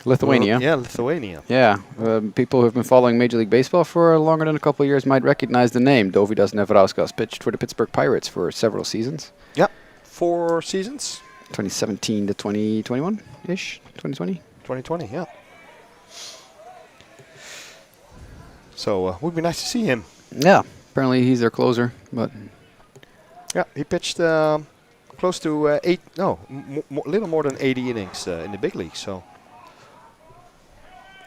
Lithuania. Yeah, Lithuania. Yeah, people who have been following Major League Baseball for longer than a couple of years might recognize the name. Dovydas Neverauskas pitched for the Pittsburgh Pirates for several seasons. Yeah, 4 seasons. 2017 to 2021-ish, 2020. 2020, yeah. So would be nice to see him. Yeah, apparently he's their closer, but Yeah, he pitched close to little more than 80 innings in the big league. So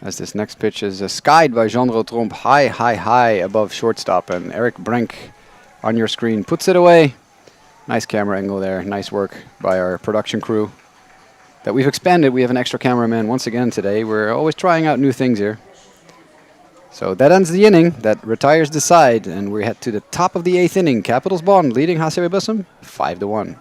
as this next pitch is skied by Jean-Ro Tromp high above shortstop, and Eric Brink on your screen puts it away. Nice camera angle there. Nice work by our production crew that we've expanded. We have an extra cameraman once again today. We're always trying out new things here. So that ends the inning. That retires the side, and we head to the top of the 8th inning. Capitals Bonn leading HCAW Bussum 5-1.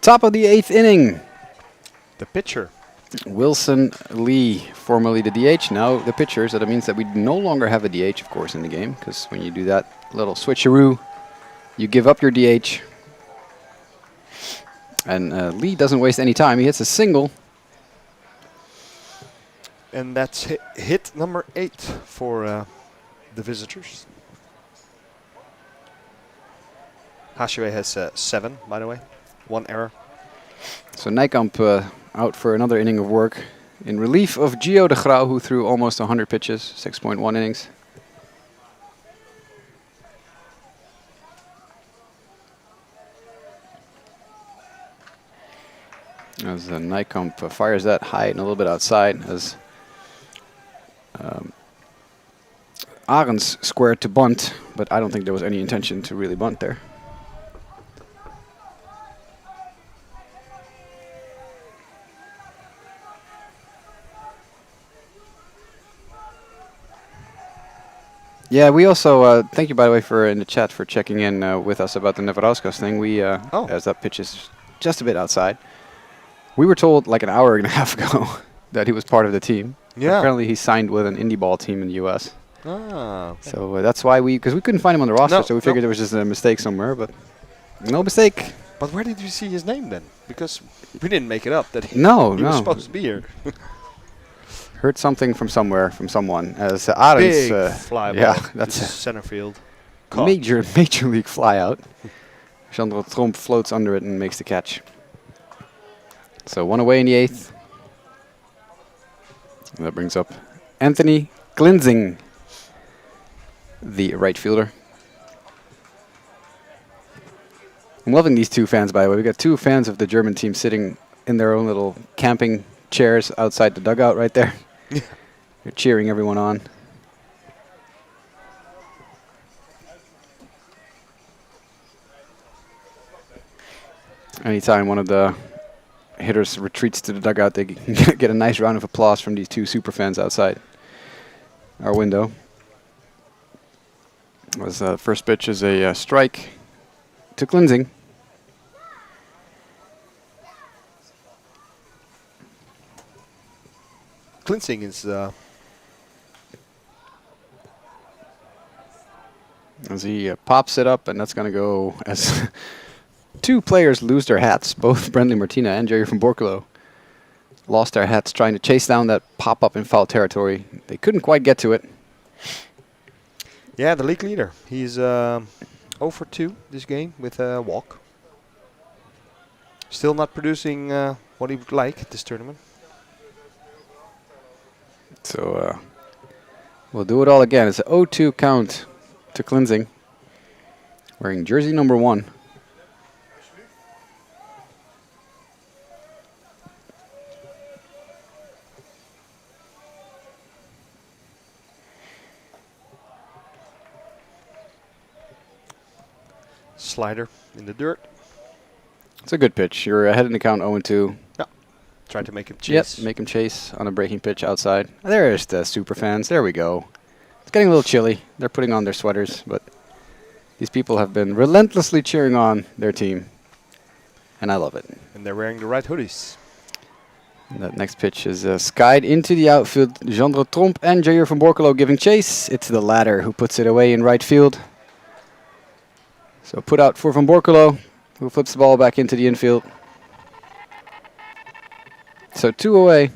Top of the 8th inning. the pitcher. Wilson Lee, formerly the DH, now the pitcher. So that means that we no longer have a DH, of course, in the game, because when you do that little switcheroo, you give up your DH. And Lee doesn't waste any time. He hits a single. And that's hit number 8 for the visitors. HCAW has 7, by the way. 1 error. So Nijkamp out for another inning of work in relief of Gio de Grauw, who threw almost 100 pitches, 6.1 innings. As Nijkamp fires that high and a little bit outside, as Arends squared to bunt, but I don't think there was any intention to really bunt there. Yeah, we also thank you, by the way, for in the chat for checking in with us about the Neverauskas thing. We as that pitch is just a bit outside. We were told like an hour and a half ago that he was part of the team. Yeah. Apparently he signed with an indie ball team in the U.S. Ah. Okay. So that's why because we couldn't find him on the roster, No, so we figured there was just a mistake somewhere, but no mistake. But where did you see his name then? Because we didn't make it up that he, No, he was no. supposed to be here. Heard something from somewhere, from someone. As Arends, Big fly ball. yeah, that's to a center field. major league flyout. Jean-Ro Tromp floats under it and makes the catch. So 1 away in the 8th. And that brings up Anthony Glinzing, the right fielder. I'm loving these 2 fans, by the way. We got 2 fans of the German team sitting in their own little camping chairs outside the dugout right there. They're cheering everyone on. Anytime one of the hitters retreats to the dugout, they get a nice round of applause from these 2 super fans outside our window. Was first pitch is a strike to Klinzing. Cleansing is As he pops it up, and that's going to go as two players lose their hats. Both Brentley Martina and Jerry from Borculo lost their hats trying to chase down that pop-up in foul territory. They couldn't quite get to it. yeah, the league leader. He's 0 for 2 this game with a walk. Still not producing what he would like at this tournament. So we'll do it all again. It's an 0-2 count to Klinzing, wearing jersey number 1. Slider in the dirt. It's a good pitch. You're ahead in the count 0-2. Try to make him chase. Yep, make him chase on a breaking pitch outside. There's the super fans. There we go. It's getting a little chilly. They're putting on their sweaters, but these people have been relentlessly cheering on their team, and I love it. And they're wearing the right hoodies. And that next pitch is skied into the outfield. Jandro Tromp and Jair van Borculo giving chase. It's the latter who puts it away in right field. So put out for van Borculo, who flips the ball back into the infield. So 2 away.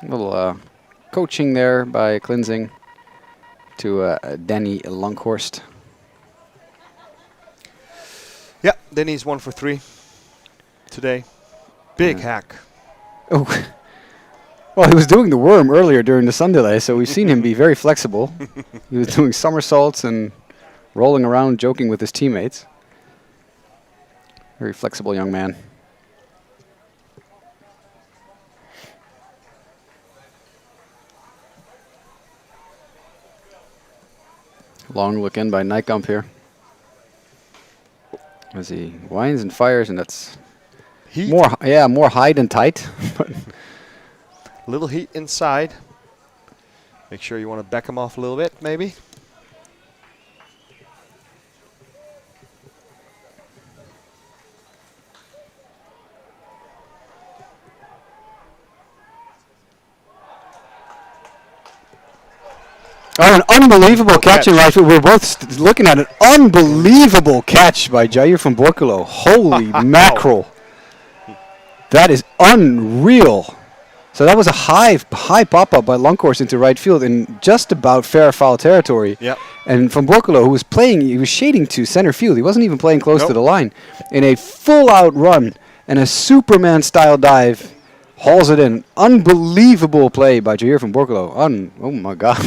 A little coaching there by Klinzing to Danny Longhorst. Yeah, then he's 1 for 3 today. Big hack. Oh, well, he was doing the worm earlier during the sun delay, so we've seen him be very flexible. He was doing somersaults and rolling around, joking with his teammates. Very flexible young man. Long look in by Nijkamp here. As he winds and fires, and that's Heat. more high than tight. Little heat inside. Make sure you want to back him off a little bit, maybe. Oh, an unbelievable catch in right field. We're both looking at an unbelievable catch by Jair van Borculo. Holy mackerel. That is unreal. So that was a high pop-up by Longhorst into right field in just about fair foul territory. Yep. And van Borculo, who was playing, he was shading to center field. He wasn't even playing close Nope. to the line. In a full-out run and a Superman-style dive, hauls it in. Unbelievable play by Jair van Borculo. Oh, my God.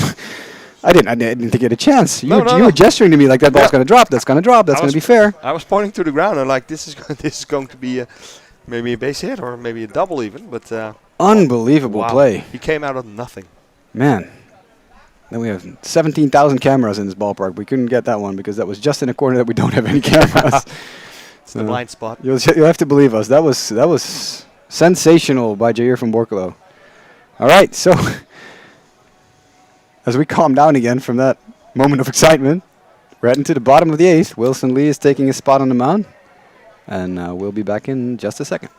I didn't think he had a chance. You were gesturing to me like that ball's going to drop. That's going to drop. That's going to be fair. I was pointing to the ground and like this is going to be maybe a base hit or maybe a double even. But unbelievable wow. play. He came out of nothing. Man. Then we have 17,000 cameras in this ballpark. We couldn't get that one because that was just in a corner that we don't have any cameras. It's the blind spot. You'll have to believe us. That was sensational by Jair van Borculo. All right, so as we calm down again from that moment of excitement, we're heading to the bottom of the 8th. Wilson Lee is taking his spot on the mound, and we'll be back in just a second.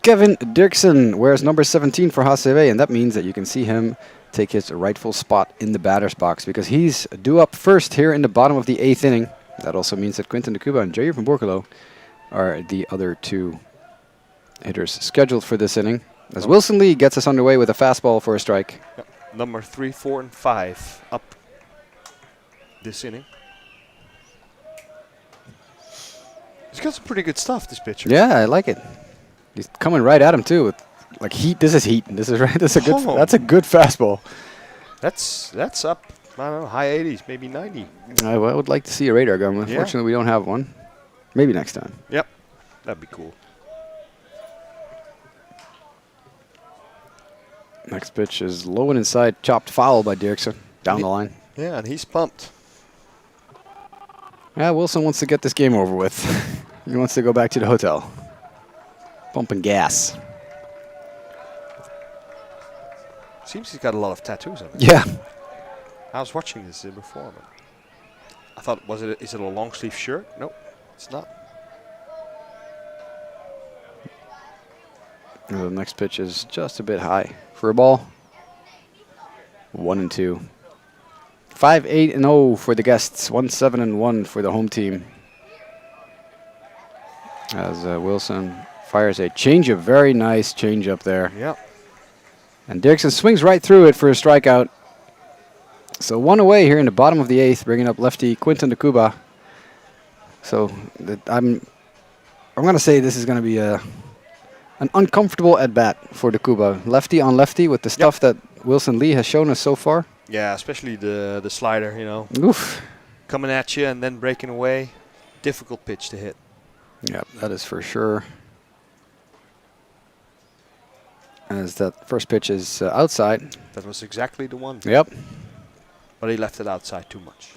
Kevin Dirksen wears number 17 for HCAW, and that means that you can see him take his rightful spot in the batter's box because he's due up first here in the bottom of the 8th inning. That also means that Quinten de Cuba and Jair van Borkelo are the other two hitters scheduled for this inning. As Wilson Lee gets us underway with a fastball for a strike. Yep. Number 3, 4, and 5 up this inning. He's got some pretty good stuff, this pitcher. Yeah, I like it. He's coming right at him too with like heat. This is heat. This is right. This is a good. Oh. That's a good fastball. That's up. I don't know, high 80s, maybe 90. I would like to see a radar gun. Yeah. Unfortunately, we don't have one. Maybe next time. Yep, that'd be cool. Next pitch is low and inside, chopped foul by Dirksen down the line. Yeah, and he's pumped. Yeah, Wilson wants to get this game over with. He wants to go back to the hotel. Pumping gas. Seems he's got a lot of tattoos on him. Yeah. I was watching this before, but I thought, is it a long sleeve shirt? Nope, it's not. The next pitch is just a bit high for a ball. 1-2. 5-8-0 for the guests. 1-7-1 for the home team. As Wilson fires a changeup, very nice changeup there. Yeah. And Dirksen swings right through it for a strikeout. So one away here in the bottom of the 8th, bringing up lefty Quinten de Cuba. So I'm going to say this is going to be an uncomfortable at bat for de Cuba. Lefty on lefty with the stuff that Wilson Lee has shown us so far. Yeah, especially the slider, you know. Oof. Coming at you and then breaking away. Difficult pitch to hit. Yeah, that is for sure. As that first pitch is outside. That was exactly the one. Yep. But he left it outside too much.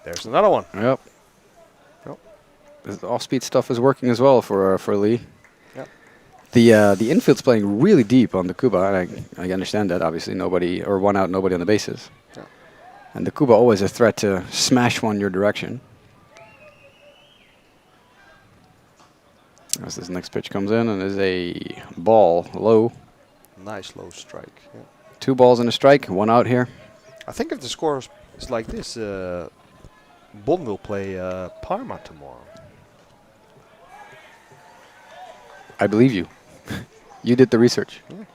There's another one. Yep. The off-speed stuff is working as well for Lee. Yep. The infield's playing really deep on the Cuba, and I understand that. Obviously, nobody or one out, nobody on the bases. Yep. And the Cuba always a threat to smash one your direction. As this next pitch comes in and is a ball low. Nice low strike. Yeah. 2 balls and a strike, 1 out here. I think if the score is like this, Bonn will play Parma tomorrow. I believe you. You did the research. Yeah.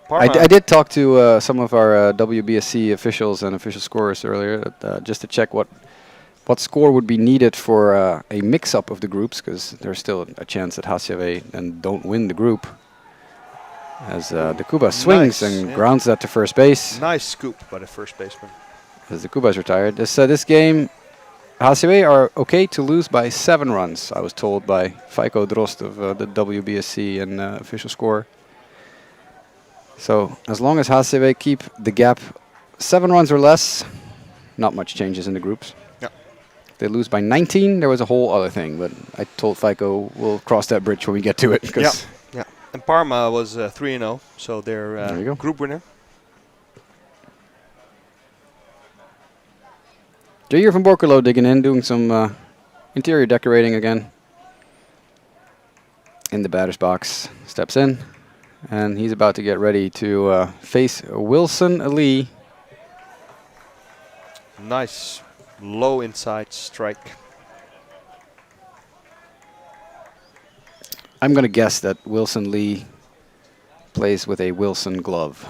Parma. I did talk to some of our WBSC officials and official scorers earlier just to check what score would be needed for a mix-up of the groups, because there's still a chance that HCAW and don't win the group. As de Cuba swings and grounds that to first base. Nice scoop by the first baseman. As de Cuba is retired. This game, HCAW are okay to lose by 7 runs, I was told by Feiko Drost of the WBSC and official score. So as long as HCAW keep the gap 7 runs or less, not much changes in the groups. They lose by 19, there was a whole other thing, but I told Feiko we'll cross that bridge when we get to it. Yeah. And Parma was 3-0, so they're there you go. group winner. Jair van Borkelo digging in, doing some interior decorating again. In the batter's box, steps in, and he's about to get ready to face Wilson Lee. Nice low inside strike. I'm going to guess that Wilson Lee plays with a Wilson glove.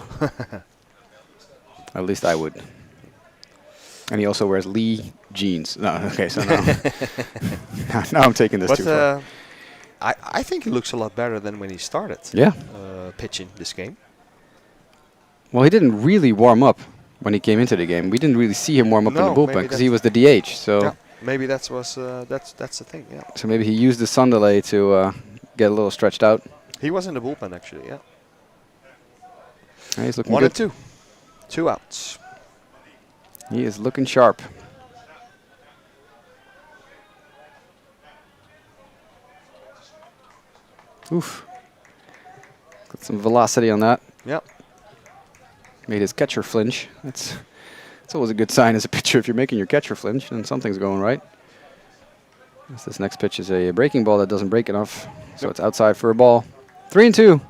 At least I would. And he also wears Lee jeans. No, okay, so now, now I'm taking this too far. I think he looks a lot better than when he started pitching this game. Well, he didn't really warm up when he came into the game. We didn't really see him warm up in the bullpen because he was the DH. So maybe that's the thing. Yeah. So maybe he used the sun delay to get a little stretched out. He was in the bullpen actually. Yeah. And he's looking 1 good. and 2, 2 outs. He is looking sharp. Oof. Got some velocity on that. Yep. Made his catcher flinch. That's It's always a good sign as a pitcher if you're making your catcher flinch, then something's going right. This next pitch is a breaking ball that doesn't break enough, so it's outside for a ball. 3-2.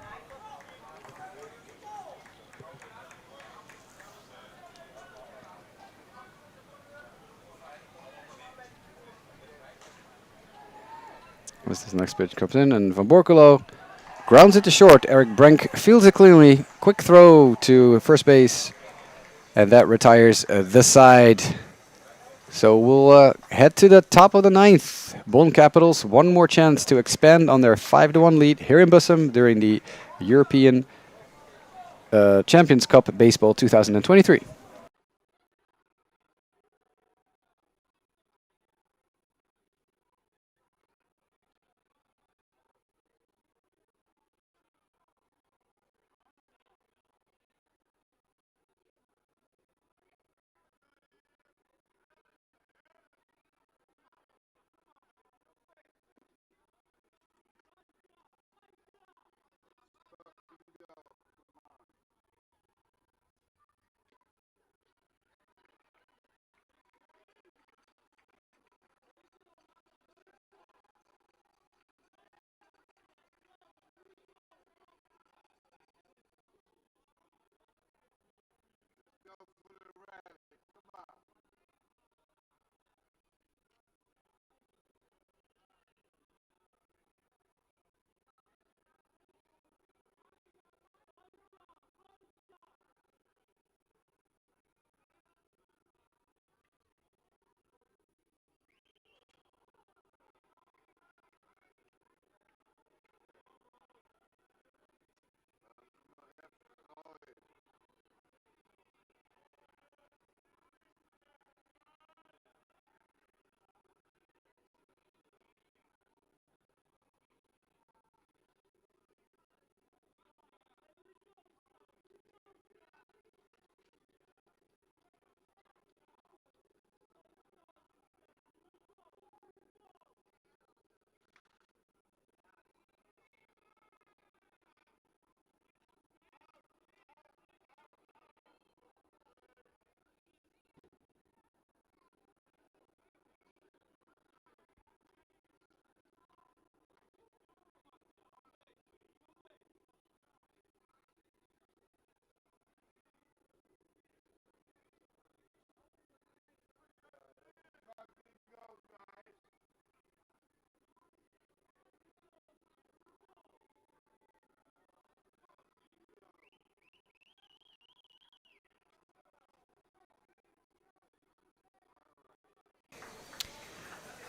As this next pitch comes in, and Van Borkelo grounds it to short. Eric Brenk fields it cleanly. Quick throw to first base, and that retires the side. So we'll head to the top of the ninth. Bonn Capitals, one more chance to expand on their 5-1 lead here in Bussum during the European Champions Cup Baseball 2023.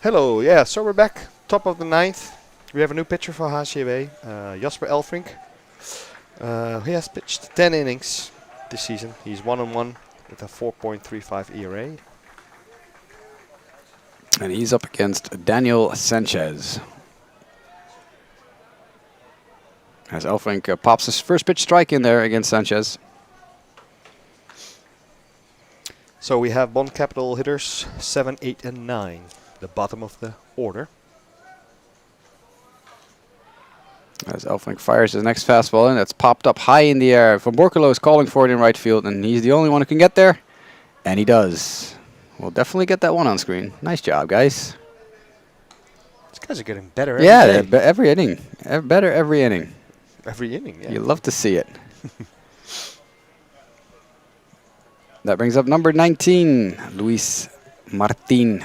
Hello, yeah, so we're back, top of the ninth. We have a new pitcher for HCAW, Jasper Elfrink. He has pitched 10 innings this season. He's 1-1 with a 4.35 ERA. And he's up against Daniel Sanchez. As Elfrink pops his first pitch strike in there against Sanchez. So we have Bonn Capital hitters 7, 8, and 9. The bottom of the order. As Elfrink fires his next fastball in, that's popped up high in the air. Van Borkelo is calling for it in right field, and he's the only one who can get there. And he does. We'll definitely get that one on screen. Nice job, guys. These guys are getting better every Yeah, day. every inning. Better every inning. Every inning, yeah. You love to see it. That brings up number 19, Luis Martin.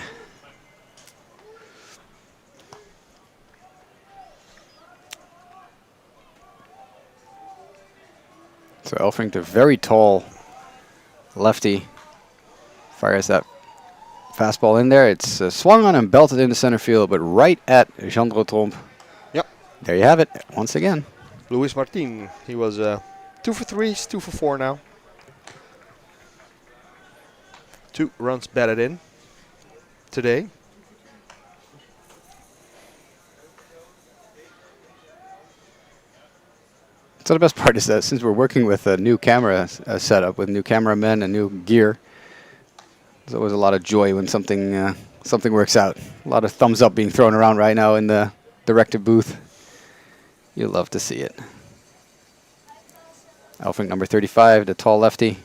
So Elfrink, the very tall lefty, fires that fastball in there. It's swung on and belted into center field, but right at Jean Tromp. Yep. There you have it, once again. Luis Martin, he was 2 for 3, he's 2 for 4 now. 2 runs batted in today. So the best part is that since we're working with a new camera setup, with new cameramen and new gear, there's always a lot of joy when something something works out. A lot of thumbs up being thrown around right now in the director booth. You'll love to see it. Elfrink number 35, the tall lefty.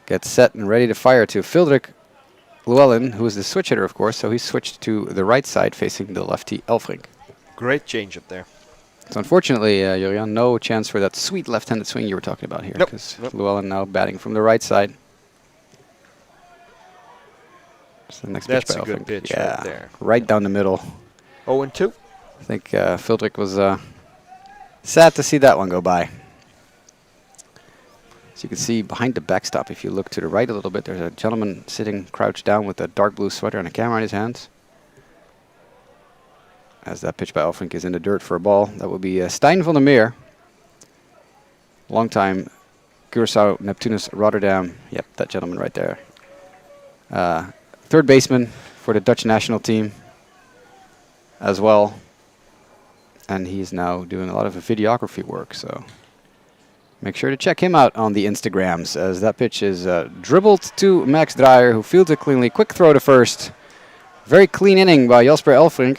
gets set and ready to fire to Fildrik Llewellyn, who is the switch hitter, of course, so he's switched to the right side facing the lefty Elfrink. Great change up there. So unfortunately, Jurjan, no chance for that sweet left-handed swing you were talking about here, Nope. because Nope. Llewellyn now batting from the right side. So the next That's pitch by a good Elfrink. pitch Yeah, right there. right down the middle. 0-2. I think Fildrik was sad to see that one go by. As you can see behind the backstop, if you look to the right a little bit, there's a gentleman sitting crouched down with a dark blue sweater and a camera in his hands. As that pitch by Elfrink is in the dirt for a ball. That will be Stijn van der Meer. Longtime Curaçao Neptunus Rotterdam. Yep, that gentleman right there. Third baseman for the Dutch national team as well. And he's now doing a lot of videography work, so make sure to check him out on the Instagrams, as that pitch is dribbled to Max Dreyer, who fields it cleanly. Quick throw to first. Very clean inning by Jasper Elfrink.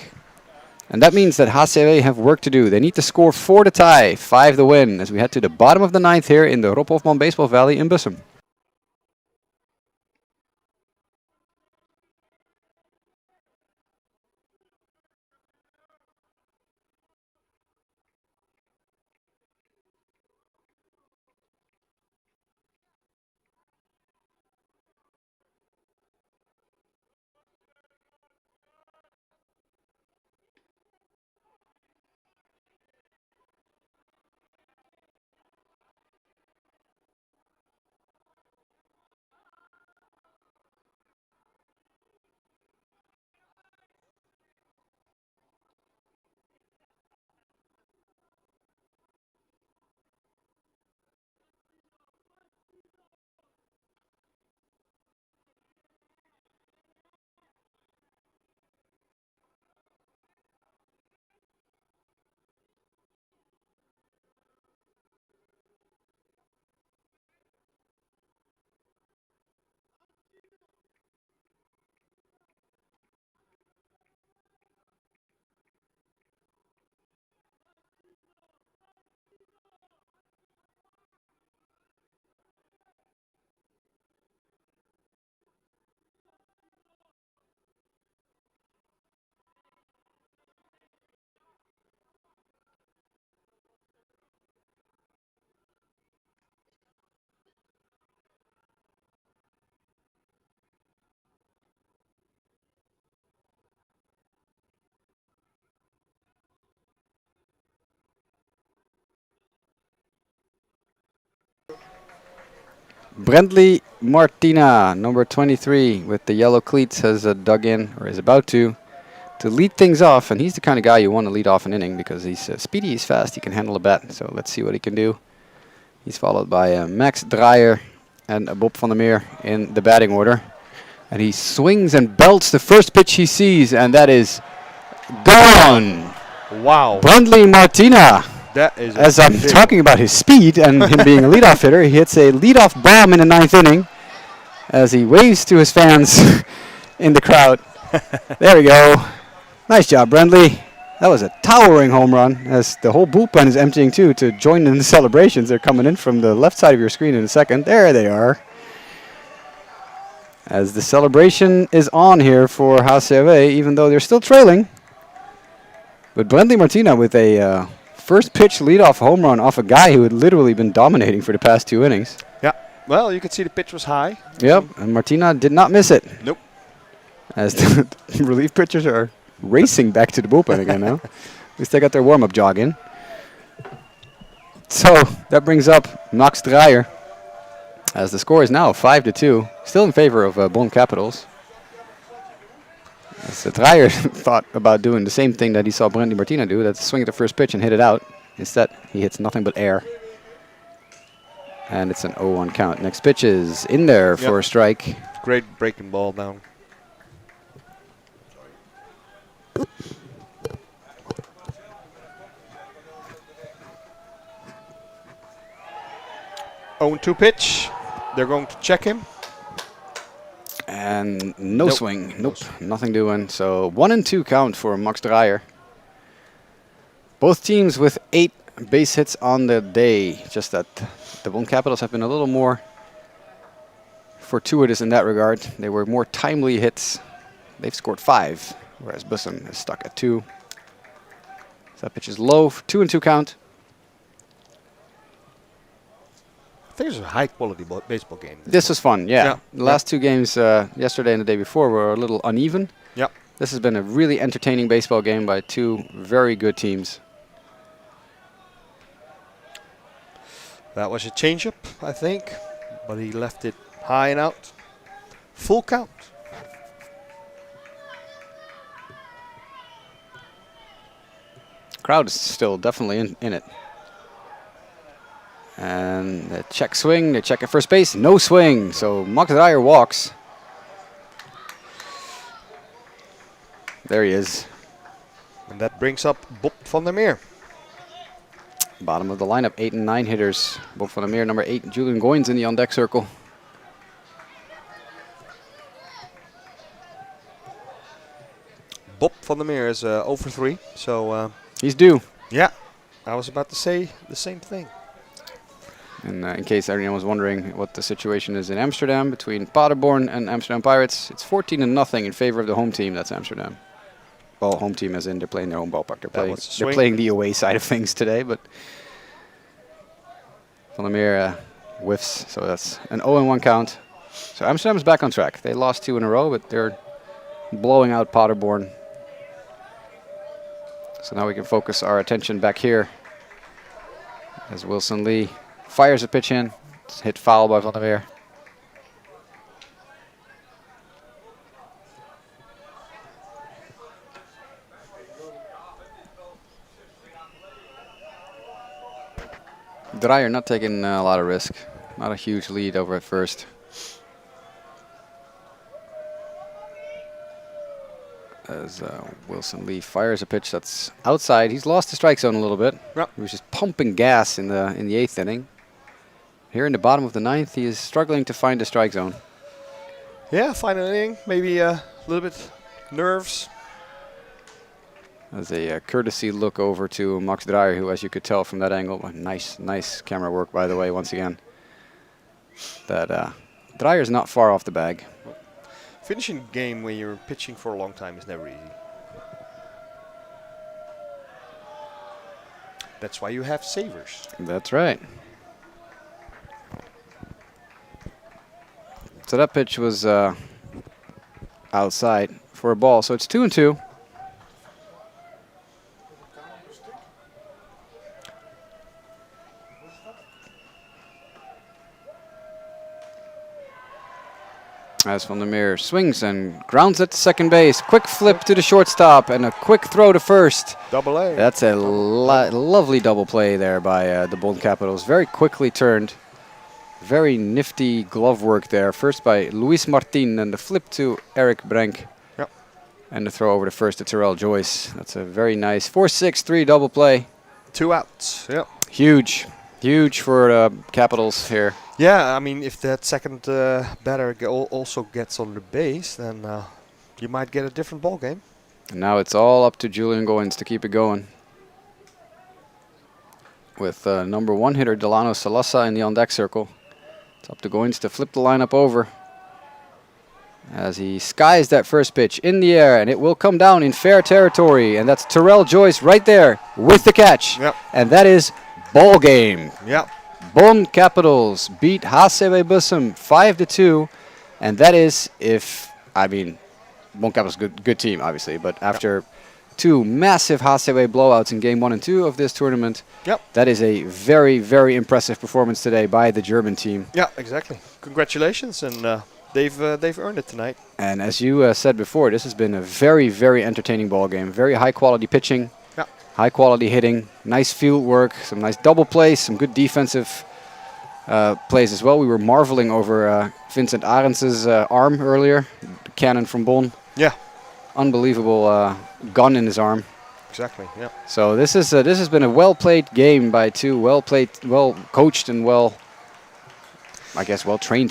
And that means that HCAW have work to do. They need to score 4 to tie, 5 to win, as we head to the bottom of the 9th here in the Rob Hofman Baseball Valley in Bussum. Brentley Martina, number 23, with the yellow cleats, has dug in, or is about to lead things off. And he's the kind of guy you want to lead off an inning because he's speedy, he's fast, he can handle a bat. So let's see what he can do. He's followed by Max Dreyer and Bob van der Meer in the batting order. And he swings and belts the first pitch he sees, and that is gone. Wow. Brentley Martina. That is As I'm big. talking about his speed and him being a leadoff hitter, he hits a leadoff bomb in the 9th inning as he waves to his fans in the crowd. There we go. Nice job, Brentley. That was a towering home run, as the whole bullpen is emptying too to join in the celebrations. They're coming in from the left side of your screen in a second. There they are. As the celebration is on here for HCAW, even though they're still trailing. But Brentley Martina with a first pitch leadoff home run off a guy who had literally been dominating for the past 2 innings. Yeah. Well, you could see the pitch was high. Yep, and Martina did not miss it. Nope. As the relief pitchers are racing back to the bullpen again now. At least they got their warm-up jog in. So that brings up Max Dreyer, as the score is now 5-2, still in favor of Bonn Capitals. As Dreyer thought about doing the same thing that he saw Brentley Martina do, that's swing at the first pitch and hit it out. Instead, he hits nothing but air. And it's an 0-1 count. Next pitch is in there for a strike. Great breaking ball down. Oh, 2 pitch. They're going to check him. And no Nope. swing. Nope, nothing doing. So 1-2 count for Max Dreyer. Both teams with 8 base hits on the day. Just that the Bonn Capitals have been a little more fortuitous in that regard. They were more timely hits. They've scored 5, whereas Bussum is stuck at 2. So that pitch is low, 2-2 count. I think it's a high quality baseball game. This was fun, yeah. Yeah. The last 2 games, yesterday and the day before, were a little uneven. Yep. This has been a really entertaining baseball game by 2 very good teams. That was a changeup, I think, but he left it high and out. Full count. Crowd is still definitely in it. And they check swing, they check at first base, no swing. So Max Dreyer walks. There he is. And that brings up Bob van der Meer. Bottom of the lineup, 8 and 9 hitters. Bob van der Meer, number 8, Julian Goins in the on-deck circle. Bob van der Meer is 0 for 3, so He's due. yeah, I was about to say the same thing. And in case anyone was wondering what the situation is in Amsterdam between Paderborn and Amsterdam Pirates, it's 14-0 in favor of the home team. That's Amsterdam. Well, home team as in they're playing their own ballpark. They're playing the away side of things today, but Van der Meer whiffs, so that's an 0-1 count. So Amsterdam's back on track. They lost 2 in a row, but they're blowing out Paderborn. So now we can focus our attention back here as Wilson Lee fires a pitch in. It's hit foul by Van der Meer. Dreyer not taking a lot of risk. Not a huge lead over at first. As Wilson Lee fires a pitch that's outside. He's lost the strike zone a little bit. Yep. He was just pumping gas in the 8th inning. Here in the bottom of the 9th, he is struggling to find the strike zone. Yeah, final inning, maybe a little bit nerves. As a courtesy look over to Max Dreyer, who, as you could tell from that angle, nice camera work, by the way, once again. That Dreyer's not far off the bag. Finishing a game when you're pitching for a long time is never easy. That's why you have savers. That's right. So that pitch was outside for a ball. So it's 2-2. As Van der Meer swings and grounds it to second base. Quick flip to the shortstop and a quick throw to first. Double A. That's a lovely double play there by the Bonn Capitals. Very quickly turned. Very nifty glove work there. First by Luis Martin and the flip to Eric Brenk. Yep. And the throw over to first to Terrell Joyce. That's a very nice 4-6-3 double play. 2 outs. Yep. Huge. Huge for Capitals here. Yeah, I mean, if that second batter also gets on the base, then you might get a different ball game. And now it's all up to Julian Goins to keep it going. With number 1 hitter Delano Salasa in the on-deck circle. It's up to Goins to flip the lineup over. As he skies that first pitch in the air, and it will come down in fair territory. And that's Terrell Joyce right there with the catch. Yep. And that is ball game. Yep. Bonn Capitals beat HCAW Bussum 5-2, and that is Bonn Capitals good team obviously, but after 2 massive HCAW blowouts in game 1 and 2 of this tournament, that is a very, very impressive performance today by the German team. Yeah, exactly. Congratulations, and they've earned it tonight. And as you said before, this has been a very, very entertaining ball game. Very high quality pitching. High quality hitting, nice field work, some nice double plays, some good defensive plays as well. We were marveling over Vincent Arends's arm earlier, the cannon from Bonn. Yeah. Unbelievable gun in his arm. Exactly, yeah. So this has been a well-played game by 2 well-coached and well-trained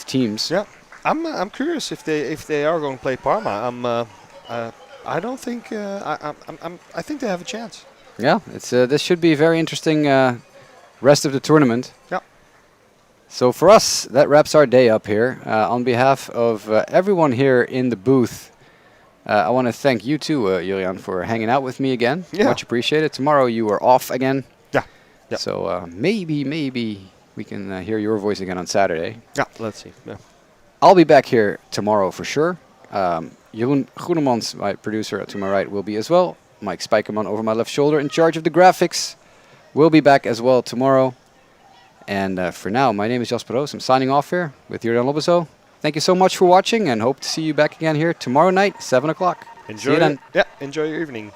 teams. Yeah. I'm curious if they are going to play Parma. I don't think I think they have a chance. Yeah, it's this should be a very interesting rest of the tournament. Yeah. So for us, that wraps our day up here. On behalf of everyone here in the booth, I want to thank you too, Julian, for hanging out with me again. Yeah. Much appreciated. Tomorrow you are off again. Yeah. Yeah. So maybe we can hear your voice again on Saturday. Yeah, let's see. Yeah. I'll be back here tomorrow for sure. Jeroen Groenemans, my producer to my right, will be as well. Mike Spijkerman over my left shoulder in charge of the graphics will be back as well tomorrow. And for now, my name is Jasper Roos. I'm signing off here with Julian Lobeso. Thank you so much for watching and hope to see you back again here tomorrow night, 7 o'clock. See you then. Yeah, enjoy your evening.